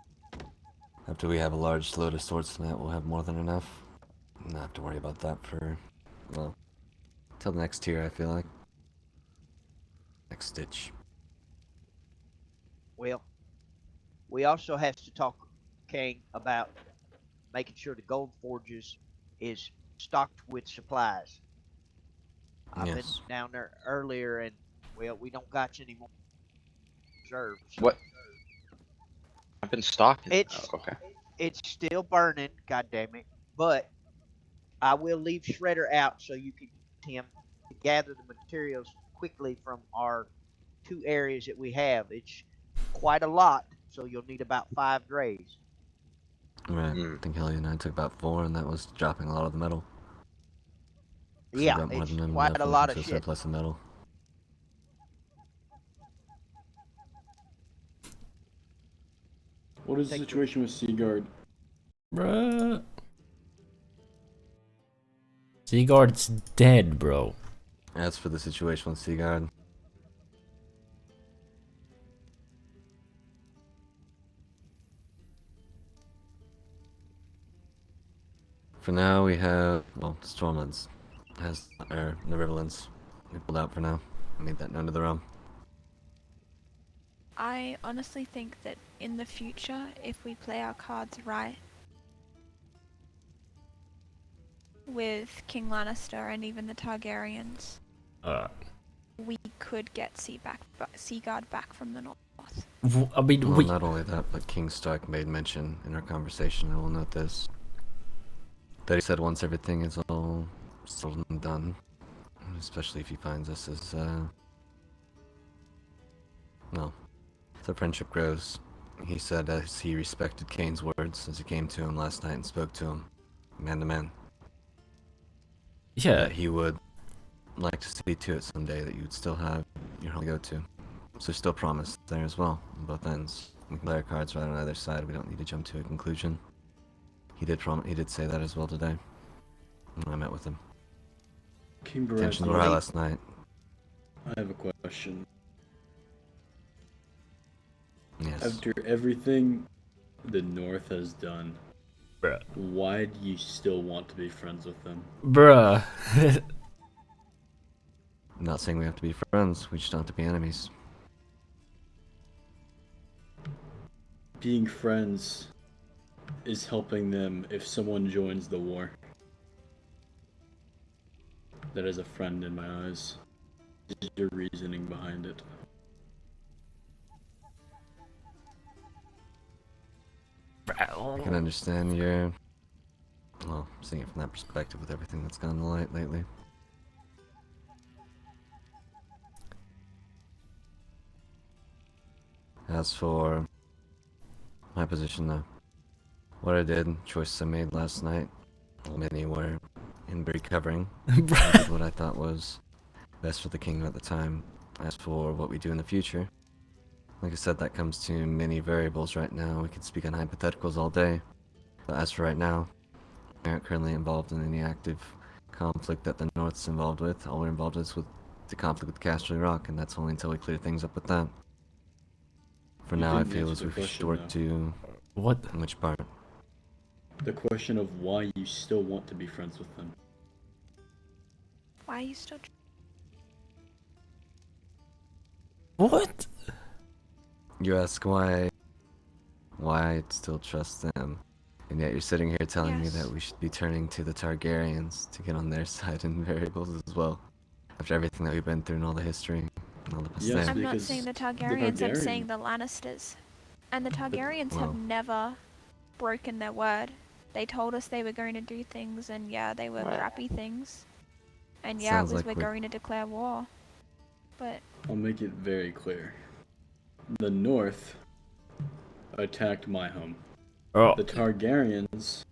after we have a large load of swords tonight, we'll have more than enough. Not have to worry about that for, well, till the next tier, I feel like. Next stitch. Well, we also have to talk, King, about making sure the gold forges is stocked with supplies. I've been down there earlier, and well, we don't got any more reserves. What? I've been stalking. It's okay. It's still burning, goddammit. But I will leave Shredder out so you can get him to gather the materials quickly from our 2 areas that we have. It's quite a lot, so you'll need about 5 drays. Right, I think Helly and I took about 4, and that was dropping a lot of the metal. So we Yeah, got more it's than quite enough a when it lot comes of to shit. surplus of metal. What is the situation with Seaguard? Bruh. Seaguard's dead, bro. As for the situation with Seaguard, for now we have, well, Stormlands has, the Riverlands. We pulled out for now. Made that known to the realm. I honestly think that in the future, if we play our cards right, with King Lannister and even the Targaryens, we could get Seaguard back from the north. I mean, Well, not only that, but King Stark made mention in our conversation, I will note this, that he said once everything is all settled and done, especially if he finds us as, well, as our friendship grows, he said as he respected Kayn's words as he came to him last night and spoke to him, man to man. Yeah. That he would like to see to it someday that you would still have your home to go to. So still promise there as well, on both ends. We can play our cards right on either side, we don't need to jump to a conclusion. He did say that as well today, when I met with him. King Tensions were high last night. I have a question. Yes. After everything the North has done, why do you still want to be friends with them? Bruh. I'm not saying we have to be friends, we just don't have to be enemies. Being friends is helping them if someone joins the war. That is a friend in my eyes. What is your reasoning behind it? I can understand your, well, seeing it from that perspective with everything that's gone to light lately. As for my position though, what I did, choices I made last night, many were in recovering. I did what I thought was best for the kingdom at the time. As for what we do in the future, like I said, that comes to many variables right now. We can speak on hypotheticals all day. But as for right now, we aren't currently involved in any active conflict that the North's involved with. All we're involved is with the conflict with Casterly Rock, and that's only until we clear things up with that. For You now, I didn't feel answer as the we should question, work though. to... What? Which part? The question of why you still want to be friends with them. Why are you still? What? You ask why I still trust them, and yet you're sitting here telling me that we should be turning to the Targaryens to get on their side in variables as well. After everything that we've been through and all the history and all the past. Yes, I'm not because saying the the Targaryens, I'm Targaryen- saying the Lannisters. And the Targaryens Well. have never broken their word. They told us they were going to do things, and yeah, they were crappy things. And yeah, Sounds it was like we're we- going to declare war. But I'll make it very clear. The North attacked my home. Oh. The Targaryens,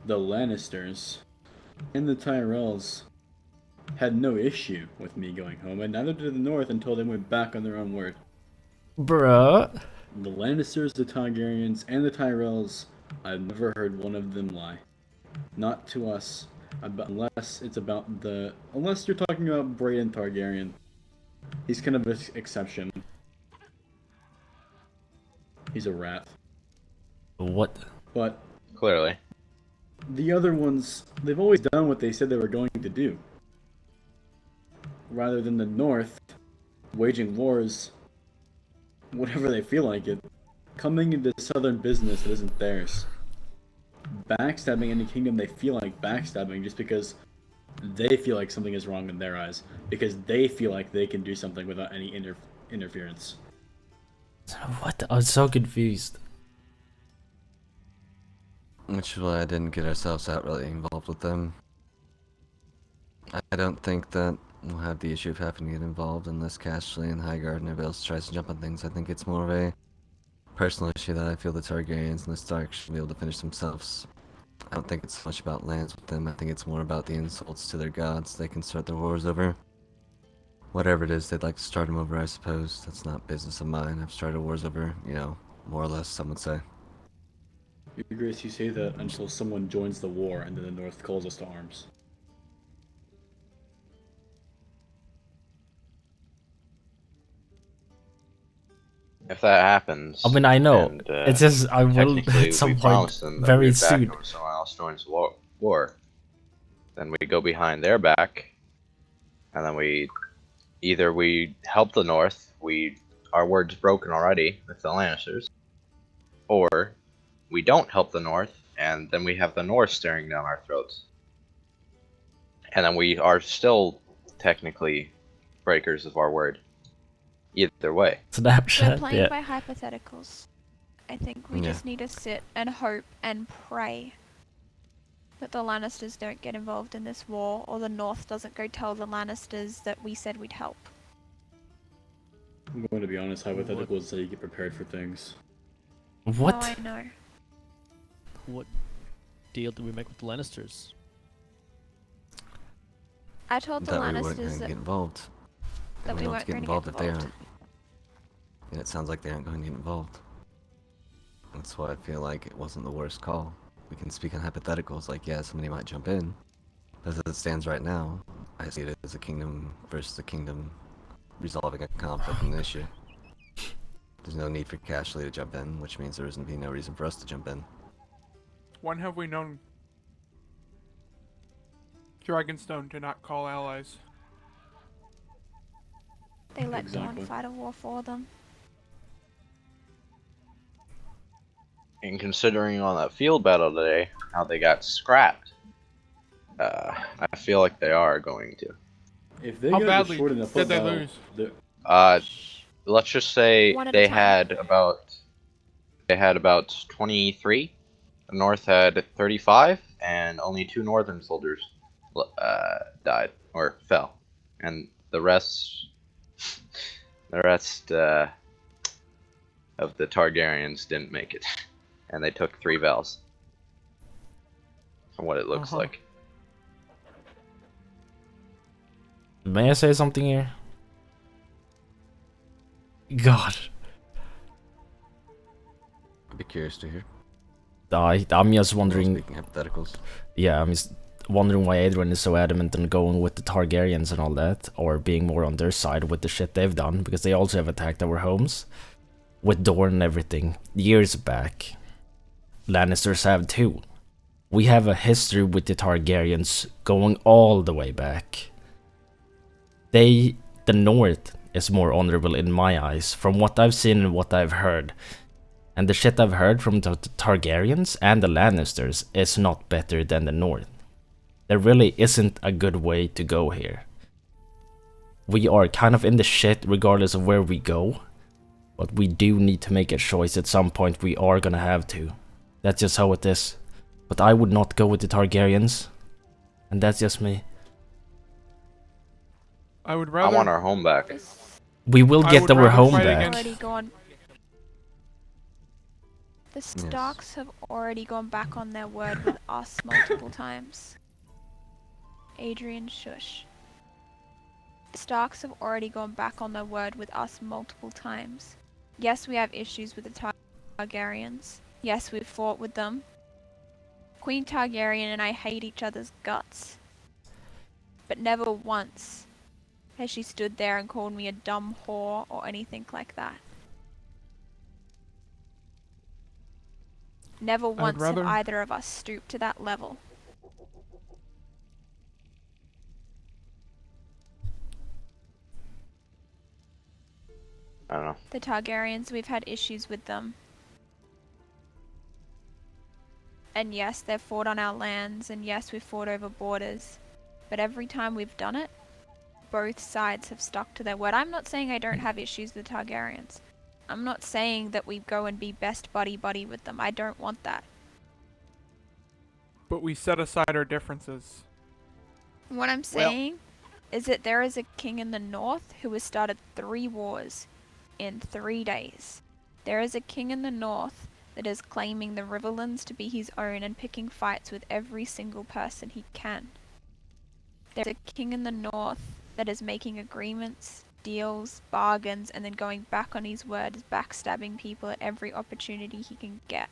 the Lannisters, and the Tyrells had no issue with me going home, and neither did the North until they went back on their own word. Bruh. The Lannisters, the Targaryens, and the Tyrells, I've never heard one of them lie. Not to us, unless it's about the... Unless you're talking about Brayden Targaryen. He's kind of an exception. He's a rat. What? But Clearly. the other ones, they've always done what they said they were going to do. Rather than the North waging wars, whatever they feel like it, coming into southern business that isn't theirs. Backstabbing any kingdom they feel like backstabbing just because they feel like something is wrong in their eyes. Because they feel like they can do something without any interference. What? I'm so confused. Which is why I didn't get ourselves outright involved with them. I don't think that we'll have the issue of having to get involved unless Casterly and Highgarden and everybody else tries to jump on things. I think it's more of a personal issue that I feel the Targaryens and the Starks should be able to finish themselves. I don't think it's much about lands with them. I think it's more about the insults to their gods they can start their wars over. Whatever it is they'd like to start them over, I suppose. That's not business of mine. I've started wars over, you know, more or less, some would say. Your Grace, you say that until someone joins the war and then the North calls us to arms. If that happens, I mean, I know. and, It's just I will technically at some we point promise them that very we'd back soon. them if someone else joins the war. Then we go behind their back, and then we help the North. Our word's broken already with the Lannisters, or we don't help the North, and then we have the North staring down our throats, and then we are still technically breakers of our word. Either way. we're playing by hypotheticals. I think we just need to sit and hope and pray that the Lannisters don't get involved in this war, or the North doesn't go tell the Lannisters that we said we'd help. I'm going to be honest, hypothetical is how you get prepared for things. What? Oh, I know. What deal did we make with the Lannisters? I told the That we weren't going Lannisters to that, get involved. that we don't weren't get going to involved get if they involved. aren't. And it sounds like they aren't going to get involved. That's why I feel like it wasn't the worst call. We can speak on hypotheticals, like, yeah, somebody might jump in. As it stands right now, I see it as a kingdom versus a kingdom resolving a conflict and an issue. There's no need for Casterly to jump in, which means there isn't be no reason for us to jump in. When have we known Dragonstone to not call allies? They let Dawn fight a war for them. And considering on that field battle today, how they got scrapped, I feel like they are going to. If they How got badly destroyed in a did foot they battle, lose? Let's just say One at a they time. had about 23. The North had 35, and only 2 Northern soldiers died or fell, and the rest of the Targaryens didn't make it, and they took 3 Vels. From what it looks like. May I say something here? God. I'd be curious to hear. I'm just wondering. Speaking hypotheticals. Yeah, I'm just wondering why Adrian is so adamant on going with the Targaryens and all that, or being more on their side with the shit they've done, because they also have attacked our homes with Dorne and everything years back. Lannisters have too. We have a history with the Targaryens going all the way back. The North is more honorable in my eyes, from what I've seen and what I've heard. And the shit I've heard from the Targaryens and the Lannisters is not better than the North. There really isn't a good way to go here. We are kind of in the shit regardless of where we go, but we do need to make a choice at some point. We are gonna have to. That's just how it is. But I would not go with the Targaryens, and that's just me. I would rather. I want our home back. We will get our home back. The Starks have already gone back on their word with us multiple times. Adrian, shush. The Starks have already gone back on their word with us multiple times. Yes, we have issues with the Targaryens. Yes, we've fought with them. Queen Targaryen and I hate each other's guts. But never once has she stood there and called me a dumb whore or anything like that. Never once have either of us stooped to that level. I don't know. The Targaryens, we've had issues with them. And yes, they've fought on our lands, and yes, we've fought over borders. But every time we've done it, both sides have stuck to their word. I'm not saying I don't have issues with the Targaryens. I'm not saying that we go and be best buddy-buddy with them. I don't want that. But we set aside our differences. What I'm saying is that there is a king in the north who has started 3 wars in 3 days. There is a king in the north that is claiming the Riverlands to be his own and picking fights with every single person he can. There's a king in the north that is making agreements, deals, bargains, and then going back on his word, backstabbing people at every opportunity he can get.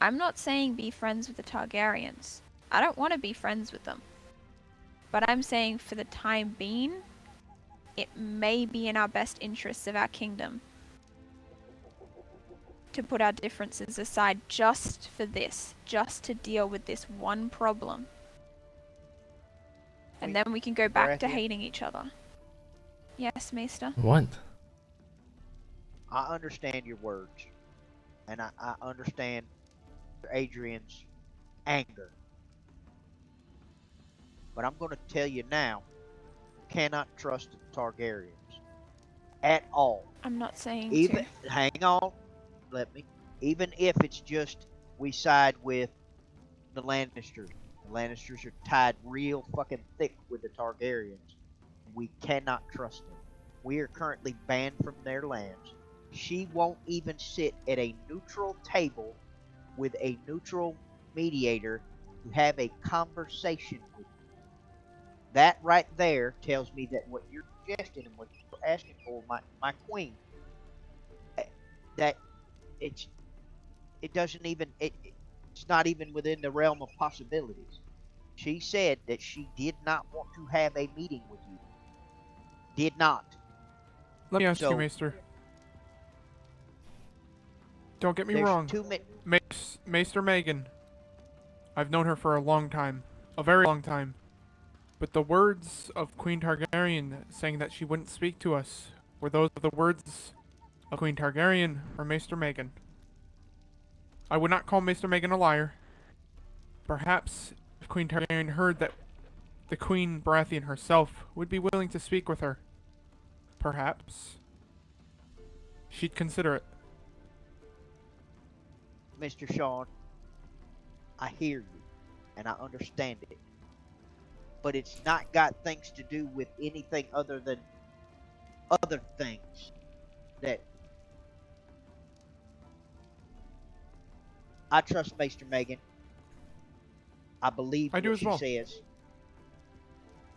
I'm not saying be friends with the Targaryens. I don't want to be friends with them. But I'm saying for the time being, it may be in our best interests of our kingdom to put our differences aside just for this, just to deal with this one problem. And then we can go back to hating each other. Yes, Maester? What? I understand your words. And I understand Adrian's anger. But I'm going to tell you now, you cannot trust the Targaryens. At all. I'm not saying Even, to. hang on. Let me. Even if it's just we side with the Lannisters. The Lannisters are tied real fucking thick with the Targaryens. We cannot trust them. We are currently banned from their lands. She won't even sit at a neutral table with a neutral mediator to have a conversation with you. That right there tells me that what you're suggesting and what you're asking for, my queen, that it doesn't even it's not even within the realm of possibilities. She said that she did not want to have a meeting with you. Did not. Let me ask you, Maester. Don't get me wrong. Maester Megan. I've known her for a long time. A very long time. But the words of Queen Targaryen saying that she wouldn't speak to us, were those the words of Queen Targaryen or Maester Megan? I would not call Maester Megan a liar. Perhaps if Queen Targaryen heard that the Queen Baratheon herself would be willing to speak with her, perhaps she'd consider it. Mr. Sean, I hear you, and I understand it. But it's not got things to do with anything other than other things that I trust Maester Megan. I believe what she says.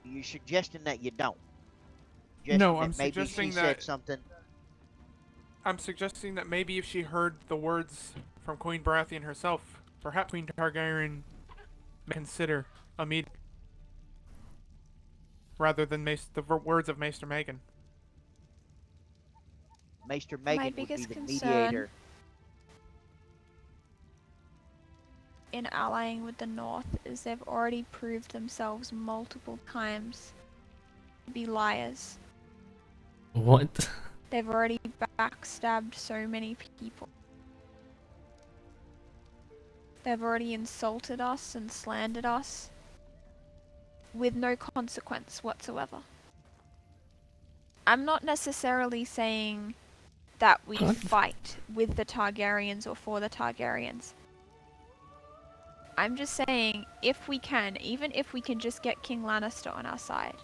You're suggesting that you don't. No, I'm maybe suggesting she that said something. I'm suggesting that maybe if she heard the words from Queen Baratheon herself. Perhaps Queen Targaryen may consider a meeting rather than the words of Maester Megan. Maester My Megan would be biggest the concern mediator. in allying with the North is they've already proved themselves multiple times to be liars. What? They've already backstabbed so many people. They've already insulted us and slandered us with no consequence whatsoever. I'm not necessarily saying that we fight with the Targaryens or for the Targaryens. I'm just saying, if we can, even if we can just get King Lannister on our side,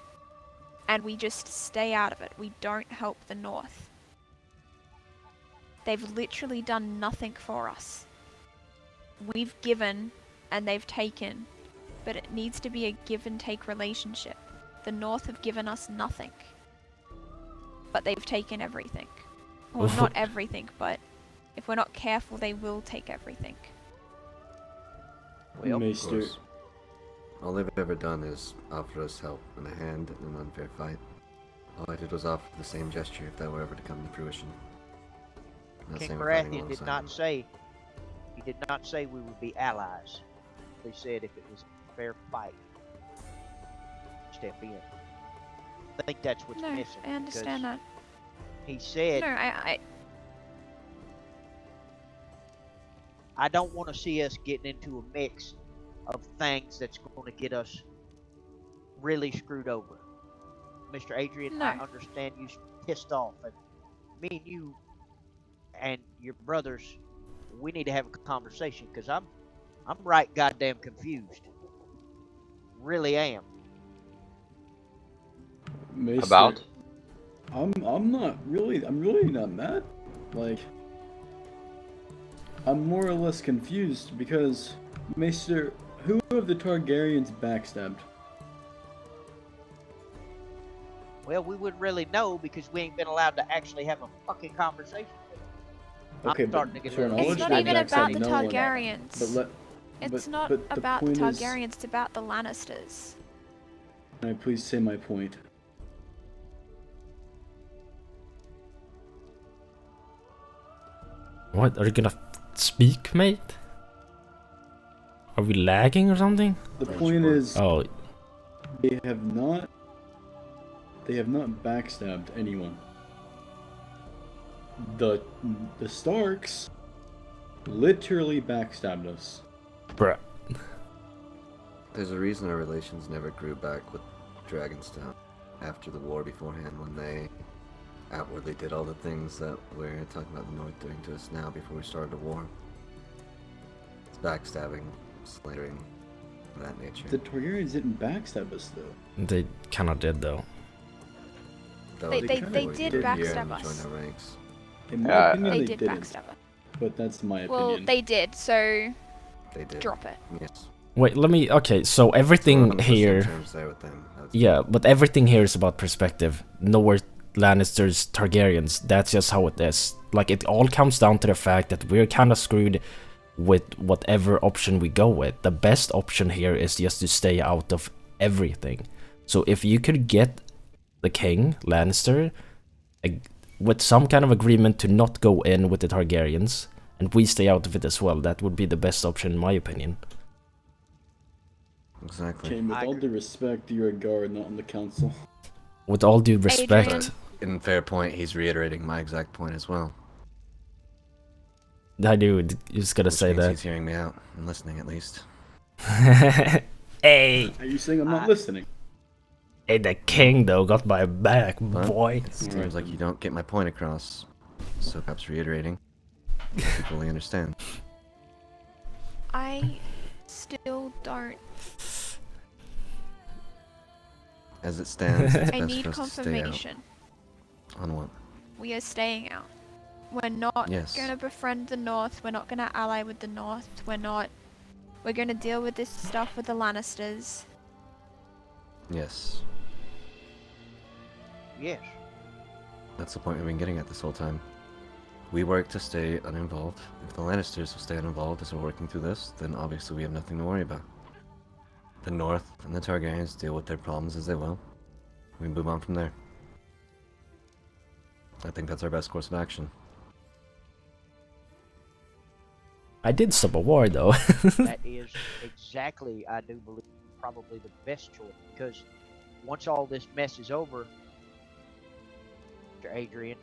and we just stay out of it, we don't help the North. They've literally done nothing for us. We've given, and they've taken, but it needs to be a give and take relationship. The North have given us nothing, but they've taken everything. Well, not everything, but if we're not careful, they will take everything. Well, Maester. All they've ever done is offer us help and a hand in an unfair fight. All I did was offer the same gesture if that were ever to come to fruition. King Baratheon did not say. He did not say we would be allies. They said if it was a fair fight, step in. I think that's what's No, missing. I understand that. He said. No, I don't want to see us getting into a mix of things that's going to get us really screwed over. Mr. Adrian, No. I understand you pissed off, and me and you and your brothers, we need to have a conversation because I'm right goddamn confused. Really am. Maester, About? I'm really not mad. Like, I'm more or less confused because, Maester, who of the Targaryens backstabbed? Well, we wouldn't really know because we ain't been allowed to actually have a fucking conversation with them. Okay, I'm starting to get a little it's not even about the Targaryens. But It's not the about the point is- Targaryens, it's about the Lannisters. Can I please say my point? What? Are you gonna speak, mate? Are we lagging or something? The point is, oh, they have not backstabbed anyone. The Starks literally backstabbed us. bruh. There's a reason our relations never grew back with Dragonstone after the war beforehand, when they outwardly did all the things that we're talking about the North doing to us now before we started a war. It's backstabbing, slandering, of that nature. The Targaryens didn't backstab us though. They kinda did though. They did backstab us. Join our ranks. In my opinion, they they did didn't. backstab us. But that's my Well, opinion. they did, so They did. drop it. Yes. Wait, let me. Okay, so everything here. Yeah, but everything here is about perspective. North, Lannisters, Targaryens. That's just how it is. Like, it all comes down to the fact that we're kind of screwed with whatever option we go with. The best option here is just to stay out of everything. So if you could get the king, Lannister, with some kind of agreement to not go in with the Targaryens, and we stay out of it as well, that would be the best option in my opinion. Exactly. Okay, with all due respect, you're a guard, not on the council. With all due respect. But in fair point, he's reiterating my exact point as well. I knew you just gotta say that. He's hearing me out and listening at least. Hey! Are you saying I'm not listening? Hey, the king though got my back, boy. It seems like you don't get my point across, so perhaps reiterating. I can fully understand. I still don't. As it stands, it's I best need for us to stay confirmation. out. On what? We are staying out. We're not Yes. gonna befriend the North. We're not gonna ally with the North. We're gonna deal with this stuff with the Lannisters. Yes. Yes. That's the point we've been getting at this whole time. we work to stay uninvolved. If the Lannisters will stay uninvolved as we're working through this, then obviously we have nothing to worry about. The North and the Targaryens deal with their problems as they will. We move on from there. I think that's our best course of action. I did stop a war though. That is exactly, I do believe, probably the best choice, because once all this mess is over, Mr. Adrian,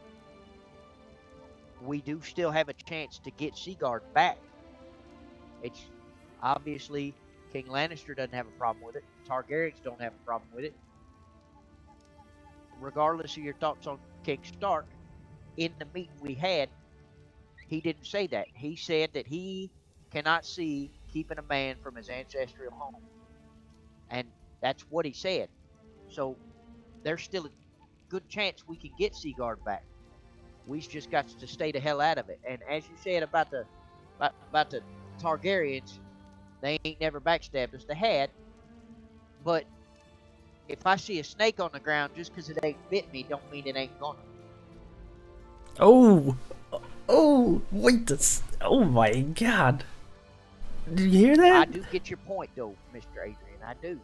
we do still have a chance to get Seaguard back. It's obviously King Lannister doesn't have a problem with it. Targaryens don't have a problem with it. Regardless of your thoughts on King Stark, in the meeting we had, he didn't say that. He said that he cannot see keeping a man from his ancestral home. And that's what he said. So there's still a good chance we can get Seaguard back. We've just got to stay the hell out of it. And as you said about the Targaryens, they ain't never backstabbed us. They had. But if I see a snake on the ground, just because it ain't bit me, don't mean it ain't gonna. Oh! Oh! Wait, that's... Oh my god! Did you hear that? I do get your point, though, Mr. Adrian. I do.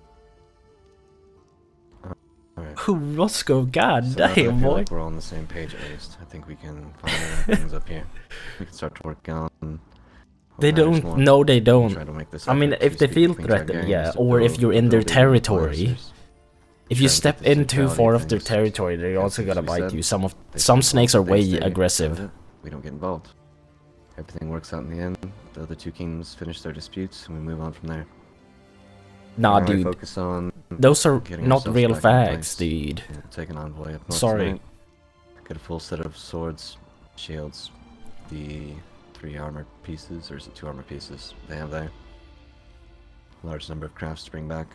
Oh, Roscoe, god So now that I damn, feel boy. like we're all on the same page at least. I think we can find things up here. We can start to work on... They don't. No, they don't. Try to make this I mean, effort if to they speak feel between threatened, yeah. Targaryens, Or if you're in their building territory. alliances, If you try to step get the in too centrality far of of their things. territory, they're also As gonna we bite said, you. they Some stay snakes are involved, they way stay aggressive. out of it, We don't get involved. Everything works out in the end. The other two kingdoms finish their disputes, and we move on from there. Nah, Now we dude. focus on Those are getting not ourselves real back in facts, place. dude. Yeah, take an envoy up north Sorry. tonight. Get a full set of swords, shields, the 3 armor pieces, or is it 2 armor pieces they have there. Large number of crafts to bring back.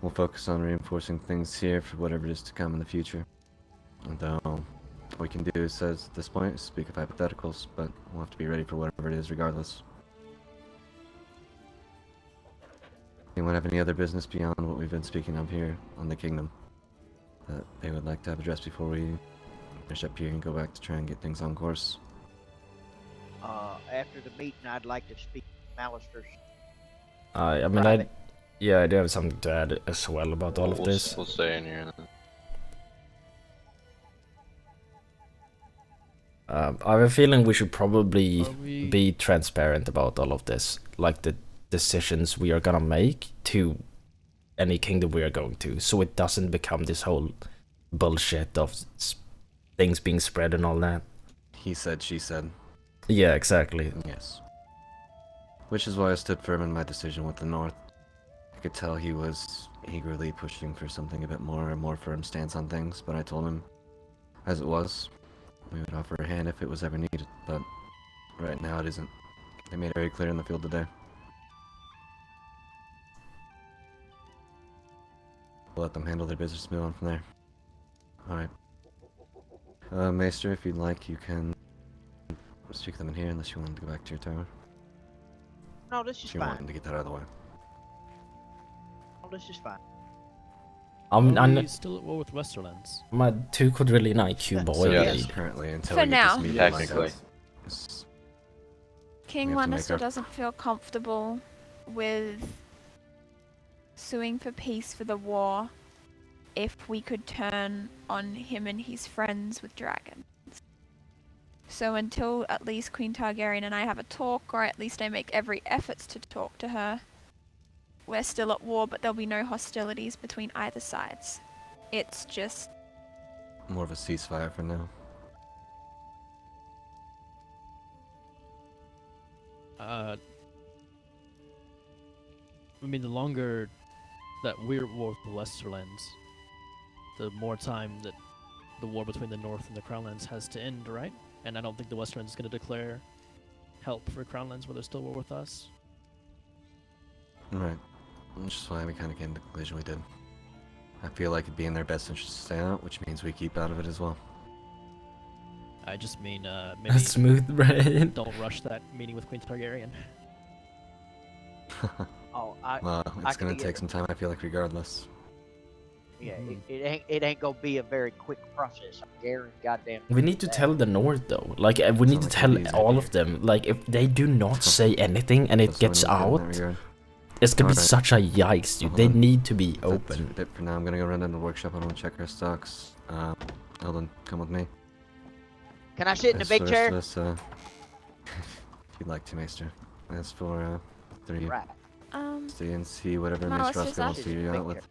We'll focus on reinforcing things here for whatever it is to come in the future. Although, what we can do, says at this point, is speak of hypotheticals, but we'll have to be ready for whatever it is regardless. Anyone have any other business beyond what we've been speaking of here on the kingdom that they would like to have addressed before we finish up here and go back to try and get things on course? After the meeting, I'd like to speak to Mallisters. I mean, I do have something to add as well about all of this. We'll stay in here then. I have a feeling we should probably be transparent about all of this, like the decisions we are gonna make to any kingdom we are going to, so it doesn't become this whole bullshit of things being spread and all that. He said, she said. Yeah, exactly. Yes. Which is why I stood firm in my decision with the North. I could tell he was eagerly pushing for something a bit more, a more firm stance on things, but I told him, as it was, we would offer a hand if it was ever needed, but right now it isn't. They made it very clear in the field today. We'll let them handle their business, move on from there. Alright. Maester, if you'd like, you can speak to them in here unless you wanted to go back to your tower. No, this is You fine. wanted to get that out of the way. No, this is fine. Are I'm we still at war with Westerlands? my 2 could really like you, boy. So yes, currently, until For we get now. this meeting Technically. King We have to make Lannister our- doesn't feel comfortable with suing for peace for the war if we could turn on him and his friends with dragons. So until at least Queen Targaryen and I have a talk, or at least I make every effort to talk to her, we're still at war, but there'll be no hostilities between either sides. It's just... More of a ceasefire for now. I mean, the longer that we're at war with the Westerlands, the more time that the war between the North and the Crownlands has to end, right? And I don't think the Westerlands is going to declare help for Crownlands where they're still at war with us. Right. Which is why we kind of came to the conclusion we did. I feel like it'd be in their best interest to stay out, which means we keep out of it as well. I just mean, maybe Smooth brain. don't rush that meeting with Queen Targaryen. Oh, Well, it's gonna take some time, I feel like, regardless. Yeah, it ain't gonna be a very quick process. I guarantee goddamn. We need to tell the North though. Like we need to tell all of them. Like if they do not say anything and it gets out, it's gonna be such a yikes, dude. They need to be open. That's it for now. I'm gonna go run down to the workshop. I want to check our stocks. Eldon, come with me. Can I sit in the big chair? If you'd like to, Maester. That's for 3. Right. Stay and see whatever Maester Mallisters Oscar wants to hear you out with.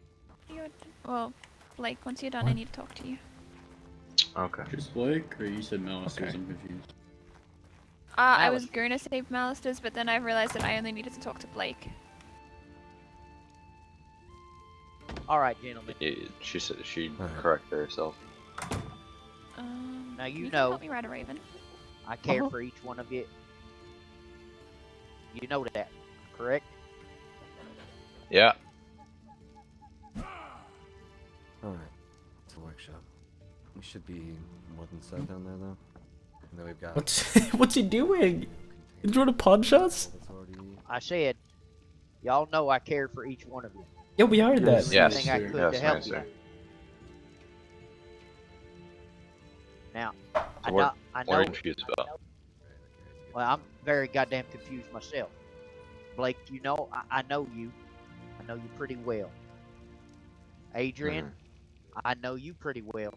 Well, Blake, once you're done, I need to talk to you. Okay. Just Blake, or you said Mallisters? I'm confused. I was going to say Mallisters, but then I realized that I only needed to talk to Blake. All right, gentlemen. She said she corrected herself. Now you can know. help me ride a raven. I care for each one of you. You know that, correct? Yeah. Alright, it's a workshop. We should be more than set down there, though. And then we've got... What's he doing? He's trying to punch us? I said, y'all know I care for each one of you. Yeah, we heard that. Yes, Anything I could to help you. Now, So I what are know. you confused about? Well, I'm very goddamn confused myself. Blake, you know, I know you. I know you pretty well. Adrian, I know you pretty well.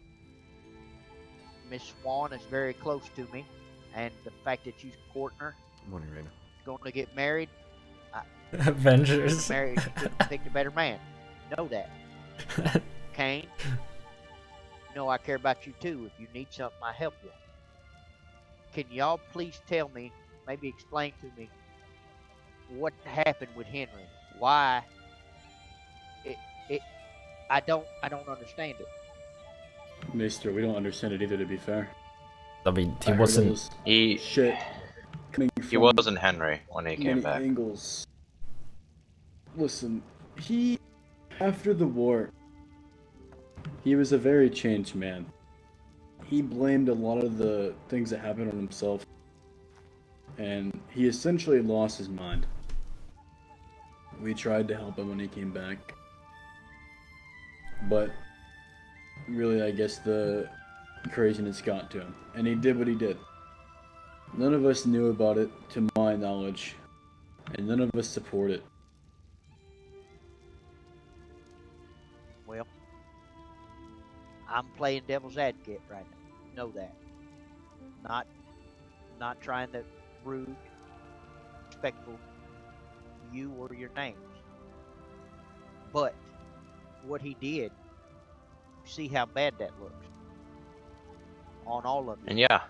Miss Swan is very close to me, and the fact that you're courting her, Morning, Raina. going to get married, Avengers. married, you couldn't have picked a better man. You know that. Kayn, you know I care about you too. If you need something, I help you. Can y'all please tell me, maybe explain to me, what happened with Henry? Why? I don't understand it. Maester, we don't understand it either, to be fair. I mean, he I heard wasn't. those He shit coming he from wasn't Henry when he came many back. angles. Listen, he, after the war, he was a very changed man. He blamed a lot of the things that happened on himself, and he essentially lost his mind. We tried to help him when he came back, but really, I guess the craziness got to him, and he did what he did. None of us knew about it, to my knowledge, and none of us support it. Well, I'm playing devil's advocate right now. You know that. Not trying to rude, respectful you or your names. But what he did, see how bad that looks on all of you. And yeah,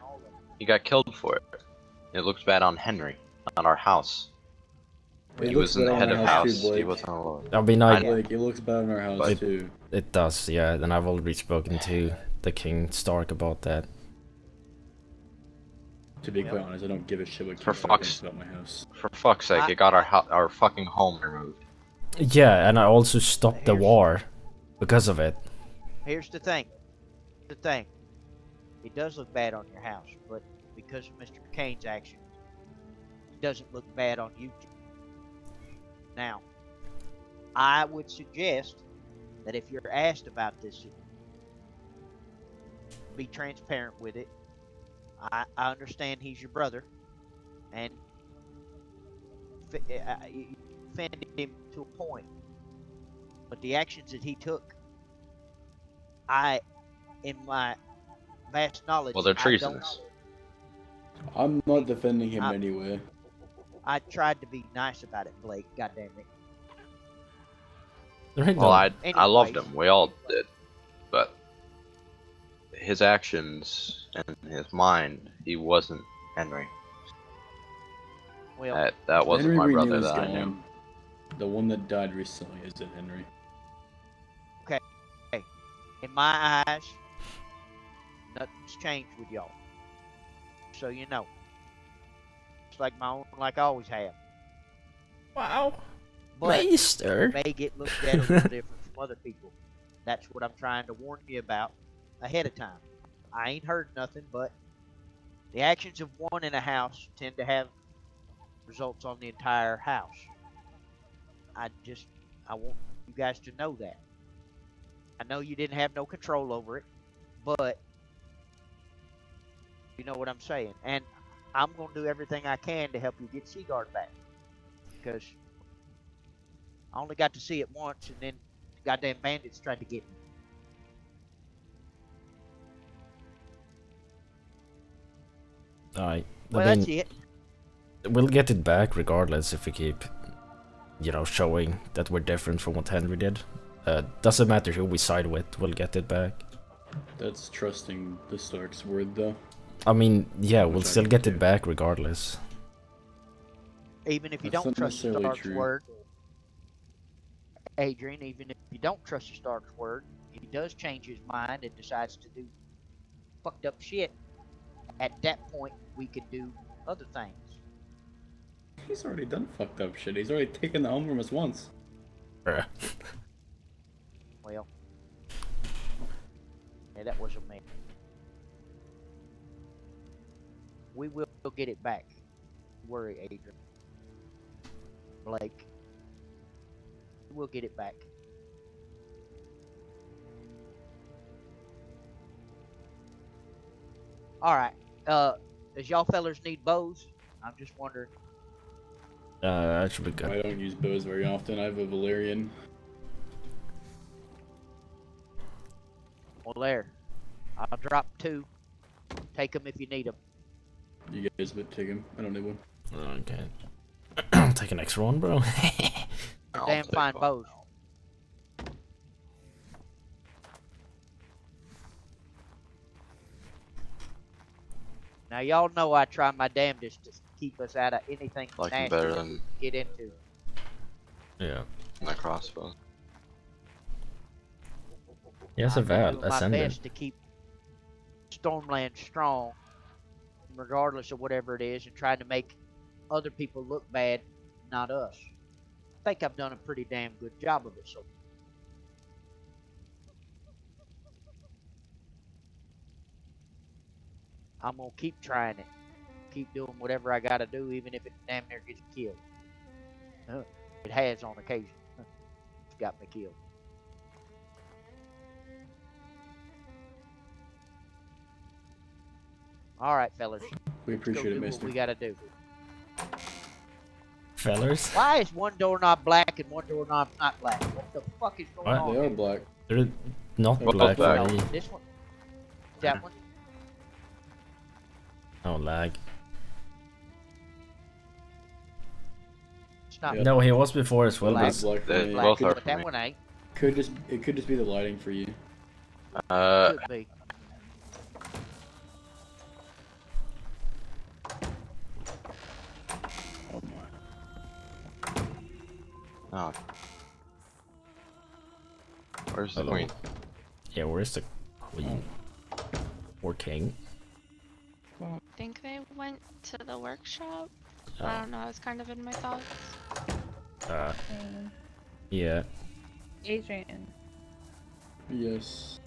he got killed for it. It looks bad on Henry, on our house. He was in the head of house. He wasn't alone. I mean, Like, it looks bad in our house too. It does, yeah. And I've already spoken to the King Stark about that. To be quite honest, I don't give a shit what For King fuck's thinks about my house. For fuck's sake, it got our fucking home removed. Yeah, and I also stopped the war because of it. Here's the thing. It does look bad on your house, but because of Mr. Kayn's actions, it doesn't look bad on you two. Now, I would suggest that if you're asked about this, be transparent with it. I understand he's your brother, and you defended him to a point, but the actions that he took, in my vast knowledge, Well, they're treasonous. I'm not defending him anyway. I tried to be nice about it, Blake. God damn it. Well, I loved him. We all did, but his actions and his mind, he wasn't Henry. Well, that wasn't Henry my we knew brother was that I gone. knew. The one that died recently isn't Henry. Okay. In my eyes, nothing's changed with y'all. So you know. It's like my own, like I always have. Wow. But Maester. it may get looked at a little different from other people. That's what I'm trying to warn you about ahead of time. I ain't heard nothing, but the actions of one in a house tend to have results on the entire house. I want you guys to know that. I know you didn't have no control over it, but you know what I'm saying. And I'm going to do everything I can to help you get Seaguard back. Because I only got to see it once, and then the goddamn bandits tried to get me. I Well, mean, that's it. we'll get it back regardless if we keep, you know, showing that we're different from what Henry did. Doesn't matter who we side with, we'll get it back. That's trusting the Stark's word, though. I mean, yeah, we'll Which I still can get do. it back regardless. Even if you That's don't not trust the necessarily Stark's true. word, Adrian, even if you don't trust the Stark's word, he does change his mind and decides to do fucked up shit. At that point, we can do other things. He's already done fucked up shit. He's already taken the home from us once. Bruh. Well, yeah, that was a man. We will get it back. Don't worry, Adrian. Blake. We'll get it back. Alright. Does y'all fellers need bows? I'm just wondering. That should be good. I don't use bows very often. I have a Valerian. Well, there. I'll drop 2. Take them if you need them. You guys but take him. I don't need one. Okay. I'll take an extra one, bro. Damn fine bows. Now y'all know I try my damnedest to keep us out of anything Like him nasty better that than- we can get into. Yeah. My crossbow. Yes, a I'm Val doing my ascended. best to keep Stormland strong, regardless of whatever it is, and trying to make other people look bad, not us. I think I've done a pretty damn good job of it so far. I'm gonna keep trying it. Keep doing whatever I gotta do, even if it damn near gets me killed. It has on occasion. It's got me killed. Alright, fellas. We Let's go appreciate it, do what Maester. we gotta do. Fellers? Why is one doorknob black and one doorknob not black? What the fuck is going What? on? They are here? black. They're not Both black for black. me. This one? That one? No lag. It's not Yeah. No, he was before as well. black. But Black for They me. Black, both are but for that me. one ain't. It could just be the lighting for you. Could be. Oh my. Oh. Where's the Hello. queen? yeah, where's the queen or king? I think they went to the workshop. Oh. I don't know, I was kind of in my thoughts. Yeah. Adrian, Yes.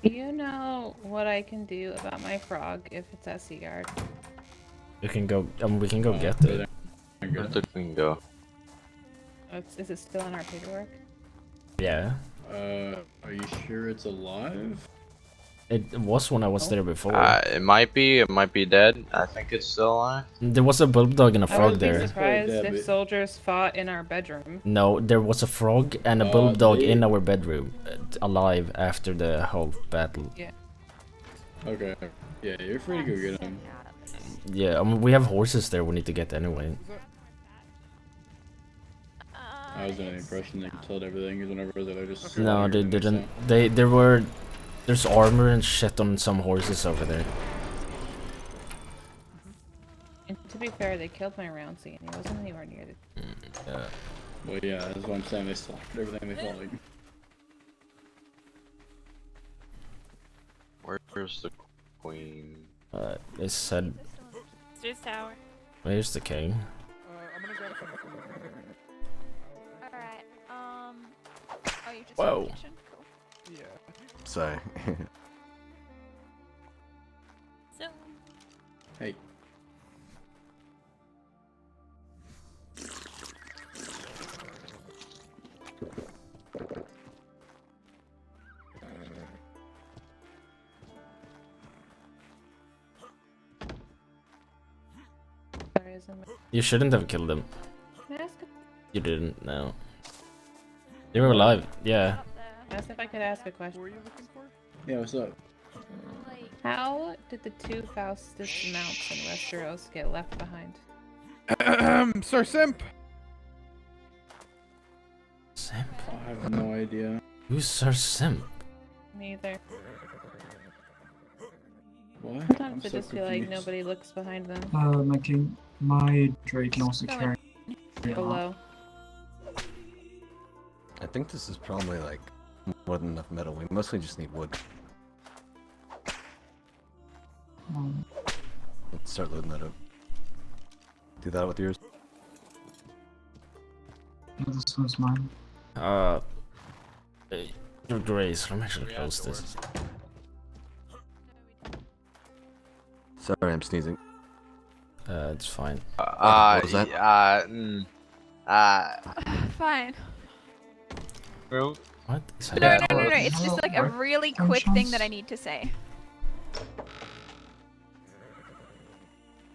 do you know what I can do about my frog if it's at Seaguard? We can go. We can go get but it. Where'd the queen go? Is it still in our paperwork? Yeah. Are you sure it's alive? It was when I was there before. It might be dead. I think it's still alive. There was a bulb dog and a I frog would be there. surprised Yeah, if but- soldiers fought in our bedroom. No, there was a frog and a bulb dog they- in our bedroom, alive after the whole battle. Yeah. Okay. Yeah, you're free to go get him. Yeah, I mean, we have horses there we need to get anyway. I was under the impression they controlled everything, because whenever they're just No, they slaughtering didn't. themselves. There's armor and shit on some horses over there. And to be fair, they killed my round scene. He wasn't anywhere near the. Yeah. Well, yeah, that's what I'm saying. They slaughtered everything they fought. Like, Where's the queen? They said, Zeus Tower. where's the king? Alright, oh, you just Whoa. in the kitchen? Cool. Sorry. So, hey. person. You shouldn't have killed them. Can I ask? You didn't, no. They were alive, yeah. Ask if I could ask a question. What are you looking for? Yeah, what's up? How did the two Faustus mounts in Westeros get left behind? Sir Simp! Simp? I have no idea. Who's Sir Simp? Neither. What? Sometimes I just feel like nobody looks behind them. My king, my Drake can also carry. Below. I think this is probably like more than enough metal. We mostly just need wood. Let's start loading that up. Do that with yours. Yeah, this was mine. Your Grace, let me actually close this. Sorry, I'm sneezing. It's fine. What was that? Fine. What? No. It's just like a really quick thing that I need to say.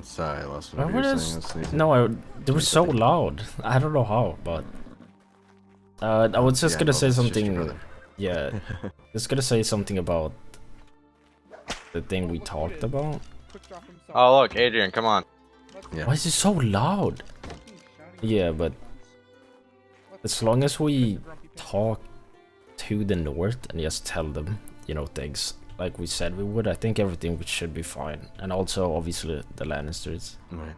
Sorry, I lost what you were saying. I was sneezing. No, they were so loud. I don't know how, but I was just gonna say something. Yeah, just gonna say something about the thing we talked about. Oh look, Adrian, come on. Yeah. Why is it so loud? Yeah, but as long as we talk to the north and just tell them, you know, things like we said we would, I think everything should be fine. And also, obviously, the Lannisters. Right.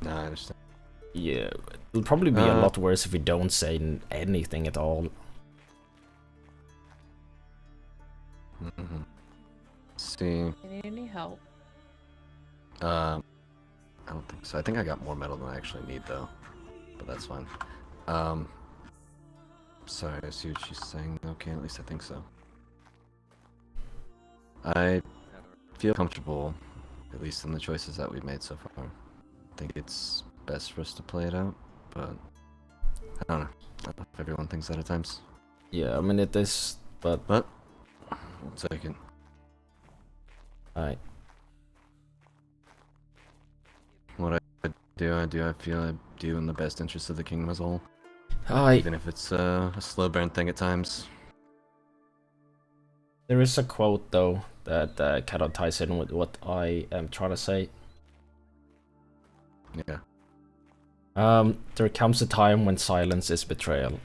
No, I understand. Yeah, it'll probably be a lot worse if we don't say anything at all. See. You need any help? I don't think so. I think I got more metal than I actually need, though. But that's fine. Sorry, I see what she's saying. Okay, at least I think so. I feel comfortable, at least in the choices that we've made so far. I think it's best for us to play it out, but I don't know. I don't know if everyone thinks that at times. Yeah, I mean it is, but we'll take it. Alright. What I feel I do in the best interest of the kingdom as a whole. Aye. Even if it's a slow burn thing at times. There is a quote though that kind of ties in with what I am trying to say. Yeah. There comes a time when silence is betrayal.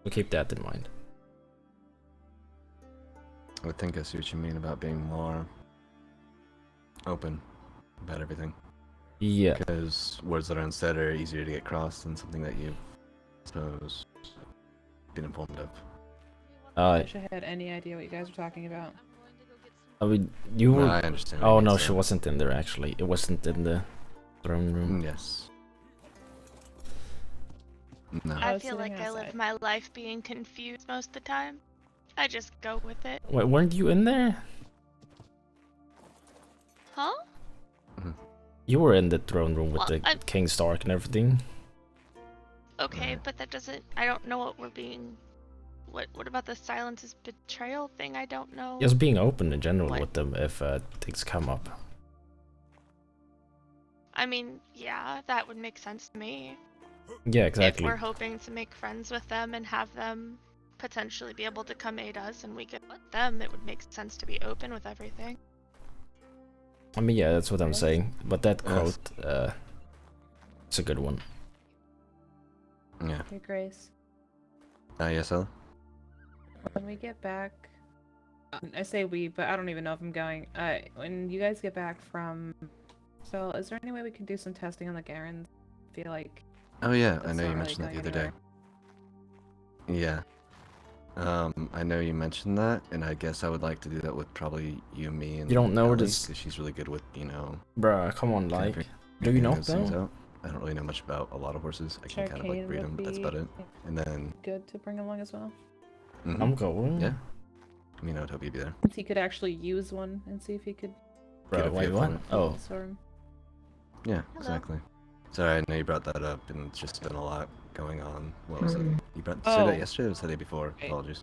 We'll keep that in mind. I think I see what you mean about being more open about everything. Yeah. Because words that are unsaid are easier to get crossed than something that you've, I suppose, been informed of. I wish I had any idea what you guys were talking about. I mean, you were. No, I understand what Oh you mean, no, so- she wasn't in there actually. It wasn't in the throne room. Yes. No. I feel like I live my life being confused most of the time. I just go with it. Wait, weren't you in there? Huh? You were in the throne room with Well, the King Stark and everything. Okay, but that doesn't. I don't know what we're being. What about the silence is betrayal thing? I don't know. Just being open in general with them if things come up. I mean, yeah, that would make sense to me. Yeah, exactly. If we're hoping to make friends with them and have them potentially be able to come aid us and we could let them, it would make sense to be open with everything. I mean, yeah, that's what I'm saying. But that Yes. quote, it's a good one. Yeah. Hey, Grace. Yes, Ella? When we get back, I say we, but I don't even know if I'm going. When you guys get back from, so is there any way we can do some testing on the Garens? I feel like. Oh yeah, I that's know not you really mentioned that the going other day. Yeah. I know you mentioned that, and I guess I would like to do that with probably you, me, and You don't know where Ellie, this- 'cause she's really good with, you know... Bruh, come on, kind of like, do you know those things though? out. I don't really know much about a lot of horses. I can kind of Arcade like breed would them, but that's about be it. And then... Good to bring along as well. Mhm. I'm going. Yeah. I mean, I would hope you'd be there. Since he could actually use one and see if he could. Bro, Get a wait, feel for what? it. Oh. Storm. Yeah, exactly. Sorry, I know you brought that up, and it's just been a lot going on. What was it? You brought say Oh. that yesterday or was that the day before? Right. Apologies.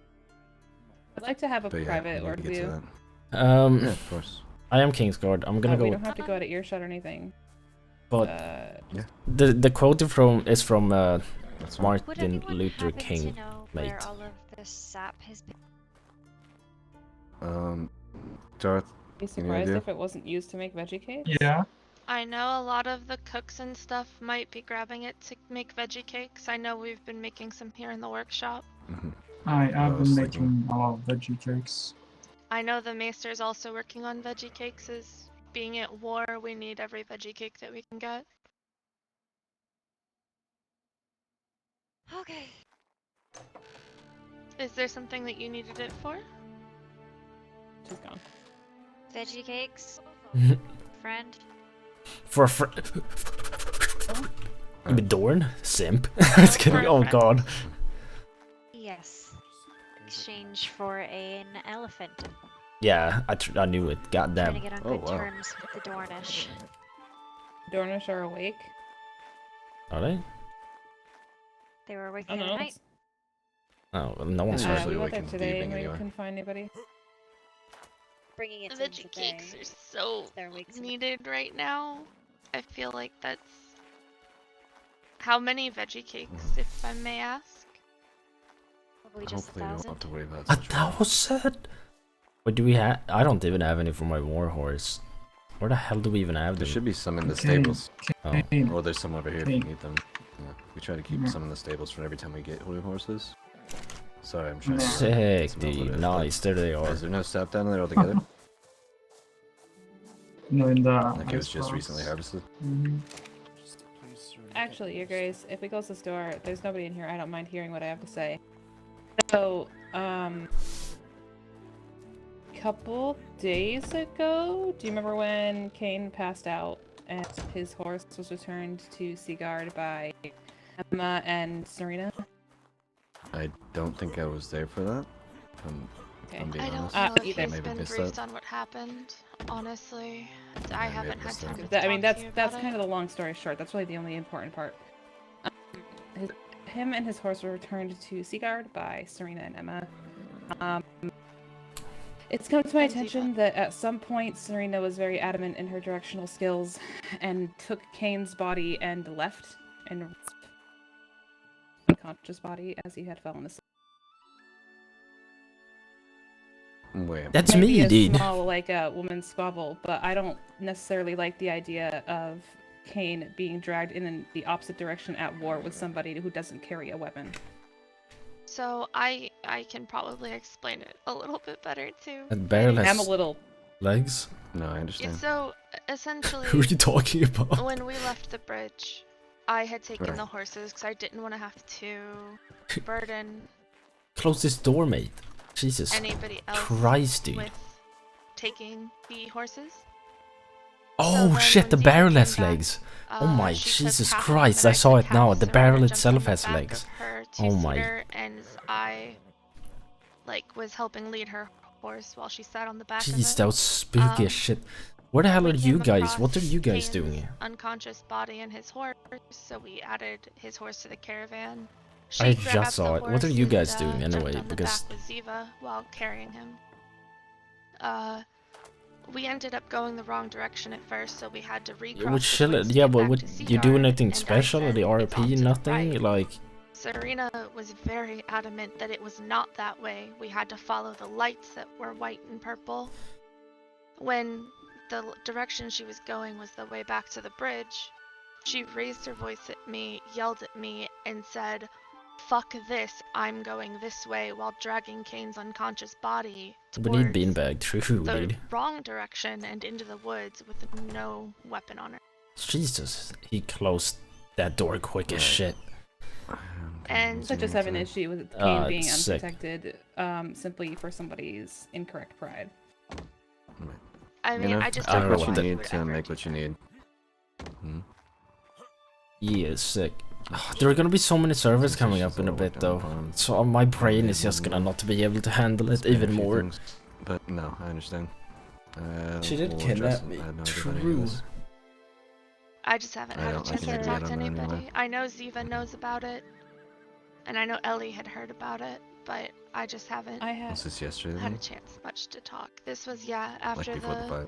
I'd like to have a But yeah, private we need org to get to view. that. Yeah, of course. I am Kingsguard. I'm gonna go We with... don't have to go to earshot or anything. But yeah. the quote is from That's Martin Luther King, mate. Where all of this sap has been. Darth, Be any surprised idea? if it wasn't used to make veggie cakes. Yeah. I know a lot of the cooks and stuff might be grabbing it to make veggie cakes. I know we've been making some here in the workshop. I've been making a lot of veggie cakes. I know the Maester's also working on veggie cakes, as being at war, we need every veggie cake that we can get. Okay. Is there something that you needed it for? She's gone. Veggie cakes. Friend. For a friend. You mean Dorn? Simp? Just kidding. Oh god. Yes. Exchange for an elephant. Yeah, I knew it. Trying to Goddamn. get on good terms with the Dornish. Dornish are awake. Are they? They were awake I the don't other know. night. Oh, well, no one's We actually went awake there in the today evening and we anyway. couldn't find anybody. Bringing it to Veggie them today. cakes are so needed right now. I feel like that's... How many veggie cakes, if I may ask? Probably just Hopefully, we won't have to worry about A thousand? What do we have? I don't even have any for my war horse. Where the hell do we even have them? There should be some in the Okay, stables. Oh. Or there's some over here if you Okay. need them. Yeah. We try to keep Yeah. some in the stables for every time we get holy horses. Sorry, I'm trying Sick, to... dude. Nice. There they are. Is there no sap down there altogether? No, in the... Like it was just ice recently box. harvested? Mhm. Actually, Your Grace, if we close this door, there's nobody in here. I don't mind hearing what I have to say. So, couple days ago, do you remember when Kayn passed out and his horse was returned to Seaguard by Emma and Serena? I don't think I was there for that. Okay. If I'm being I don't honest. know if either. he's Maybe been missed briefed that. on what happened, honestly. I haven't had time to I mean, talk that's to you about kind it. of the long story short. That's really the only important part. Him and his horse were returned to Seaguard by Serena and Emma. It's come to my attention that at some point Serena was very adamant in her directional skills and took Kayn's body and left and unconscious body as he had fallen asleep. Wait. That's Maybe me, a dude. small, like a woman's squabble, but I don't necessarily like the idea of Kayn being dragged in the opposite direction at war with somebody who doesn't carry a weapon. So I can probably explain it a little bit better too. That barrel has I'm a little legs? No, I Yeah, understand. so essentially, Who are you talking about? when we left the bridge, I had taken Right. the horses because I didn't want to have to burden Close this door, mate. Jesus anybody else Christ, dude. with taking the horses. Oh then shit, the when Ziva barrel came has back, legs. Oh my she took Jesus half of Christ, them I and saw took it now. half, The so barrel Serena jumped itself on the has back legs. of her Oh my. two-seater, and I was helping lead her horse while she sat on the back of Jeez, it. that was spooky as shit. Where the hell we are you came guys? What are across you guys Kayn's doing? Unconscious body and his horse, so we added his horse to the caravan. I She grabbed just saw the it. What are horse you guys and, doing jumped anyway? on the Because back with Ziva while carrying him. We ended up going the wrong direction at first, so we had to recross which the shit? woods to Yeah, get but back what to you Seaguard, do anything and I special said, at the "It's off RP? to the Nothing right." like. Serena was very adamant that it was not that way. We had to follow the lights that were white and purple. When the direction she was going was the way back to the bridge, she raised her voice at me, yelled at me, and said, "Fuck this, I'm going this way," while dragging Kayn's unconscious body We need towards beanbag, true, the dude. wrong direction and into the woods with no weapon on her. Jesus, he closed that door quick as shit. And I just have an issue with Kayn being it's sick. unprotected, simply for somebody's incorrect pride. I mean, I just take don't what know you why he need would to ever make do what you need. Yeah, sick. There are gonna be so many servers coming up in a bit though, so my brain is just gonna not be able to handle it even more. But no, I understand. She did we'll kidnap address it. me. I had no idea about any of True. this. I just haven't had a don't chance think to I talk to don't know anybody. anyway. I know Ziva knows about it, and I know Ellie had heard about it, but I just haven't Was this yesterday? had a Then? chance much to talk. This was, yeah, after Like before the fight.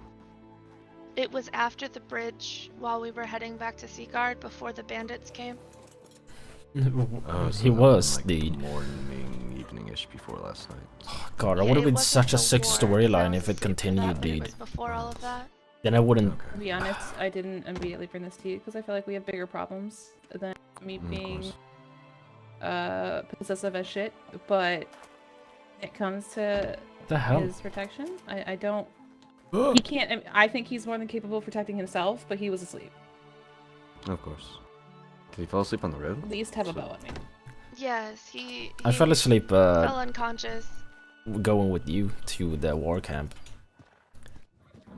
It was after the bridge while we were heading back to Seaguard before the bandits came. Oh, so He that was, like dude. Morning, evening-ish before last night. God, that Yeah, would have it been wasn't such a the sick war, storyline that if was it continued, but it dude. was before all of that. Then I wouldn't. To be honest, I didn't immediately bring this to you because I feel like we have bigger problems than me being possessive as shit. But when it comes to The hell? his protection, I don't. He can't. I think he's more than capable of protecting himself, but he was asleep. Of course. Did he fall asleep on the road? At least have a bow at me. Yes, he I fell asleep fell unconscious. going with you to the war camp.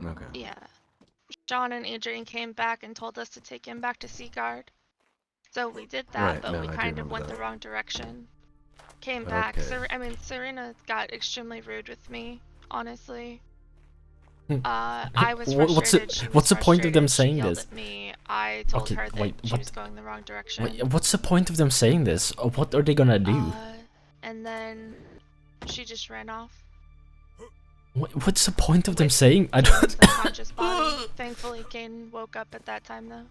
Okay. Yeah. John and Adrian came back and told us to take him back to Seaguard. So we did that, Right, but no, we I do kind of remember went that. the wrong direction. Came back. Okay. I mean, Serena got extremely rude with me, honestly. Hmm. I was What's frustrated. the- she was what's the point of them frustrated, she saying yelled this? at me. I told Okay, her that wait, she what- was going the wrong direction. Wait, what's the point of them saying this? Or what are they gonna do? And then she just ran off. What's the point of them saying? I don't. Unconscious body. Thankfully, Kayn woke up at that time, though.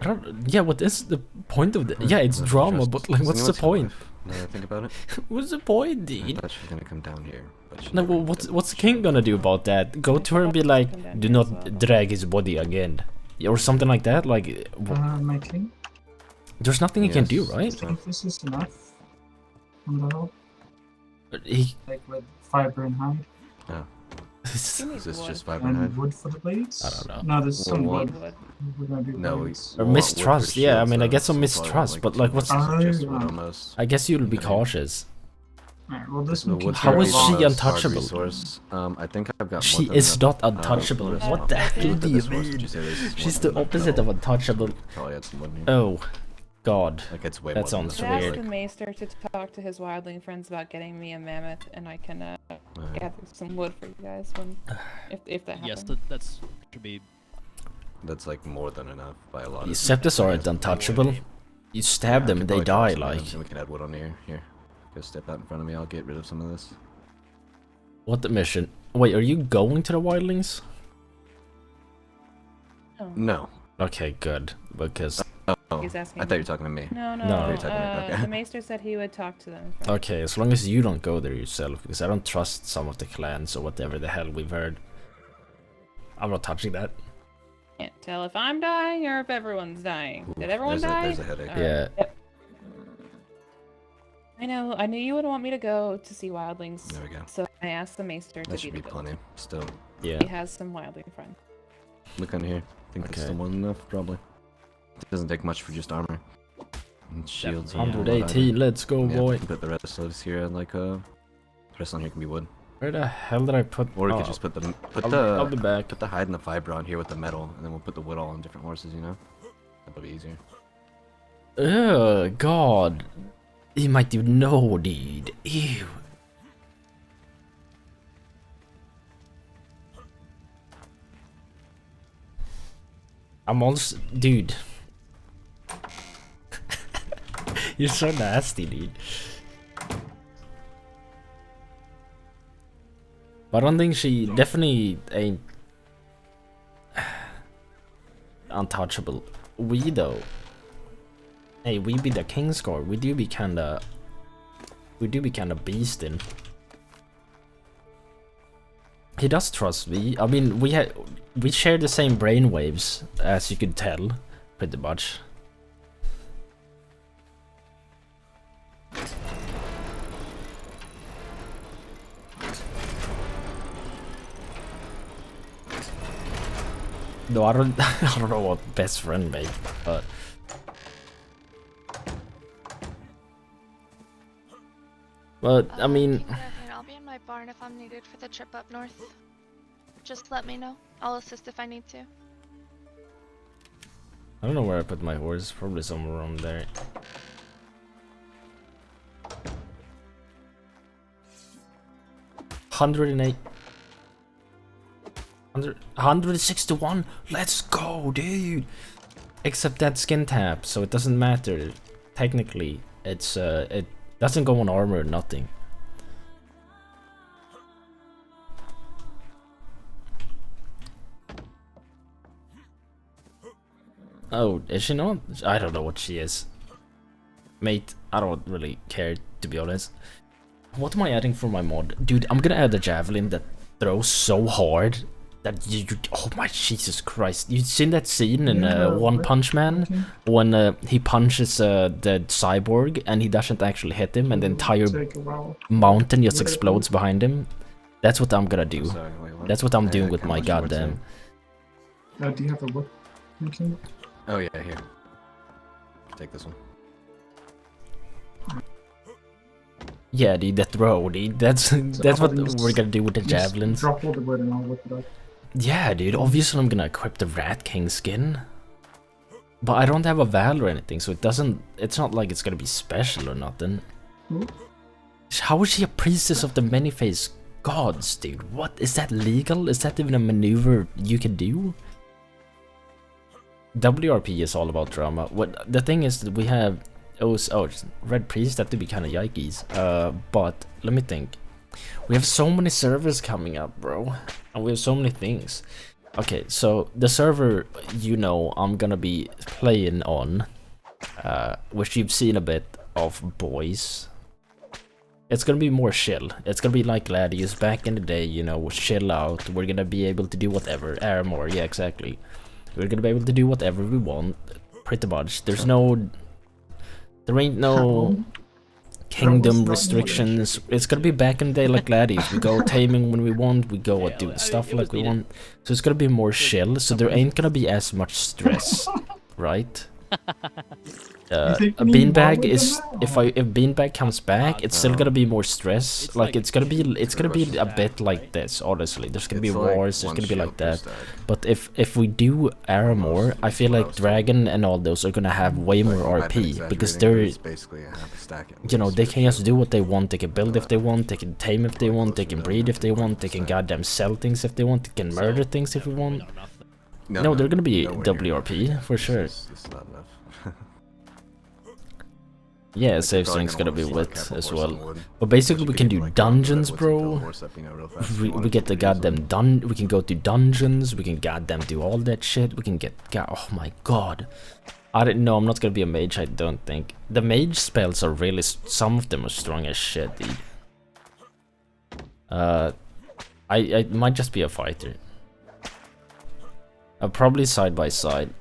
I don't. Yeah, what is the point of the? Yeah, it's That's drama, interesting. but like, So what's you the know your point? wife, now that I think about it. What's the point, I dude? thought she was gonna come down here, but she No, well, what's the king gonna do about that? Go to her and be like, do not drag his body again, or something like that. Like, My king? there's nothing he can do, Yes, right? I think this is enough. On the whole. He. Like with fiber and hide. Oh. Is this just And 500? wood for the blades? I don't know. No, there's some Well, wood. We're gonna do No, blades. Or Well, mistrust, with yeah. I shields, mean, I though, guess some so far, mistrust, like, but like, what's? just wood Oh. almost. I guess you'll be cautious. Alright, well, this No, one wood's How very is she long, hard untouchable? resource. I think I've got She more than is enough. not untouchable. there's What one. the hell Look do at you this horse. Did mean? you say this is She's more the than enough? opposite No. of untouchable. Probably had some wood here. Oh, God. Like it's way That more than sounds enough. Ask weird. the maester to talk to his wildling friends about getting me a mammoth, and I can gather some wood for you guys when, if that happens. Yes, that's should be. That's like more than enough by a lot. The Scepters aren't untouchable. You stab them and they die, like. We can add wood on here. Here, go step out in front of me. I'll get rid of some of this. What the mission? Wait, are you going to the wildlings? No. Okay, good. Because. Oh, He's asking I thought you me. were talking to me. No, no. No. You're talking to me. Okay. The maester said he would talk to them. first. Okay, as long as you don't go there yourself, because I don't trust some of the clans or whatever the hell we've heard. I'm not touching that. Can't tell if I'm dying or if everyone's dying. Did everyone die? There's a headache. Alright. Yeah. Yep. I know. I knew you would want me to go to see wildlings. There we go. So I asked the maester to That should be be the plenty. Still. Yeah. He has some wildling friends. Look on here. I think that's Okay. still more than enough, probably. It doesn't take much for just armor. And shields. and all that. 118, let's go, Yeah, boy. we can put the rest of this here, like, the rest on here can be wood. Where the hell did I put? Or we oh, could just put the I'll be back. Put the hide and the fiber on here with the metal, and then we'll put the wood all on different horses. You know, that'll be easier. Ugh, God. He might even know, dude. Ew. I'm also, dude. You're so nasty, dude. But I don't think she definitely ain't untouchable. We though. Hey, we be the Kingsguard. We do be kinda beastin'. He does trust me. I mean, we share the same brainwaves, as you could tell, pretty much. No, I don't. I don't know what best friend made, but. But I mean, I'll be in my barn if I'm needed for the trip up north. Just let me know. I'll assist if I need to. I don't know where I put my horse. Probably somewhere around there. $108. 161. Let's go, dude. Except that skin tap, so it doesn't matter. Technically, it's Doesn't go on armor or nothing. Oh, is she not? I don't know what she is. Mate, I don't really care, to be honest. What am I adding for my mod? Dude, I'm gonna add a javelin that throws so hard that you oh my Jesus Christ. You've seen that scene in One Punch Man? When he punches the cyborg and he doesn't actually hit him and the entire mountain just explodes behind him? That's what I'm gonna do. Sorry, wait, what? That's what I'm doing with Kayn, my what's your word goddamn... Do you have a what? Oh yeah, here. Take this one. Yeah, dude, that throw, dude. That's what we're gonna do with the javelins. Drop all the wood and I'll whip it up. Yeah, dude, obviously I'm gonna equip the Rat King skin. But I don't have a Val or anything, so it's not like it's gonna be special or nothing. How is she a priestess of the many-faced gods, dude? What? Is that legal? Is that even a maneuver you can do? WRP is all about drama. What the thing is that we have Red Priest, that would be kinda yikes. But let me think. We have so many servers coming up, bro. And we have so many things. Okay, so the server, you know, I'm gonna be playing on, which you've seen a bit of, boys. It's gonna be more chill. It's gonna be like Gladius back in the day, you know, chill out. We're gonna be able to do whatever. More, yeah, exactly. We're gonna be able to do whatever we want, pretty much. There ain't no kingdom restrictions. It's gonna be back in the day like Gladius. We go taming when we want, we go doing stuff like we want. So it's gonna be more chill, so there ain't gonna be as much stress, right? A beanbag is if beanbag comes back, it's still gonna be more stress. Like it's gonna be a bit like this. Honestly, there's gonna be wars. There's gonna be like that. But if we do more, I feel like Dragon and all those are gonna have way more RP because they're, you know, they can just do what they want. They can build if they want. They can tame if they want. They can breed if they want. They can goddamn sell things if they want. They can murder things if we want. No, they're gonna be WRP for sure. This is not enough. Yeah, save string's gonna be wit as well. But basically we can do dungeons, bro. We get the goddamn we can go to dungeons, we can goddamn do all that shit. We can get oh my god. I didn't know, I'm not gonna be a mage, I don't think. The mage spells are really, some of them are strong as shit, dude. I might just be a fighter. Probably side by side.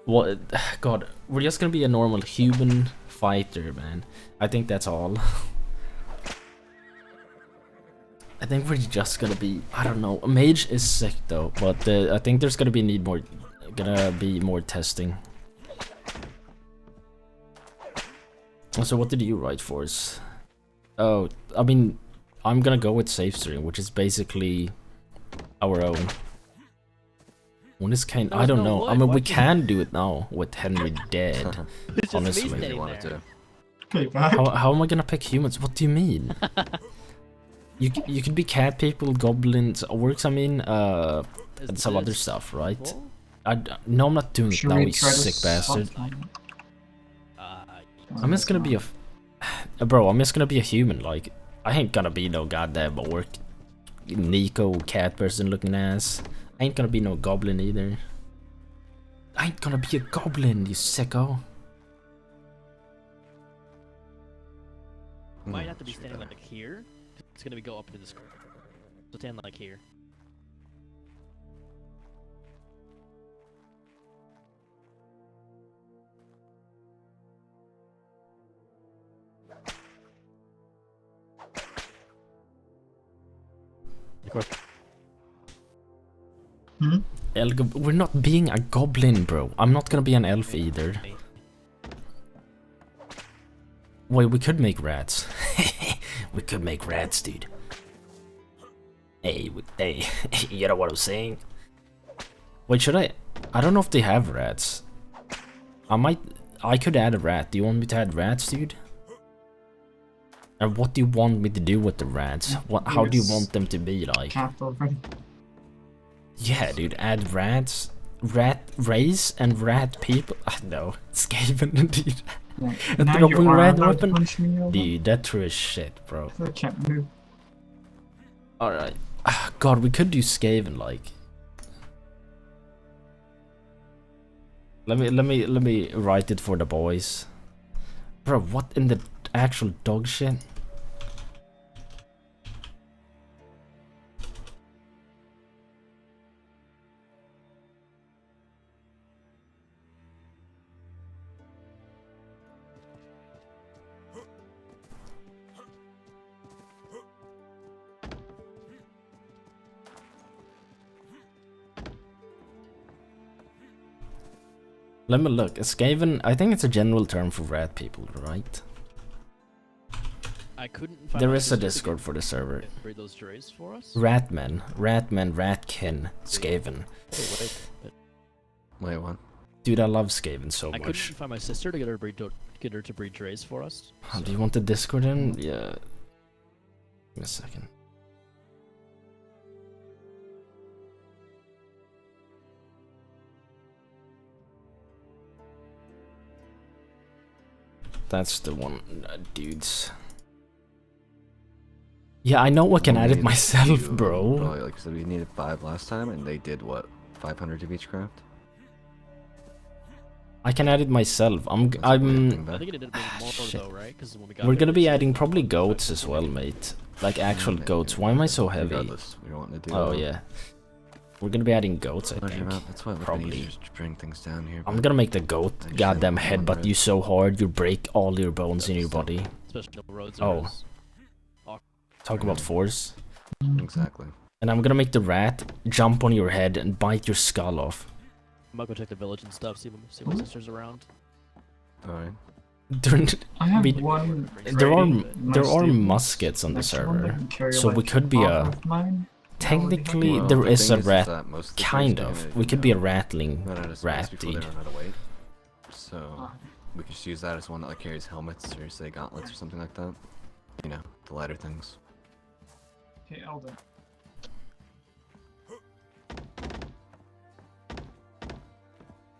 What? God, we're just gonna be a normal human fighter, man. I think that's all. I think we're just gonna be, I don't know. A mage is sick though, but I think there's gonna be more testing. So what did you write for us? Oh, I mean, I'm gonna go with safe stream, which is basically our own. When is Kayn? I don't know. I mean, we can do it now with Henry dead. Honestly, how am I gonna pick humans? What do you mean? You could be cat people, goblins, orcs. I mean, and some other stuff, right? No, I'm not doing it now. You sick bastard. I'm just gonna be bro. I'm just gonna be a human. Like, I ain't gonna be no goddamn orc, Nico cat person looking ass. I ain't gonna be no goblin either. I ain't gonna be a goblin, you sicko. Might have to be standing like here. It's gonna go up to this corner. So stand like here. We're not being a goblin, bro. I'm not gonna be an elf either. Wait, we could make rats. We could make rats, dude. Hey, you know what I'm saying? Wait, should I? I don't know if they have rats. I could add a rat. Do you want me to add rats, dude? And what do you want me to do with the rats? How do you want them to be like? Yeah, dude, add rats. rat race and rat people. No, Skaven indeed. Yeah. A Now throwing you are red allowed to weapon. punch me over. Dude, that true as shit, bro. I can't move. Alright. God, we could do Skaven like. Let me write it for the boys. Bro, what in the actual dog shit? Let me look. Skaven, I think it's a general term for rat people, right? I couldn't find There my is a sister to Discord for the server. read those juries for us. Ratmen, Ratkin, Skaven. Wait, what? Dude, I love Skaven so I much. couldn't find my sister to get her to breed drays for us. Do you want the Discord in? Yeah. Give me a second. That's the one, dudes. Yeah, I know I can add it myself, bro. Like I said, we needed 5 last time, and they did what? 500 of each craft? I can add it myself. I think it ended up being more though, right? Because when we got We're there, gonna we be said- adding probably goats as well, mate. Like actual goats. Why am I so heavy? Regardless, we don't want to do Oh yeah. We're gonna be adding goats, I think. That's why we're Probably. to bring things down here. I'm gonna make the goat goddamn headbutt you so hard you break all your bones in your body. Especially the roads. Oh. Talk about force. Exactly. And I'm gonna make the rat jump on your head and bite your skull off. I'm gonna go check the village and stuff. See my sister's around. Alright. I have one There are trading muskets on the next one that server, can carry, so we like, could be half a. of mine. Technically, Well, there the is thing a is rat, that most of the kind players are of. gonna, We could be a rattling run out of space rat, before dude. they run out of weight. So we could just use that as one that like carries helmets or say gauntlets or something like that. You know, the lighter things. Okay, Elden.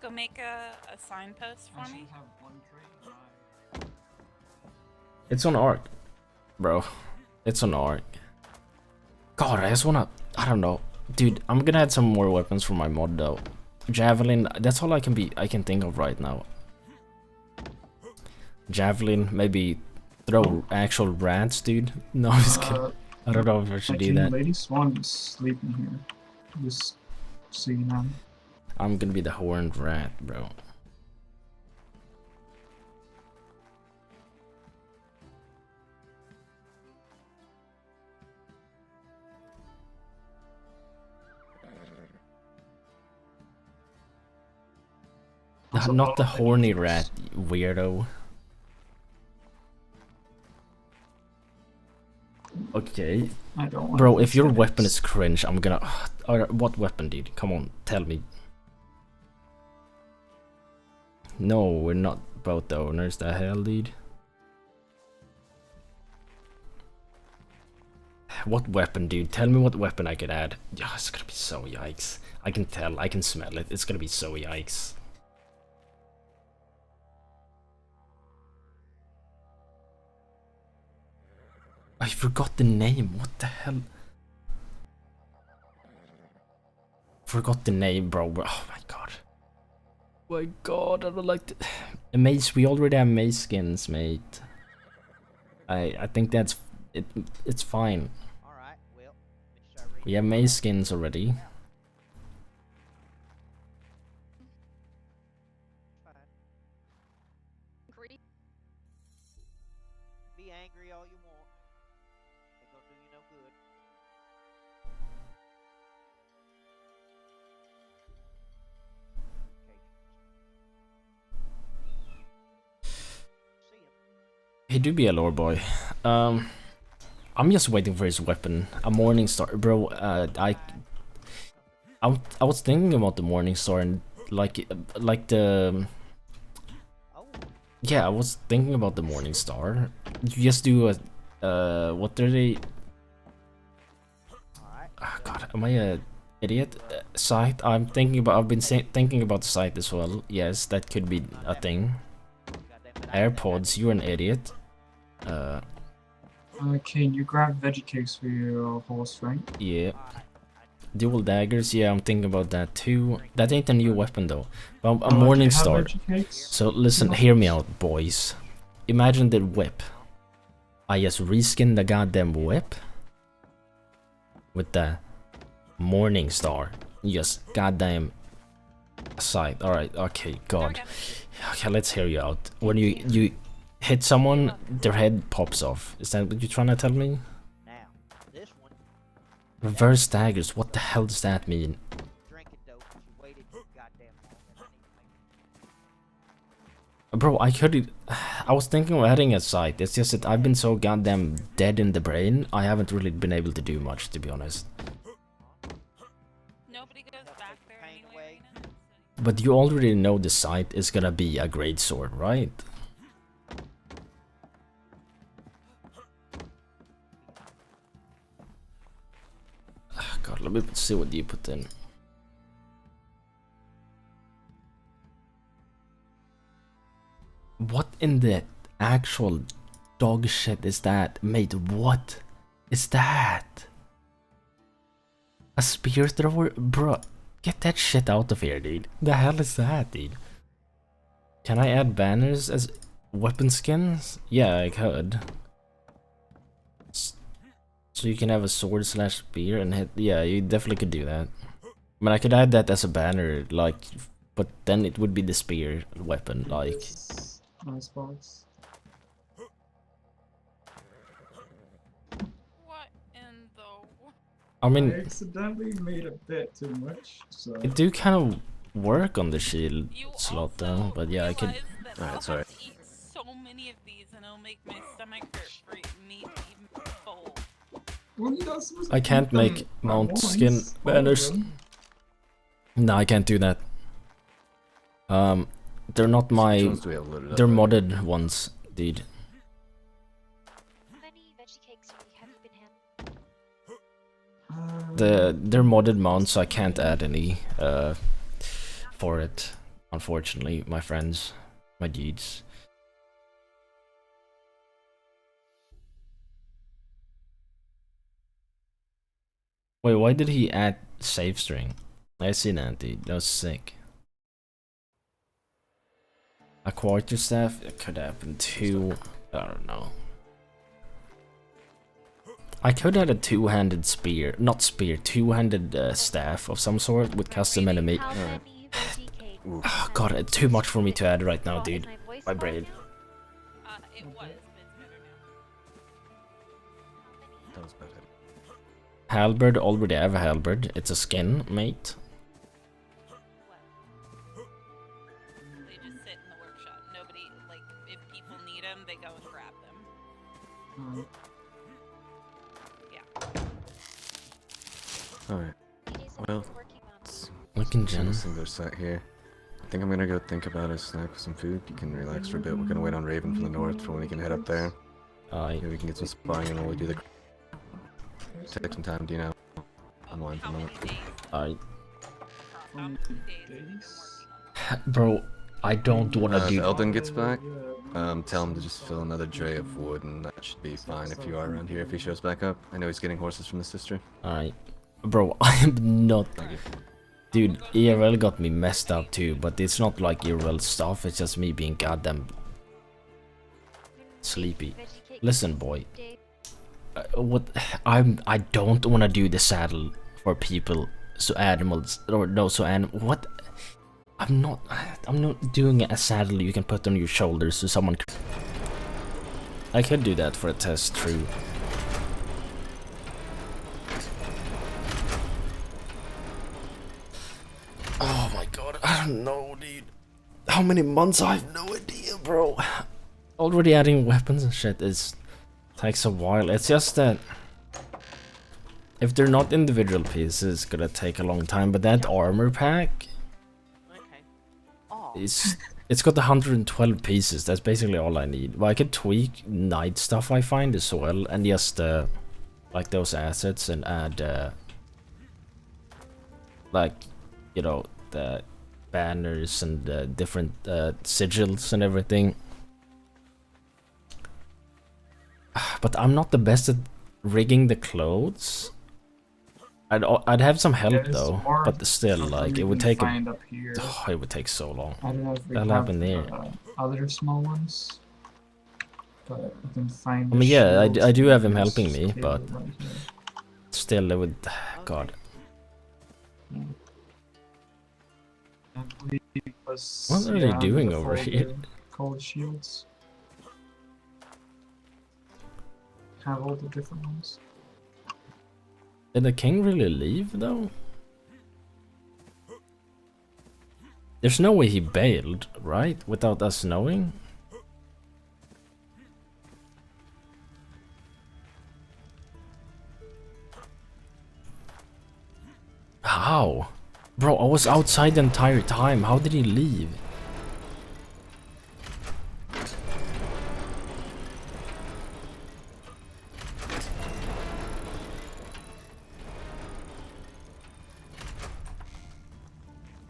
Go make a signpost for me. It's on ARK, bro. It's on ARK. God, I just wanna. I don't know, dude. I'm gonna add some more weapons for my mod though. Javelin. That's all I can think of right now. Javelin, maybe throw actual rats, dude. No, I'm just kidding. I don't know if I should do that. Lady Swan is sleeping here. Just so you know. I'm gonna be the horned rat, bro. Not the horny rat, weirdo. Okay. I don't want Bro, to if your say weapon this. is cringe, I'm gonna... what weapon, dude? Come on, tell me. No, we're not both the owners. The hell, dude? What weapon, dude? Tell me what weapon I could add. Yeah, it's gonna be so yikes. I can tell, I can smell it. It's gonna be so yikes. I forgot the name. What the hell? Forgot the name, bro. Oh my god. My god, I don't like the maze. We already have maze skins, mate. I think that's it. It's fine. We have maze skins already. Be angry all you want. Ain't gonna do you no good. He do be a lore boy. I'm just waiting for his weapon. A morning star, bro. I was thinking about the morning star and like the. Yeah, I was thinking about the morning star. You just do a what are they? Oh god, am I a Idiot. Site. I'm thinking about. I've been thinking about the site as well. Yes, that could be a thing. AirPods. You're an idiot. Can you grab veggie cakes for your horse, right? Yeah. Dual daggers. Yeah, I'm thinking about that too. That ain't a new weapon though. But a morning star. So listen, hear me out, boys. Imagine the whip. I just reskin the goddamn whip with the morning star. Just goddamn sight. Alright, okay, God. Okay, let's hear you out. When you hit someone, their head pops off. Is that what you're trying to tell me? Reverse daggers, what the hell does that mean? Bro, I was thinking of adding a site. It's just that I've been so goddamn dead in the brain, I haven't really been able to do much, to be honest. Nobody goes back there anyway. But you already know the site is gonna be a great sword, right? God, let me see what you put in. What in the actual dog shit is that? Mate, what is that? A spear thrower? Bro, get that shit out of here, dude. The hell is that, dude? Can I add banners as weapon skins? Yeah, I could. So you can have a sword slash spear and hit. Yeah, you definitely could do that. I mean, I could add that as a banner, like, but then it would be the spear weapon, like. Nice box. What in the... I mean, I accidentally made a bit too much, so... it do kind of work on the shield slot though, but yeah, I could... Alright, sorry. Eat so many of these and it'll make my stomach hurt for me to even full. I can't make mount skin banners. No, I can't do that. They're not my... They're modded ones, dude. How many veggie cakes have you been having? They're modded mounts, so I can't add any for it, unfortunately, my friends, my dudes. Wait, why did he add save string? I seen that, dude. That was sick. A quarterstaff? It could happen too. I don't know. I could add a two-handed spear, not spear, two-handed staff of some sort with custom enemy. Oh god, too much for me to add right now, dude. My brain. It was, but it's better now. That was better. Halberd, already have a halberd. It's a skin, mate. They just sit in the workshop. Nobody, like, if people need them, they go and grab them. Yeah. Alright. Well, Looking Jen. They're set here. I think I'm gonna go think about a snack with some food. You can relax for a bit. We're gonna wait on Raven from the north for when we can head up there. Maybe we can get some sparring and while we do the... Take some time, do you know? Unwind for a moment. Bro, I don't wanna do... If Eldon gets back, tell him to just fill another tray of wood and that should be fine if you are around here if he shows back up. I know he's getting horses from the sister. Alright. Bro, I am not... Dude, ERL got me messed up too, but it's not like ERL stuff, it's just me being goddamn... sleepy. Listen, boy. I don't wanna do the saddle for people, so animals, or no, so what? I'm not doing a saddle you can put on your shoulders so someone... I could do that for a test, true. Oh my god, I don't know, dude. How many months? I have no idea, bro. Already adding weapons and shit takes a while. It's just that if they're not individual pieces, it's gonna take a long time. But that armor pack, it's got 112 pieces. That's basically all I need. But I could tweak night stuff I find as well, and just like those assets and add like, you know, the banners and the different sigils and everything. But I'm not the best at rigging the clothes. I'd have some help though, but still, like, it would take it would take so long. I don't know if we That'll have happen there. other small ones. But I can find I mean, yeah, I shields do have him and helping me, table but right here. still, it would. God. I believe it was, What are they under doing the over folder here? Called shields. Have all the different ones. Did the king really leave though? There's no way he bailed, right? Without us knowing? How? Bro, I was outside the entire time. How did he leave?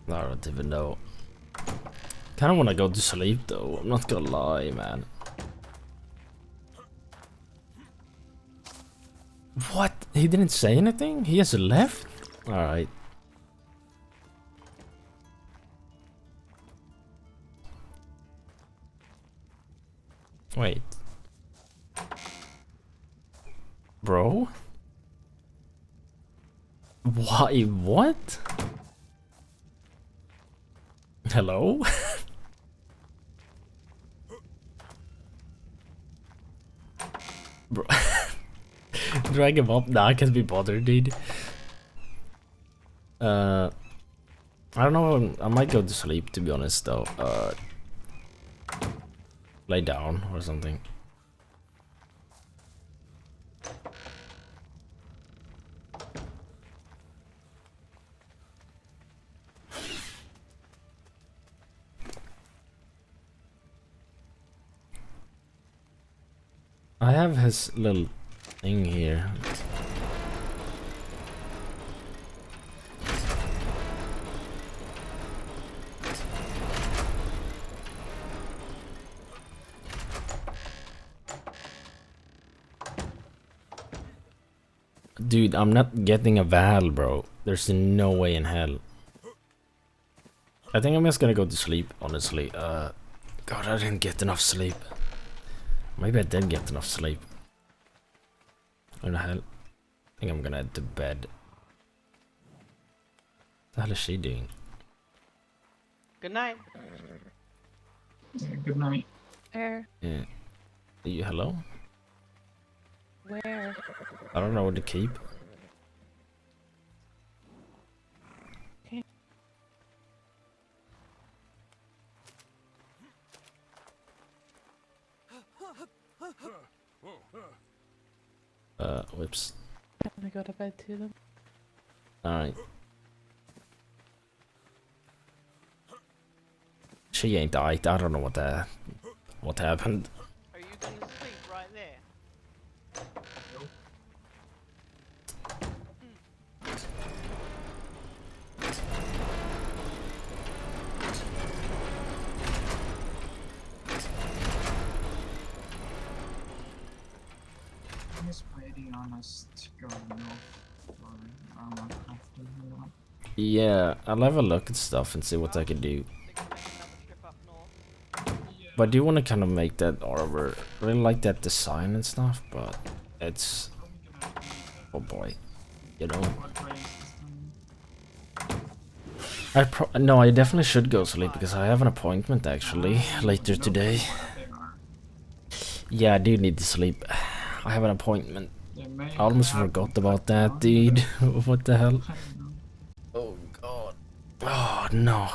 I don't even know. Kinda wanna go to sleep though, I'm not gonna lie, man. What? He didn't say anything? He has left? Alright. Wait. Bro? Why? What? Hello? Bro. Drag him up? Nah, I can't be bothered, dude. I don't know, I might go to sleep, to be honest, though. Lay down or something. I have his little thing here. Dude, I'm not getting a Val, bro. There's no way in hell. I think I'm just gonna go to sleep, honestly. God, I didn't get enough sleep. Maybe I did get enough sleep. What the hell? I think I'm gonna head to bed. What the hell is she doing? Good night. Yeah, good night. Where? Yeah. Are you hello? Where? I don't know what to keep. Okay. Whoops. I'm gonna go to bed too then. Alright. She ain't died. I don't know what happened. Are you gonna sleep right there? I'm just waiting on us to go north. Or I'm not comfortable or not. Yeah, I'll have a look at stuff and see what I can do. But I do want to kind of make that arbor. I really like that design and stuff, but it's... Oh boy. You know? No, I definitely should go sleep because I have an appointment actually later today. Yeah, I do need to sleep. I have an appointment. I almost forgot about that, dude. What the hell? Oh god. Oh no.